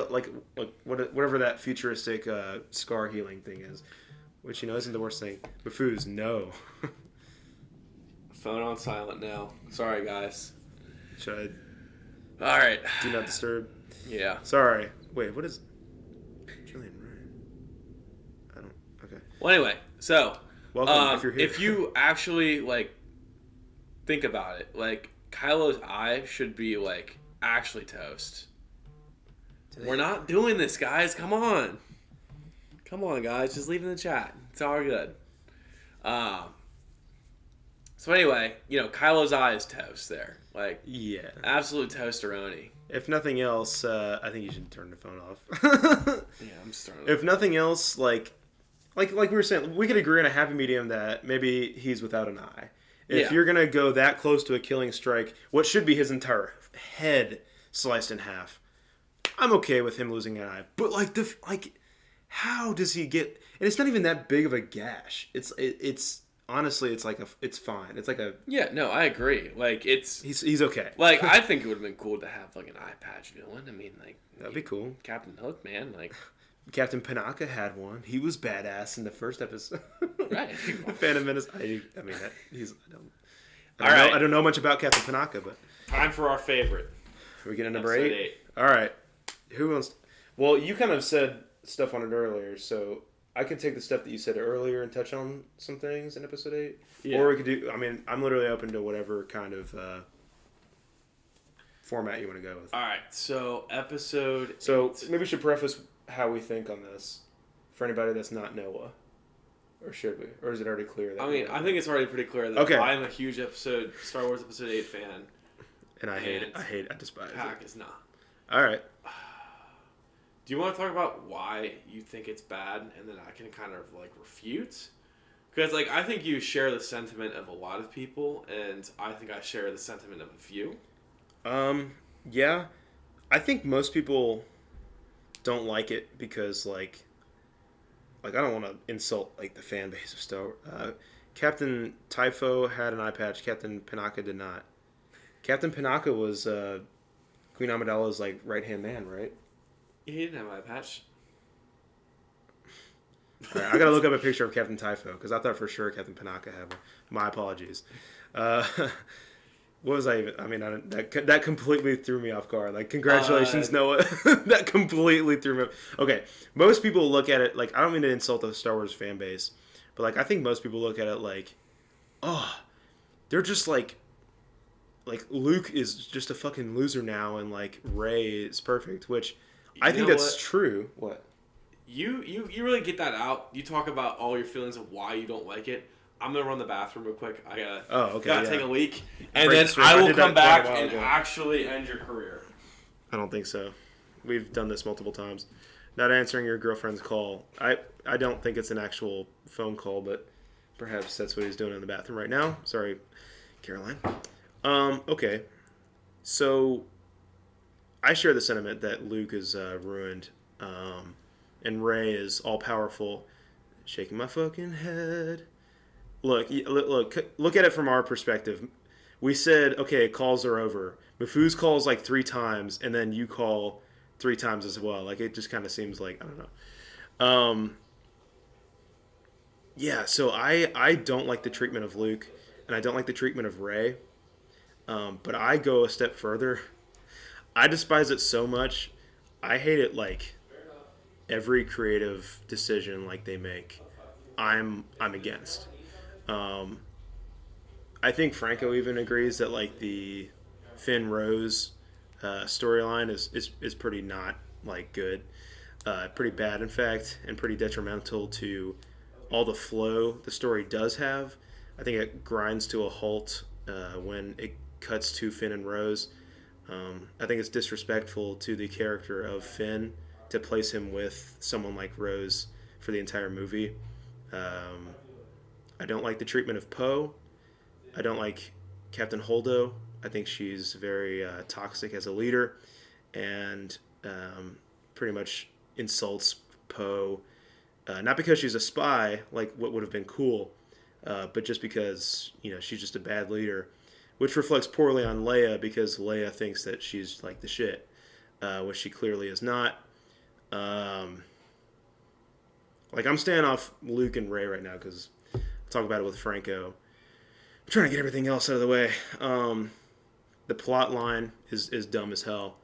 S1: whatever that futuristic scar healing thing is, which isn't the worst thing. Mafuz, no.
S2: Phone on silent now. Sorry, guys.
S1: Should
S2: All right.
S1: Do not disturb?
S2: Yeah.
S1: Sorry. Wait, what is Julian Ryan? I don't. Okay.
S2: Well, anyway, so
S1: welcome if you're here.
S2: If you actually think about it, Kylo's eye should be actually toast. We're not doing this, guys. Come on, guys. Just leave it in the chat. It's all good. So anyway, Kylo's eye is toast there.
S1: Yeah,
S2: absolute toasteroni.
S1: If nothing else, I think you should turn the phone off.
S2: Yeah, I'm starting.
S1: If nothing else, like we were saying, we could agree on a happy medium that maybe he's without an eye. If you're gonna go that close to a killing strike, what should be his entire head sliced in half, I'm okay with him losing an eye. But how does he get? And it's not even that big of a gash. It's honestly, it's fine. It's
S2: no, I agree.
S1: He's okay.
S2: I think it would have been cool to have an eye patch villain. I mean,
S1: that'd be cool.
S2: Captain Hook, man,
S1: Captain Panaka had one. He was badass in the first episode.
S2: Right.
S1: Phantom Menace. I mean,
S2: I
S1: don't know much about Captain Panaka, but
S2: time for our favorite.
S1: Are we getting number 8? All right. Who wants? Well, you kind of said stuff on it earlier, so I can take the stuff that you said earlier and touch on some things in episode 8. Yeah. Or we could do. I mean, I'm literally open to whatever kind of format you want to go with.
S2: All right. So episode.
S1: So
S2: 8.
S1: maybe we should preface how we think on this for anybody that's not Noah. Or should we? Or is it already clear?
S2: I mean, I think it's already pretty clear that I'm a huge Star Wars Episode 8 fan.
S1: And I hate it. I despise it.
S2: Pack is not.
S1: All right.
S2: Do you want to talk about why you think it's bad, and then I can kind of refute? Because I think you share the sentiment of a lot of people, and I think I share the sentiment of a few.
S1: Yeah, I think most people don't like it because I don't want to insult the fan base of Star Wars. Captain Typho had an eye patch. Captain Panaka did not. Captain Panaka was Queen Amidala's right hand man, right?
S2: He didn't have an eye patch.
S1: All right, I gotta look up a picture of Captain Typho because I thought for sure Captain Panaka had one. My apologies. What was I even? I mean, that completely threw me off guard. Congratulations, Noah. That completely threw me off. Okay, most people look at it I don't mean to insult the Star Wars fan base, but I think most people look at it they're just Luke is just a fucking loser now, and Rey is perfect, which I think that's true. What?
S2: You really get that out. You talk about all your feelings of why you don't like it. I'm gonna run the bathroom real quick. I gotta take a leak, and then I will come back and actually end your career.
S1: I don't think so. We've done this multiple times. Not answering your girlfriend's call. I don't think it's an actual phone call, but perhaps that's what he's doing in the bathroom right now. Sorry, Caroline. Okay. So I share the sentiment that Luke is ruined, and Rey is all powerful. Shaking my fucking head. look at it from our perspective. We said, okay, calls are over. Mafuz calls like 3 times, and then you call 3 times as well. Like, it just kind of seems like, I don't know. Yeah, so I don't like the treatment of Luke, and I don't like the treatment of Rey. But I go a step further. I despise it so much. I hate it like every creative decision like they make. I'm against. I think Franco even agrees that like the Finn Rose storyline is pretty not like good, pretty bad in fact, and pretty detrimental to all the flow the story does have. I think it grinds to a halt when it cuts to Finn and Rose. I think it's disrespectful to the character of Finn to place him with someone like Rose for the entire movie. I don't like the treatment of Poe. I don't like Captain Holdo. I think she's very toxic as a leader and pretty much insults Poe. Not because she's a spy, like what would have been cool, but just because she's just a bad leader, which reflects poorly on Leia because Leia thinks that she's like the shit, which she clearly is not. Like I'm staying off Luke and Rey right now because I'll talk about it with Franco. I'm trying to get everything else out of the way. The plot line is dumb as hell.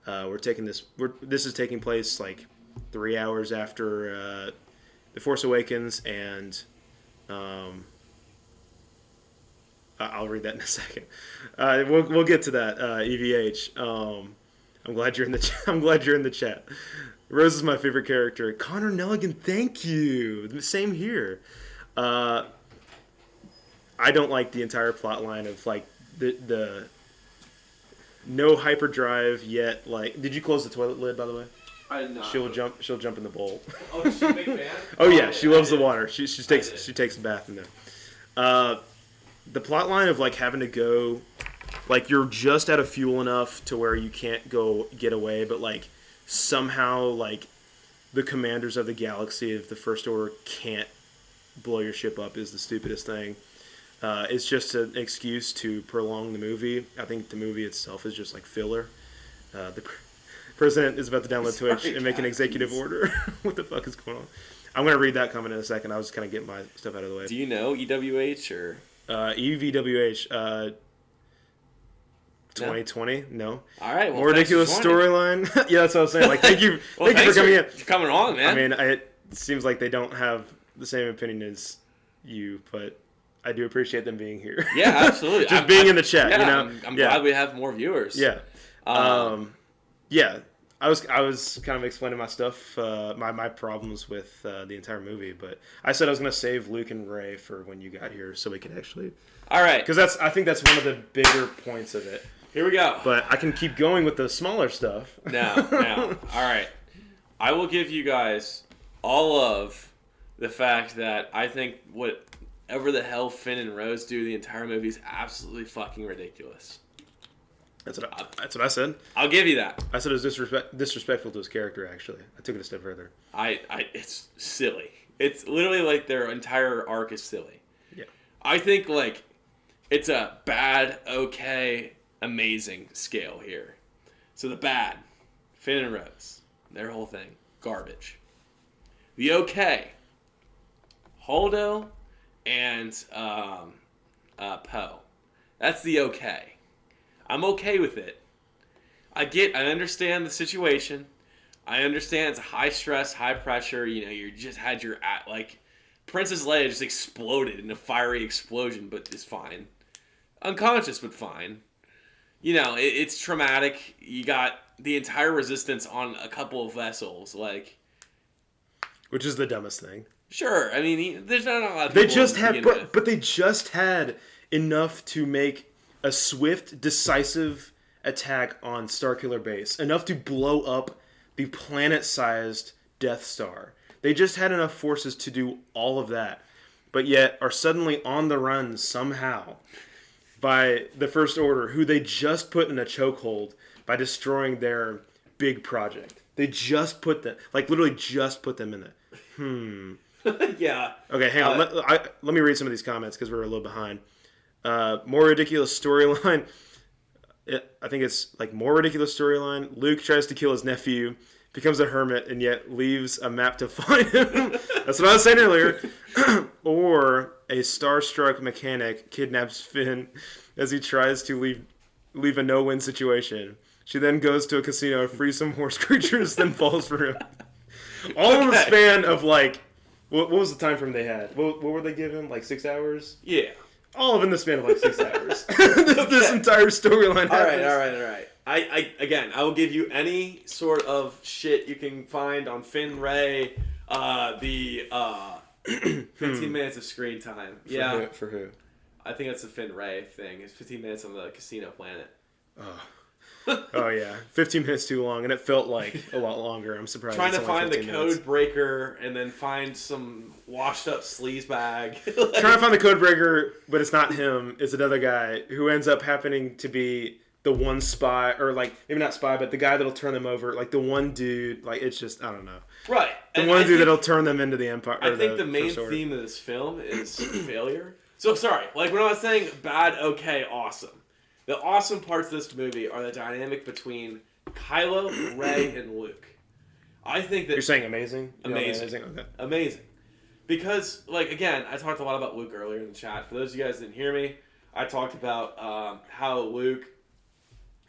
S1: This is taking place like 3 hours after The Force Awakens, and I'll read that in a second. We'll get to that. EVH. I'm glad you're in the. I'm glad you're in the chat. Rose is my favorite character. Connor Nelligan, thank you. Same here. I don't like the entire plot line of like the no hyperdrive yet. Like, did you close the toilet lid by the way?
S2: I did not.
S1: She'll jump in the bowl.
S2: Oh, she's a big fan?
S1: Oh yeah, she loves the water. She takes a bath in there. The plot line of like having to go, like you're just out of fuel enough to where you can't go get away, but like somehow like the commanders of the galaxy of the First Order can't blow your ship up is the stupidest thing. It's just an excuse to prolong the movie. I think the movie itself is just like filler. The president is about to download Twitch and make an executive order. What the fuck is going on? I'm going to read that comment in a second. I was just kind of getting my stuff out of the way.
S2: Do you know EWH or?
S1: EVWH. 2020? No.
S2: All right. Well,
S1: more ridiculous storyline. Yeah, that's what I was saying. Like, thank you for coming in.
S2: For coming on, man.
S1: I mean, it seems like they don't have the same opinion as you, but I do appreciate them being here.
S2: Yeah, absolutely.
S1: Just being in the chat,
S2: yeah,
S1: you know.
S2: I'm glad we have more viewers.
S1: Yeah. Yeah. I was kind of explaining my stuff, my problems with the entire movie, but I said I was going to save Luke and Rey for when you got here, so we could actually.
S2: All right.
S1: Because I think that's one of the bigger points of it.
S2: Here we go.
S1: But I can keep going with the smaller stuff.
S2: Now. All right. I will give you guys all of the fact that I think whatever the hell Finn and Rose do the entire movie is absolutely fucking ridiculous.
S1: That's what I said.
S2: I'll give you that.
S1: I said it was disrespectful to his character, actually. I took it a step further.
S2: It's silly. It's literally like their entire arc is silly.
S1: Yeah.
S2: I think like it's a bad, okay, amazing scale here. So the bad, Finn and Rose, their whole thing, garbage. The okay, Holdo and Poe. That's the okay. I'm okay with it. I understand the situation. I understand it's a high stress, high pressure. You just had your Princess Leia just exploded in a fiery explosion, but it's fine. Unconscious, but fine. It's traumatic. You got the entire resistance on a couple of vessels,
S1: which is the dumbest thing.
S2: Sure, I mean, there's not a lot of people.
S1: But they just had enough to make a swift, decisive attack on Starkiller Base, enough to blow up the planet-sized Death Star. They just had enough forces to do all of that, but yet are suddenly on the run somehow by the First Order, who they just put in a chokehold by destroying their big project. They just put them, literally just put them in it.
S2: Yeah.
S1: Okay, hang on. Let me read some of these comments because we're a little behind. More ridiculous storyline. I think it's like more ridiculous storyline. Luke tries to kill his nephew, becomes a hermit, and yet leaves a map to find him. That's what I was saying earlier. Or a starstruck mechanic kidnaps Finn as he tries to leave a no-win situation. She then goes to a casino, frees some horse creatures, then falls for him. All in the span of like, what was the time frame they had? What were they given? Like 6 hours?
S2: Yeah.
S1: All of in the span of like 6 hours. This entire storyline happens.
S2: All right. I will give you any sort of shit you can find on Finn Ray, the 15 minutes of screen time.
S1: For who?
S2: I think that's the Finn Ray thing. It's 15 minutes on the casino planet.
S1: Oh yeah, 15 minutes too long, and it felt like a lot longer. I'm surprised.
S2: Trying to find the
S1: minutes.
S2: code breaker and then find some washed up sleaze bag.
S1: Trying to find the code breaker, but it's not him. It's another guy who ends up happening to be the one spy, or like maybe not spy, but the guy that'll turn them over. Like the one dude. Like it's just I don't know.
S2: Right.
S1: The one dude that'll turn them into the empire.
S2: I think the main theme of this film is failure. So sorry, like when I was saying bad, okay, awesome. The awesome parts of this movie are the dynamic between Kylo, Rey, and Luke. I think that...
S1: You're saying amazing?
S2: Amazing.
S1: Okay.
S2: Amazing. Because, like, again, I talked a lot about Luke earlier in the chat. For those of you guys that didn't hear me, I talked about how Luke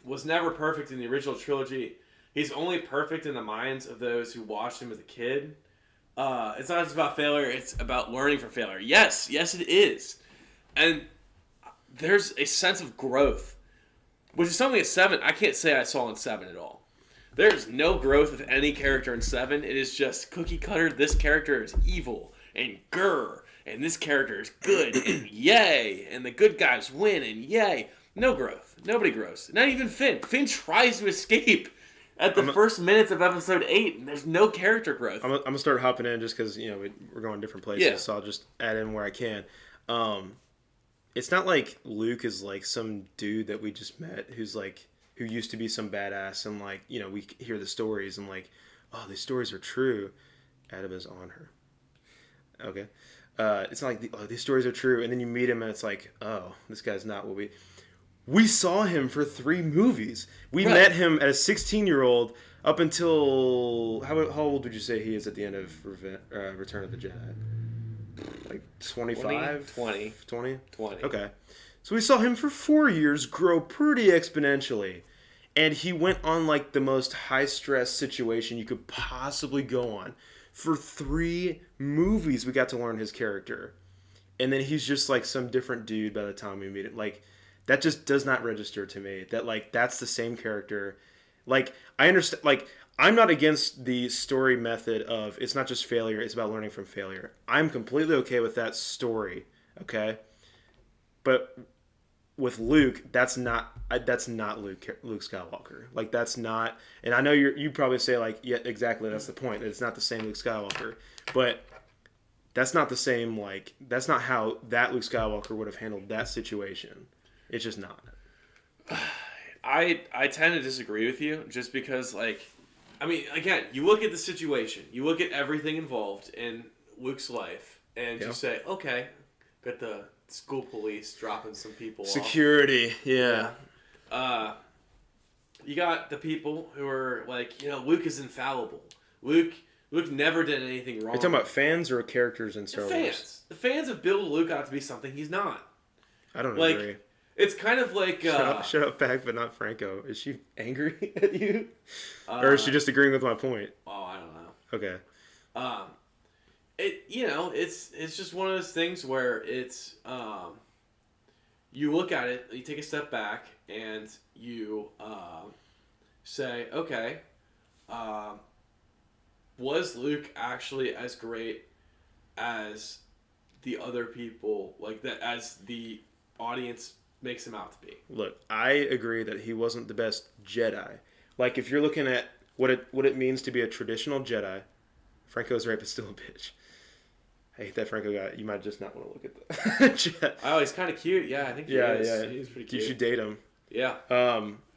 S2: was never perfect in the original trilogy. He's only perfect in the minds of those who watched him as a kid. It's not just about failure, it's about learning from failure. Yes, it is. And there's a sense of growth, which is something at 7 I can't say I saw in 7 at all. There's no growth of any character in 7. It is just cookie cutter. This character is evil and grr, and this character is good and yay, and the good guys win and yay. No growth. Nobody grows. Not even Finn. Finn tries to escape at the first minutes of episode 8, and there's no character growth.
S1: I'm gonna start hopping in just because we're going different places, so I'll just add in where I can. It's not like Luke is like some dude that we just met who used to be some badass, and like we hear the stories and like, oh, these stories are true. Adam is on her. Okay, it's not like these stories are true, and then you meet him and it's like, oh, this guy's not what we saw him for 3 movies. We met him as a 16-year-old up until how old would you say he is at the end of Return of the Jedi? Like 25?
S2: 20.
S1: Okay. So we saw him for 4 years grow pretty exponentially. And he went on like the most high-stress situation you could possibly go on. For 3 movies, we got to learn his character. And then he's just like some different dude by the time we meet him. Like, that just does not register to me. That like, that's the same character. Like, I understand, like, I'm not against the story method of it's not just failure, it's about learning from failure. I'm completely okay with that story, okay? But with Luke, that's not Luke Skywalker. Like, that's not, and I know you probably say like, yeah, exactly, that's the point. It's not the same Luke Skywalker. But that's not the same, like, that's not how that Luke Skywalker would have handled that situation. It's just not.
S2: I tend to disagree with you just because, like, I mean, again, you look at the situation, you look at everything involved in Luke's life, and you say, okay, got the school police dropping some people
S1: Security,
S2: off.
S1: Yeah.
S2: You got the people who are like, Luke is infallible. Luke never did anything wrong.
S1: Are you talking about fans or characters in Star Wars?
S2: The fans have built Luke out to be something he's not.
S1: I don't agree.
S2: It's kind of like...
S1: Shut up, Pac, but not Franco. Is she angry at you? Or is she just agreeing with my point?
S2: Oh, I don't know.
S1: Okay.
S2: It's just one of those things where it's... you look at it, you take a step back, and you say, okay, was Luke actually as great as the other people, like that, as the audience makes him out to be?
S1: Look, I agree that he wasn't the best Jedi. Like, if you're looking at what it means to be a traditional Jedi, Franco's right, but still a bitch. I hate that Franco guy. You might just not want to look at the
S2: Oh, he's kind of cute. Yeah, I think he is.
S1: Yeah.
S2: He's pretty cute.
S1: You should date him.
S2: Yeah.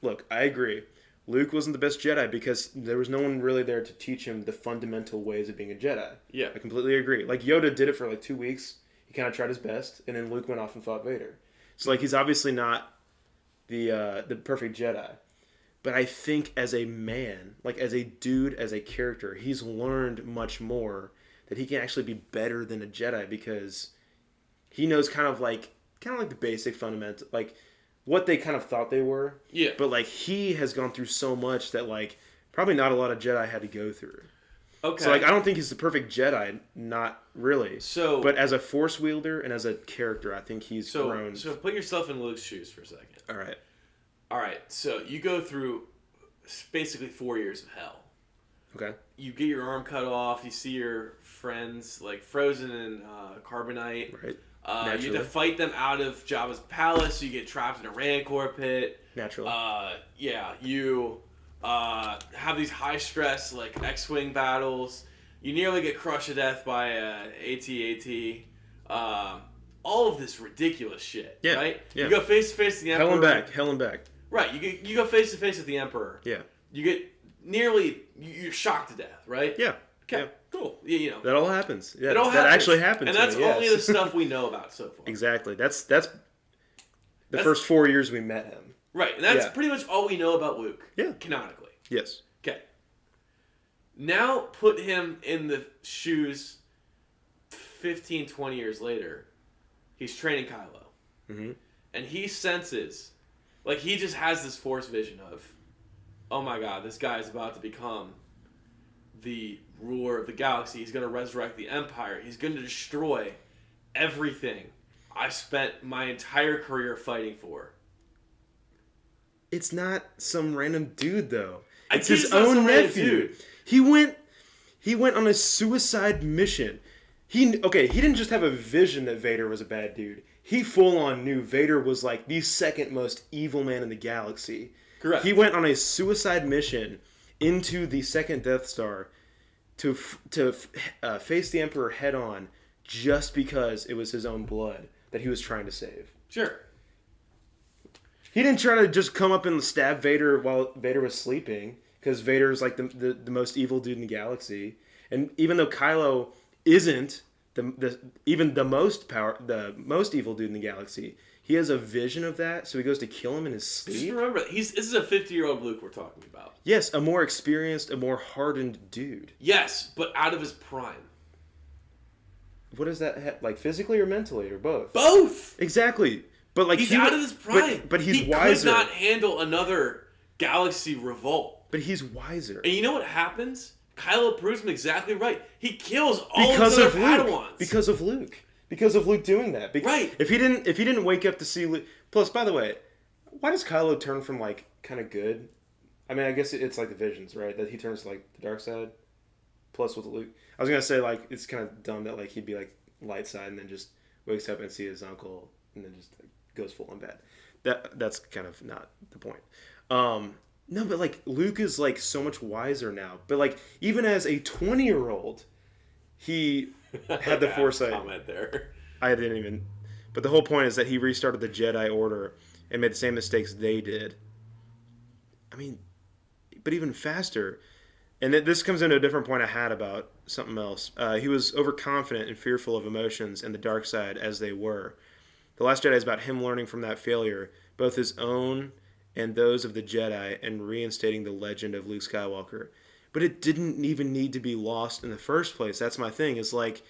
S1: Look, I agree. Luke wasn't the best Jedi because there was no one really there to teach him the fundamental ways of being a Jedi.
S2: Yeah.
S1: I completely agree. Like, Yoda did it for like 2 weeks. He kind of tried his best, and then Luke went off and fought Vader. So, like, he's obviously not the perfect Jedi. But I think as a man, like as a dude, as a character, he's learned much more that he can actually be better than a Jedi because he knows kind of like the basic fundamental, like what they kind of thought they were.
S2: Yeah.
S1: But like he has gone through so much that like probably not a lot of Jedi had to go through.
S2: Okay.
S1: So like I don't think he's the perfect Jedi, not really.
S2: So,
S1: but as a Force wielder and as a character, I think he's grown.
S2: So put yourself in Luke's shoes for a second.
S1: All right.
S2: All right. So you go through basically 4 years of hell.
S1: Okay.
S2: You get your arm cut off. You see your friends like frozen in carbonite.
S1: Right.
S2: You have to fight them out of Jabba's palace. You get trapped in a Rancor pit.
S1: Naturally.
S2: You have these high stress like X-wing battles. You nearly get crushed to death by AT-AT. All of this ridiculous shit.
S1: Yeah.
S2: Right.
S1: Yeah.
S2: You go face to face with the Emperor.
S1: Hell and back.
S2: Right. You go face to face with the Emperor.
S1: Yeah.
S2: You get you're shocked to death. Right.
S1: Yeah.
S2: Okay.
S1: Yeah.
S2: Cool. You know.
S1: That all happens. Yeah.
S2: It all
S1: that
S2: happens.
S1: actually happens.
S2: And that's
S1: to me,
S2: only
S1: yes.
S2: the stuff we know about so far.
S1: Exactly. That's the first 4 years we met him.
S2: Right. And that's
S1: Yeah.
S2: pretty much all we know about Luke.
S1: Yeah.
S2: Canonically.
S1: Yes.
S2: Okay. Now put him in the shoes 15, 20 years later. He's training Kylo.
S1: Mm-hmm.
S2: And he senses, like he just has this Force vision of, oh my God, this guy is about to become the ruler of the galaxy. He's going to resurrect the Empire. He's going to destroy everything I spent my entire career fighting for.
S1: It's not some random dude though. It's
S2: It's
S1: his
S2: not some
S1: own
S2: random
S1: nephew.
S2: dude.
S1: He went on a suicide mission. He didn't just have a vision that Vader was a bad dude. He full on knew Vader was like the second most evil man in the galaxy.
S2: Correct.
S1: He went on a suicide mission into the second Death Star to face the Emperor head on just because it was his own blood that he was trying to save.
S2: Sure.
S1: He didn't try to just come up and stab Vader while Vader was sleeping, because Vader's like the most evil dude in the galaxy. And even though Kylo isn't the most evil dude in the galaxy, he has a vision of that, so he goes to kill him in his sleep.
S2: Just remember, this is a 50-year-old Luke we're talking about.
S1: Yes, a more experienced, a more hardened dude.
S2: Yes, but out of his prime.
S1: What is that like, physically or mentally or both?
S2: Both.
S1: Exactly. But like
S2: He's out of his prime.
S1: But he's
S2: he
S1: wiser.
S2: He could not handle another galaxy revolt.
S1: But he's wiser.
S2: And you know what happens? Kylo proves him exactly right. He kills all of his other Padawans.
S1: Because of Luke. Because of Luke doing that.
S2: Right.
S1: If he didn't wake up to see Luke. Plus, by the way, why does Kylo turn from like kind of good? I mean, I guess it's like the visions, right? That he turns to like the dark side. Plus with Luke, I was gonna say like it's kind of dumb that like he'd be like light side and then just wakes up and see his uncle and then just like, goes full on bad. That's kind of not the point. No, but like Luke is like so much wiser now. But like even as a 20-year-old, he had the foresight.
S2: Comment there.
S1: I didn't even. But the whole point is that he restarted the Jedi Order and made the same mistakes they did. I mean, but even faster. And this comes into a different point I had about something else. He was overconfident and fearful of emotions and the dark side as they were. The Last Jedi is about him learning from that failure, both his own and those of the Jedi, and reinstating the legend of Luke Skywalker. But it didn't even need to be lost in the first place. That's my thing. It's like,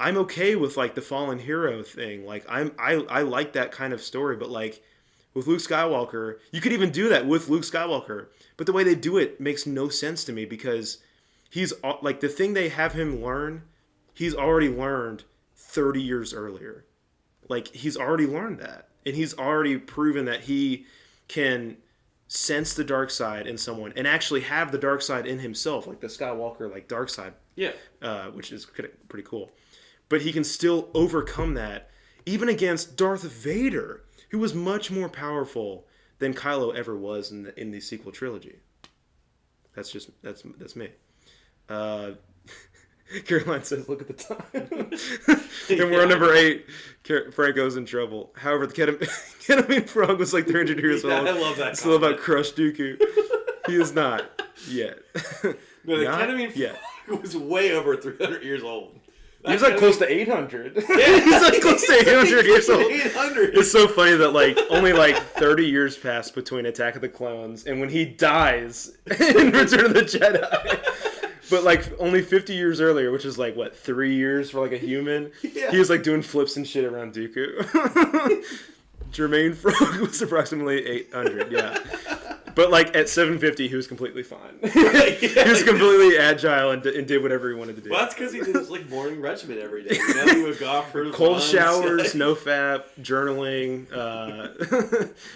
S1: I'm okay with like the fallen hero thing. Like I like that kind of story, but like with Luke Skywalker, you could even do that with Luke Skywalker. But the way they do it makes no sense to me, because he's like the thing they have him learn, he's already learned 30 years earlier. Like he's already learned that, and he's already proven that he can sense the dark side in someone and actually have the dark side in himself, like the Skywalker like dark side.
S2: Yeah.
S1: Which is pretty cool. But he can still overcome that even against Darth Vader, who was much more powerful than Kylo ever was in the sequel trilogy. That's me. Caroline says, "Look at the time," and we're on number 8. Franco's in trouble. However, the ketamine frog was like 300 years old.
S2: I love that.
S1: Still about crushed Dooku. He is not yet.
S4: No, the
S1: Not
S4: ketamine
S1: yet.
S4: frog was way over 300 years old.
S1: He was like close to 800.
S4: Yeah.
S1: He's like close to 800 years old.
S4: 800.
S1: It's so funny that like only like 30 years passed between Attack of the Clones and when he dies in Return of the Jedi. But like only 50 years earlier, which is like what, 3 years for like a human,
S4: Yeah.
S1: he was like doing flips and shit around Dooku. Jermaine Frog was approximately 800. Yeah. But like at 750, he was completely fine.
S4: Right, yeah,
S1: He was completely agile and did whatever he wanted to do.
S4: Well, that's because he did his like morning regimen every day. You know, he would go off for his
S1: Cold
S4: runs,
S1: showers,
S4: like-
S1: no fap, journaling,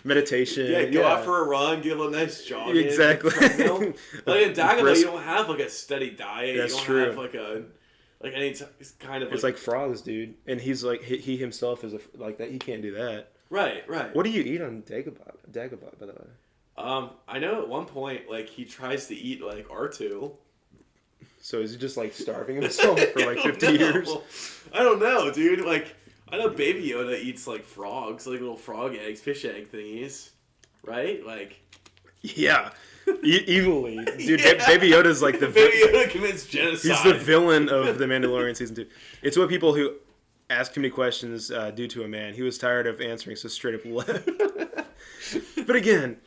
S1: meditation.
S4: Yeah, go out for a run, get a little nice jog.
S1: Exactly.
S4: In, like in Dagobah,
S1: Brisk-
S4: you don't have like a steady diet.
S1: That's
S4: you don't
S1: true.
S4: have like any kind of.
S1: It's like frogs, dude. And he's like, he himself is like that. He can't do that.
S4: right.
S1: What do you eat on Dagobah, by the way?
S4: I know at one point like he tries to eat like R2.
S1: So is he just like starving himself for like 50 years?
S4: I don't know, dude. Like I know Baby Yoda eats like frogs, like little frog eggs, fish egg thingies, right? Like.
S1: Yeah. Evilly. Dude,
S4: Yeah.
S1: Baby Yoda's like the
S4: Baby Yoda commits genocide.
S1: He's the villain of The Mandalorian Season 2. It's what people who ask too many questions do to a man. He was tired of answering, so straight up left. But again,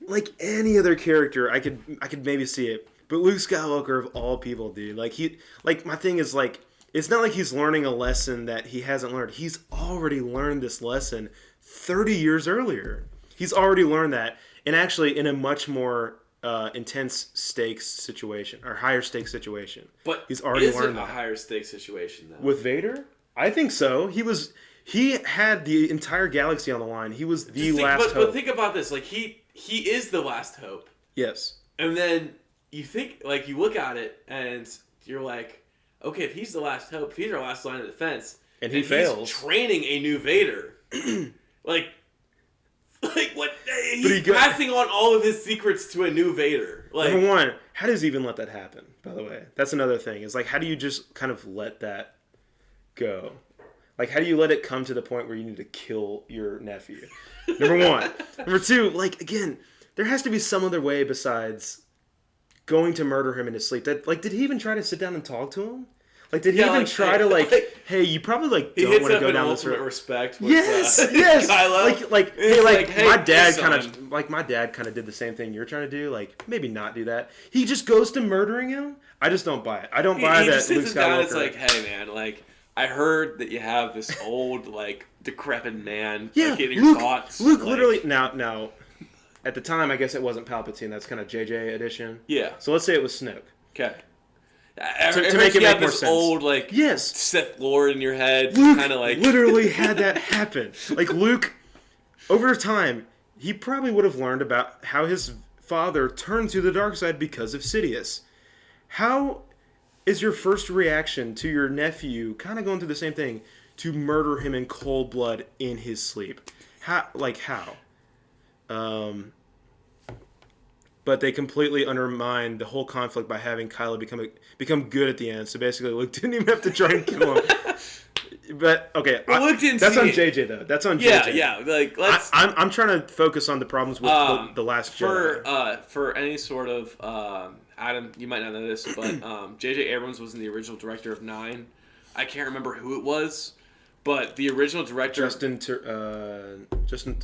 S1: like any other character, I could maybe see it. But Luke Skywalker of all people, dude. Like my thing is like, it's not like he's learning a lesson that he hasn't learned. He's already learned this lesson 30 years earlier. He's already learned that. And actually in a much more intense stakes situation, or higher stakes situation.
S4: But
S1: he's already
S4: is
S1: learned
S4: it a
S1: that.
S4: higher stakes situation, though?
S1: With Vader? I think so. He had the entire galaxy on the line. He was the last hope.
S4: But think about this. Like, he is the last hope.
S1: Yes.
S4: And then you think, like, you look at it, and you're like, okay, if he's the last hope, if he's our last line of defense,
S1: and he fails.
S4: he's training a new Vader, like what? He's passing on all of his secrets to a new Vader. Like,
S1: number one, how does he even let that happen, by the way? That's another thing. Is like, how do you just kind of let that go? Like, how do you let it come to the point where you need to kill your nephew? Number one. Number two, like, again, there has to be some other way besides going to murder him in his sleep. That, like, did he even try to sit down and talk to him? Like, did he even try to, like, hey, you probably, like, don't want to go down this road.
S4: Respect with,
S1: yes.
S4: Kylo.
S1: Hey, my dad kind of did the same thing you're trying to do. Like, maybe not do that. He just goes to murdering him. I just don't buy it. I don't buy
S4: he
S1: that.
S4: Just
S1: Luke
S4: sits down.
S1: Skywalker.
S4: It's like, hey, man, like, I heard that you have this old, like, decrepit man.
S1: Yeah,
S4: like, in your
S1: Luke.
S4: thoughts.
S1: Luke
S4: like,
S1: literally now. At the time, I guess it wasn't Palpatine. That's kind of JJ edition.
S4: Yeah.
S1: So let's say it was Snoke.
S4: Okay.
S1: To make it make more sense.
S4: Old, like,
S1: yes,
S4: Sith Lord in your head,
S1: Luke
S4: kind of like
S1: literally had that happen. Like, Luke, over time, he probably would have learned about how his father turned to the dark side because of Sidious. How is your first reaction to your nephew kind of going through the same thing, to murder him in cold blood in his sleep? How? But they completely undermined the whole conflict by having Kylo become good at the end. So basically, Luke didn't even have to try and kill him. But okay,
S4: Luke didn't
S1: that's
S4: see
S1: on
S4: it.
S1: JJ though. That's on
S4: yeah,
S1: JJ.
S4: yeah. Like, let's
S1: I'm trying to focus on the problems with the Last Jedi.
S4: For any sort of Adam, you might not know this, but J.J. Abrams was in the original director of 9. I can't remember who it was, but the original director
S1: It wasn't Justin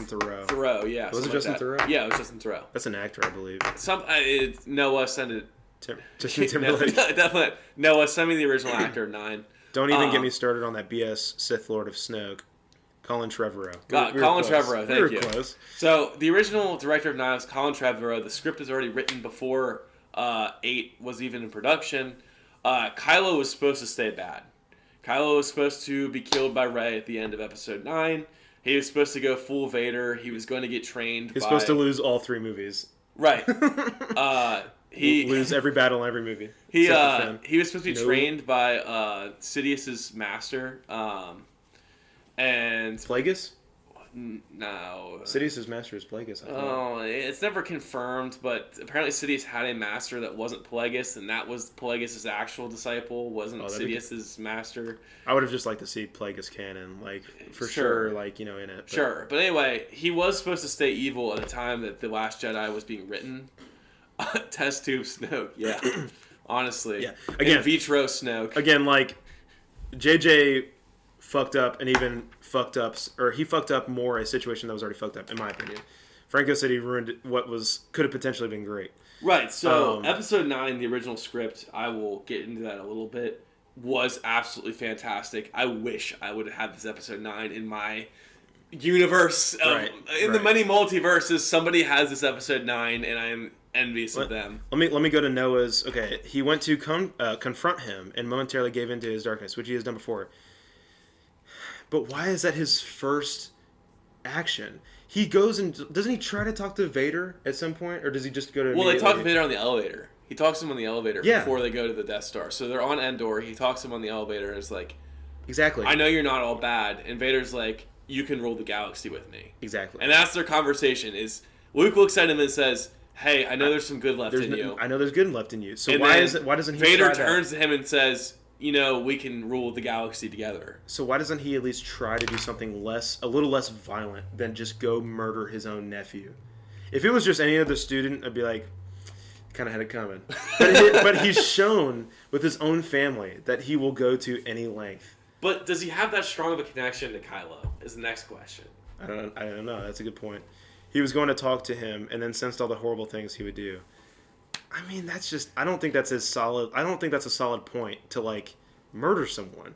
S1: Theroux.
S4: Theroux, yeah.
S1: Was it Justin Theroux?
S4: Yeah, it was Justin Theroux.
S1: That's an actor, I believe.
S4: It's Noah sent it.
S1: Justin Timberlake.
S4: Definitely. Noah, send me the original actor of 9.
S1: Don't even get me started on that BS Sith Lord of Snoke. Colin Trevorrow.
S4: Colin Trevorrow, thank you.
S1: Close.
S4: So, the original director of 9 was Colin Trevorrow. The script was already written before 8 was even in production. Kylo was supposed to stay bad. Kylo was supposed to be killed by Rey at the end of Episode 9. He was supposed to go full Vader. He was going to get trained
S1: He's supposed to lose all 3 movies.
S4: Right. He
S1: lose every battle in every movie.
S4: He was supposed to be trained by Sidious's master, and
S1: Plagueis?
S4: No.
S1: Sidious's master is Plagueis, I think.
S4: Oh, it's never confirmed, but apparently Sidious had a master that wasn't Plagueis, and that was Plagueis' actual disciple, wasn't Sidious's master.
S1: I would have just liked to see Plagueis canon, like, for sure, like, you know, in it. But.
S4: Sure, but anyway, he was supposed to stay evil at the time that The Last Jedi was being written. Test tube Snoke, yeah. Honestly.
S1: Yeah. Again,
S4: in vitro Snoke.
S1: Again, like, JJ fucked up and even fucked up, or he fucked up more a situation that was already fucked up, in my opinion. Franco said he ruined what could have potentially been great.
S4: Right, so episode 9, the original script, I will get into that a little bit, was absolutely fantastic. I wish I would have had this episode 9 in my universe. The many multiverses, somebody has this episode 9, and I am envious of them.
S1: Let me go to Noah's. Okay, he went to confront him and momentarily gave into his darkness, which he has done before. But why is that his first action? He goes and doesn't he try to talk to Vader at some point, or does he just go to?
S4: Well, they talk to Vader on the elevator. He talks to him on the elevator before they go to the Death Star. So they're on Endor. He talks to him on the elevator and is like,
S1: "Exactly.
S4: I know you're not all bad." And Vader's like, "You can rule the galaxy with me."
S1: Exactly.
S4: And that's their conversation. Is Luke looks at him and says, "Hey, I know there's some good left in you.
S1: I know there's good left in you. So
S4: and
S1: why doesn't he?
S4: Vader turns to him and says, "You know, we can rule the galaxy together."
S1: So why doesn't he at least try to do something a little less violent than just go murder his own nephew? If it was just any other student, I'd be like, kind of had it coming. But he's shown with his own family that he will go to any length.
S4: But does he have that strong of a connection to Kylo? Is the next question.
S1: I don't know. That's a good point. He was going to talk to him and then sensed all the horrible things he would do. I mean, that's just... I don't think that's a solid point to, like, murder someone.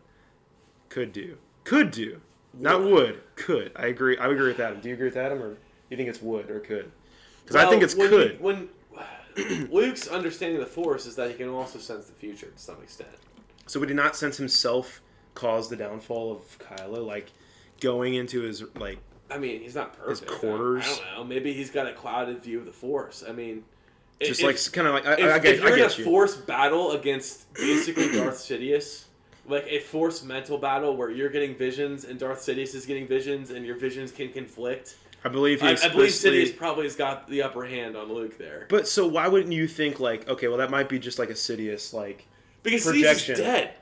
S1: Could do. Not would. Could. I agree. I would agree with Adam. Do you agree with Adam, or do you think it's would or could? Because I think it's could.
S4: When Luke's understanding of the Force is that he can also sense the future to some extent.
S1: So would he not sense himself cause the downfall of Kylo? Like, going into his, like...
S4: I mean, he's not perfect.
S1: His quarters?
S4: I don't know. Maybe he's got a clouded view of the Force. I mean...
S1: Just kind of like
S4: if you're in a force battle against basically Darth Sidious, like a force mental battle where you're getting visions and Darth Sidious is getting visions and your visions can conflict.
S1: I believe
S4: Sidious probably has got the upper hand on Luke there.
S1: But so why wouldn't you think like, okay, well that might be just like a Sidious
S4: because
S1: projection.
S4: Sidious is dead.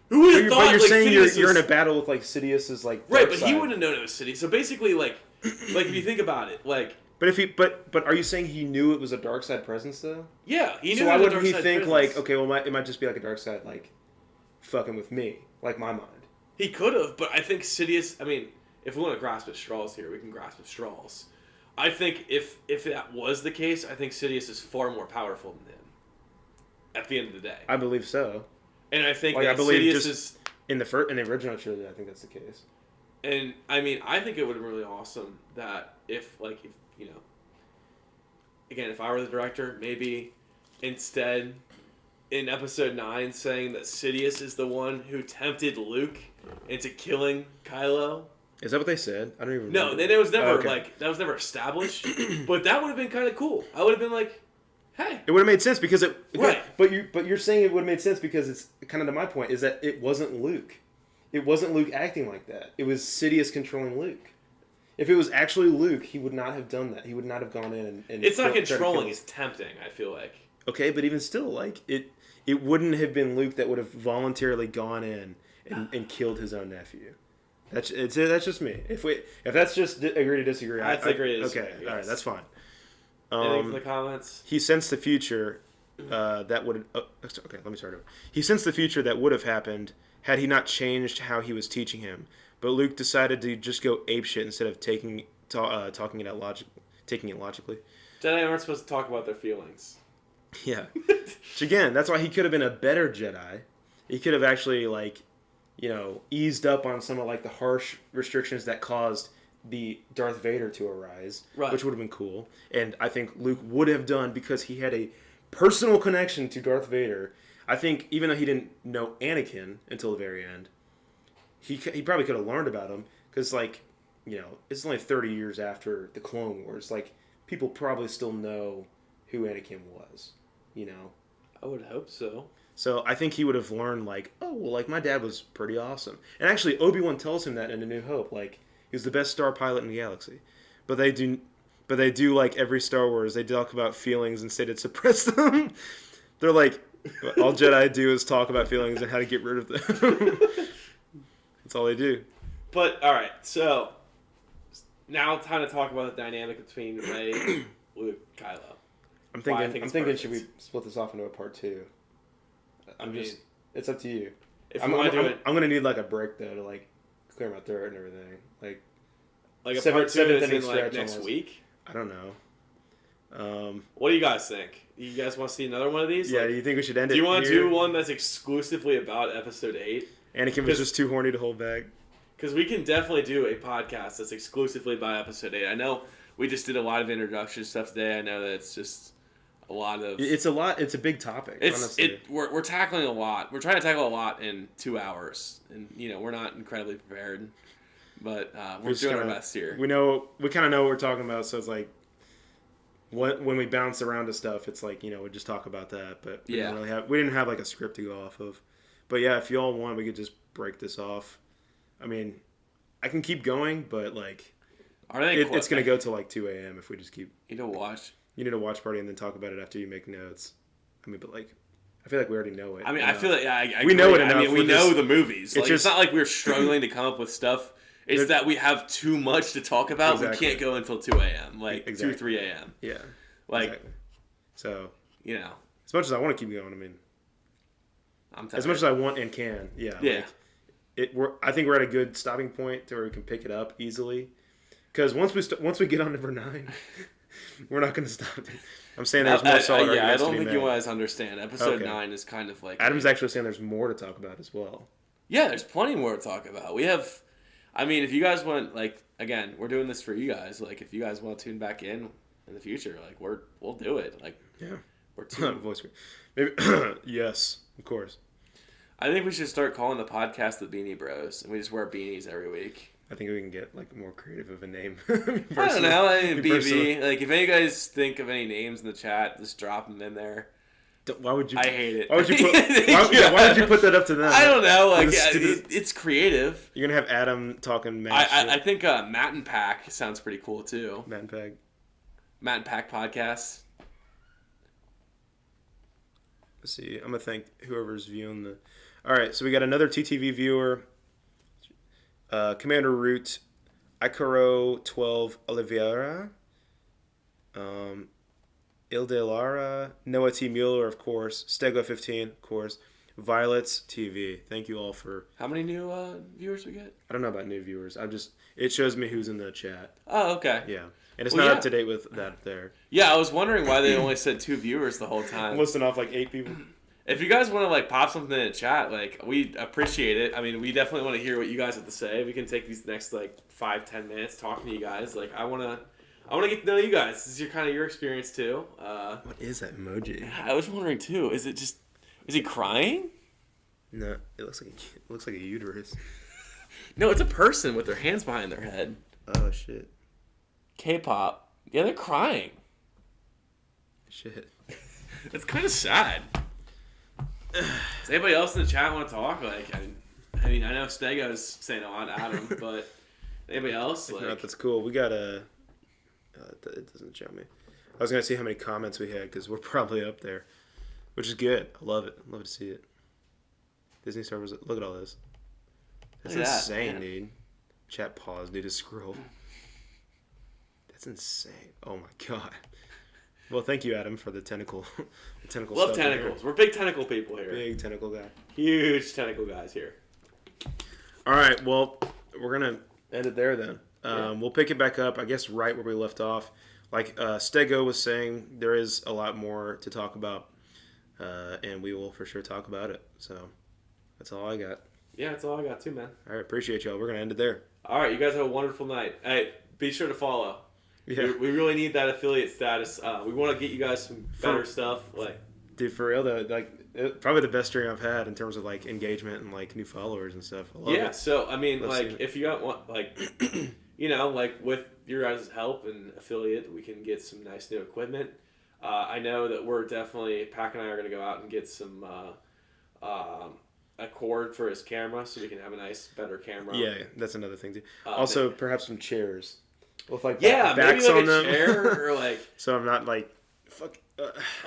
S4: Who would have thought?
S1: But you're saying
S4: Sidious
S1: you're in a battle with like Sidious's like
S4: right, but
S1: side.
S4: he wouldn't have known it was Sidious. So basically, like if you think about it, like.
S1: But are you saying he knew it was a dark side presence though?
S4: Yeah, he knew.
S1: So why wouldn't he think like, okay, well it might just be like a dark side like fucking with me, like my mind.
S4: He could have, but I think Sidious. I mean, if we want to grasp at straws here, we can grasp at straws. I think if that was the case, I think Sidious is far more powerful than him. At the end of the day,
S1: I believe so.
S4: And I think
S1: I believe
S4: Sidious
S1: just
S4: is
S1: in the original trilogy. I think that's the case.
S4: And I mean, I think it would have been really awesome that if you know, again, if I were the director, maybe instead in episode 9 saying that Sidious is the one who tempted Luke into killing Kylo.
S1: Is that what they said? I don't even
S4: know. No, it was never that was never established. But that would have been kind of cool. I would have been like, hey.
S1: It would have made sense because
S4: right.
S1: But you're saying it would have made sense because it's kind of to my point is that it wasn't Luke. It wasn't Luke acting like that. It was Sidious controlling Luke. If it was actually Luke, he would not have done that. He would not have gone in and
S4: it's not controlling, it's tempting, I feel like.
S1: Okay, but even still, like it wouldn't have been Luke that would have voluntarily gone in and killed his own nephew. That's just me. If that's just agree to disagree,
S4: that's agree to disagree.
S1: Okay, all right, that's fine.
S4: Anything from the comments?
S1: He sensed the future that would. Okay, let me start over. He sensed the future that would have happened had he not changed how he was teaching him. But Luke decided to just go apeshit instead of taking it logically.
S4: Jedi aren't supposed to talk about their feelings.
S1: Yeah. Which again, that's why he could have been a better Jedi. He could have actually eased up on some of the harsh restrictions that caused the Darth Vader to arise,
S4: right.
S1: Which would have been cool. And I think Luke would have done because he had a personal connection to Darth Vader. I think even though he didn't know Anakin until the very end, he probably could have learned about him because, it's only 30 years after the Clone Wars. People probably still know who Anakin was,
S4: I would hope so.
S1: So I think he would have learned, my dad was pretty awesome. And actually, Obi-Wan tells him that in A New Hope, He was the best star pilot in the galaxy. But they do like every Star Wars. They talk about feelings instead of suppress them. They're like, all Jedi do is talk about feelings and how to get rid of them. That's all they do.
S4: But all right, so now time to talk about the dynamic between Rey, Luke, Kylo.
S1: I'm
S4: Why I
S1: thinking.
S4: think
S1: I'm
S4: it's
S1: thinking.
S4: perfect.
S1: Should we split this off into a part 2? It's up to you.
S4: If you want to do it,
S1: I'm gonna need like a break though to like clear my throat and everything. Like
S4: like a
S1: seventh-
S4: part 2
S1: seventh
S4: is
S1: inning
S4: in like
S1: stretch
S4: next
S1: almost.
S4: week.
S1: I don't know.
S4: What do you guys think? You guys want to see another one of these?
S1: Yeah.
S4: Like,
S1: Do you think we should end it?
S4: do you want to
S1: here?
S4: do one that's exclusively about Episode 8?
S1: Anakin was just too horny to hold back.
S4: Because we can definitely do a podcast that's exclusively about Episode 8. I know we just did a lot of introduction stuff today. I know that it's just a lot of...
S1: It's a lot. It's a big topic. Honestly.
S4: We're tackling a lot. We're trying to tackle a lot in 2 hours. And, we're not incredibly prepared. But we're doing our best here.
S1: We kind of know what we're talking about, so it's like when we bounce around to stuff, it's like, we just talk about that, but we didn't have like a script to go off of. But yeah, if y'all want, we could just break this off. I mean, I can keep going, but like it's going to go till like 2 a.m. if we just keep.
S4: You need to watch.
S1: You need a watch party and then talk about it after you make notes. I mean, but like, I feel like we already know it.
S4: I mean,
S1: enough.
S4: I feel like I
S1: we
S4: agree.
S1: know it enough.
S4: I mean, we know the movies. It's not like we're struggling to come up with stuff. It's that we have too much to talk about.
S1: Exactly.
S4: We can't go until 2 a.m. Like
S1: Exactly.
S4: 2, 3 a.m.
S1: Yeah.
S4: Like,
S1: exactly. So as much as I want to keep going, I mean,
S4: I'm tired.
S1: as much as I want and can, yeah.
S4: Yeah.
S1: I think we're at a good stopping point to where we can pick it up easily. Because once we get on number 9, we're not going to stop. I'm saying there's more solid arguments
S4: I don't
S1: to be
S4: think
S1: made.
S4: you guys understand. Episode
S1: Okay.
S4: 9 is kind of like...
S1: Adam's actually saying there's more to talk about as well.
S4: Yeah, there's plenty more to talk about. We have... I mean, if you guys want... Like, again, we're doing this for you guys. Like, if you guys want to tune back in the future, like, we'll do it. Like,
S1: Yeah.
S4: we're tuned.
S1: Voice. Maybe. Yes, of course.
S4: I think we should start calling the podcast the Beanie Bros. And we just wear beanies every week.
S1: I think we can get like more creative of a name.
S4: I don't know. I mean, BB. Like, if any guys think of any names in the chat, just drop them in there.
S1: Why would you?
S4: I hate it.
S1: Why would you put? Why would you put that up to them?
S4: I don't know. Like,
S1: Stupid-
S4: it's creative.
S1: You're gonna have Adam talking mad
S4: I
S1: shit.
S4: think Matt and Pack sounds pretty cool too.
S1: Matt and Peg.
S4: Matt and Pack podcast.
S1: Let's see. I'm gonna thank whoever's viewing the. All right, so we got another TTV viewer. Commander Root, Icaro 12 Oliveira, Ildelara, Noah T. Mueller, of course, Stego 15, of course, Violets TV. Thank you all for.
S4: How many new viewers we get?
S1: I don't know about new viewers. It shows me who's in the chat.
S4: Oh, okay.
S1: Yeah, and it's
S4: Well,
S1: not
S4: yeah.
S1: up to date with that there.
S4: Yeah, I was wondering why they only said 2 viewers the whole time.
S1: I'm listing off like 8 people.
S4: If you guys want to like pop something in the chat, like we appreciate it. I mean, we definitely want to hear what you guys have to say. We can take these next like 5-10 minutes talking to you guys. Like I want to get to know you guys. This is your experience too.
S1: What is that emoji?
S4: I was wondering too. Is he crying?
S1: No, it looks like a uterus.
S4: No, it's a person with their hands behind their head.
S1: Oh shit.
S4: K-pop. Yeah, they're crying.
S1: Shit.
S4: It's kind of sad. Does anybody else in the chat want to talk? Like, I mean, I know Stego's saying a lot, Adam, but anybody else?
S1: If
S4: Like,
S1: not, that's cool. We got a. It doesn't show me. I was gonna see how many comments we had because we're probably up there, which is good. I love it. Love to see it. Disney Star Wars. Look at all this. That's
S4: Look at that,
S1: insane,
S4: man.
S1: dude. Chat pause. Need to scroll. That's insane. Oh my god. Well, thank you, Adam, for the tentacle.
S4: love
S1: stuff
S4: tentacles.
S1: here.
S4: We're big tentacle people here.
S1: Big tentacle guy.
S4: Huge tentacle guys here.
S1: All right. Well, we're gonna end it there then.
S4: Yeah.
S1: We'll pick it back up, I guess, right where we left off. Like Stego was saying, there is a lot more to talk about, and we will for sure talk about it. So that's all I got.
S4: Yeah, that's all I got too, man.
S1: All right. Appreciate y'all. We're gonna end it there.
S4: All right, you guys have a wonderful night. Hey, be sure to follow.
S1: Yeah.
S4: We really need that affiliate status. We want to get you guys some better stuff. Like,
S1: Dude, for real though, probably the best stream I've had in terms of like engagement and like new followers and stuff. I love
S4: yeah.
S1: it.
S4: So I mean,
S1: Let's see it.
S4: if you got one, like, like with your guys' help and affiliate, we can get some nice new equipment. I know that we're definitely Pack and I are going to go out and get some a cord for his camera so we can have a nice, better camera.
S1: Yeah, that's another thing too. Also, perhaps some chairs with like
S4: maybe
S1: backs
S4: like
S1: on
S4: a
S1: them,
S4: chair or like.
S1: so I'm not like fuck.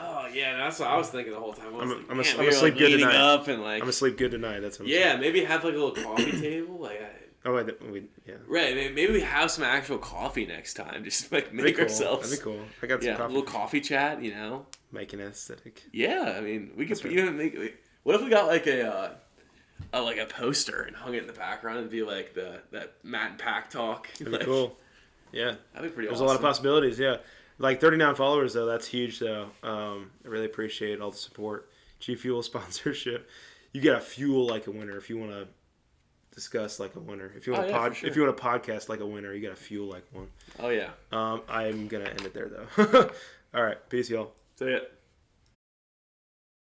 S4: Oh yeah, that's what I was thinking the whole time.
S1: I'm gonna sleep good tonight.
S4: Up and like,
S1: I'm gonna sleep good tonight. That's what I'm
S4: yeah.
S1: saying.
S4: Maybe have like a little coffee table, like.
S1: Oh wait, yeah.
S4: Right, maybe we have some actual coffee next time. Just like
S1: That'd be
S4: make
S1: cool.
S4: ourselves.
S1: That'd be cool. I got some
S4: A
S1: coffee.
S4: little coffee chat, you know.
S1: Make an aesthetic.
S4: Yeah, I mean, we could
S1: That's right.
S4: even make. What if we got like a poster and hung it in the background and be like that Matt and Pack talk?
S1: That'd
S4: Like,
S1: be cool. Yeah,
S4: that'd be pretty.
S1: there's
S4: awesome.
S1: a lot of possibilities. Yeah, like 39 followers though. That's huge though. I really appreciate all the support. G Fuel sponsorship. You gotta fuel like a winner if you want to discuss like a winner. If you want
S4: for sure.
S1: if you want to podcast like a winner, you gotta fuel like one.
S4: Oh yeah.
S1: I'm gonna end it there though. All right, peace, y'all.
S4: See ya.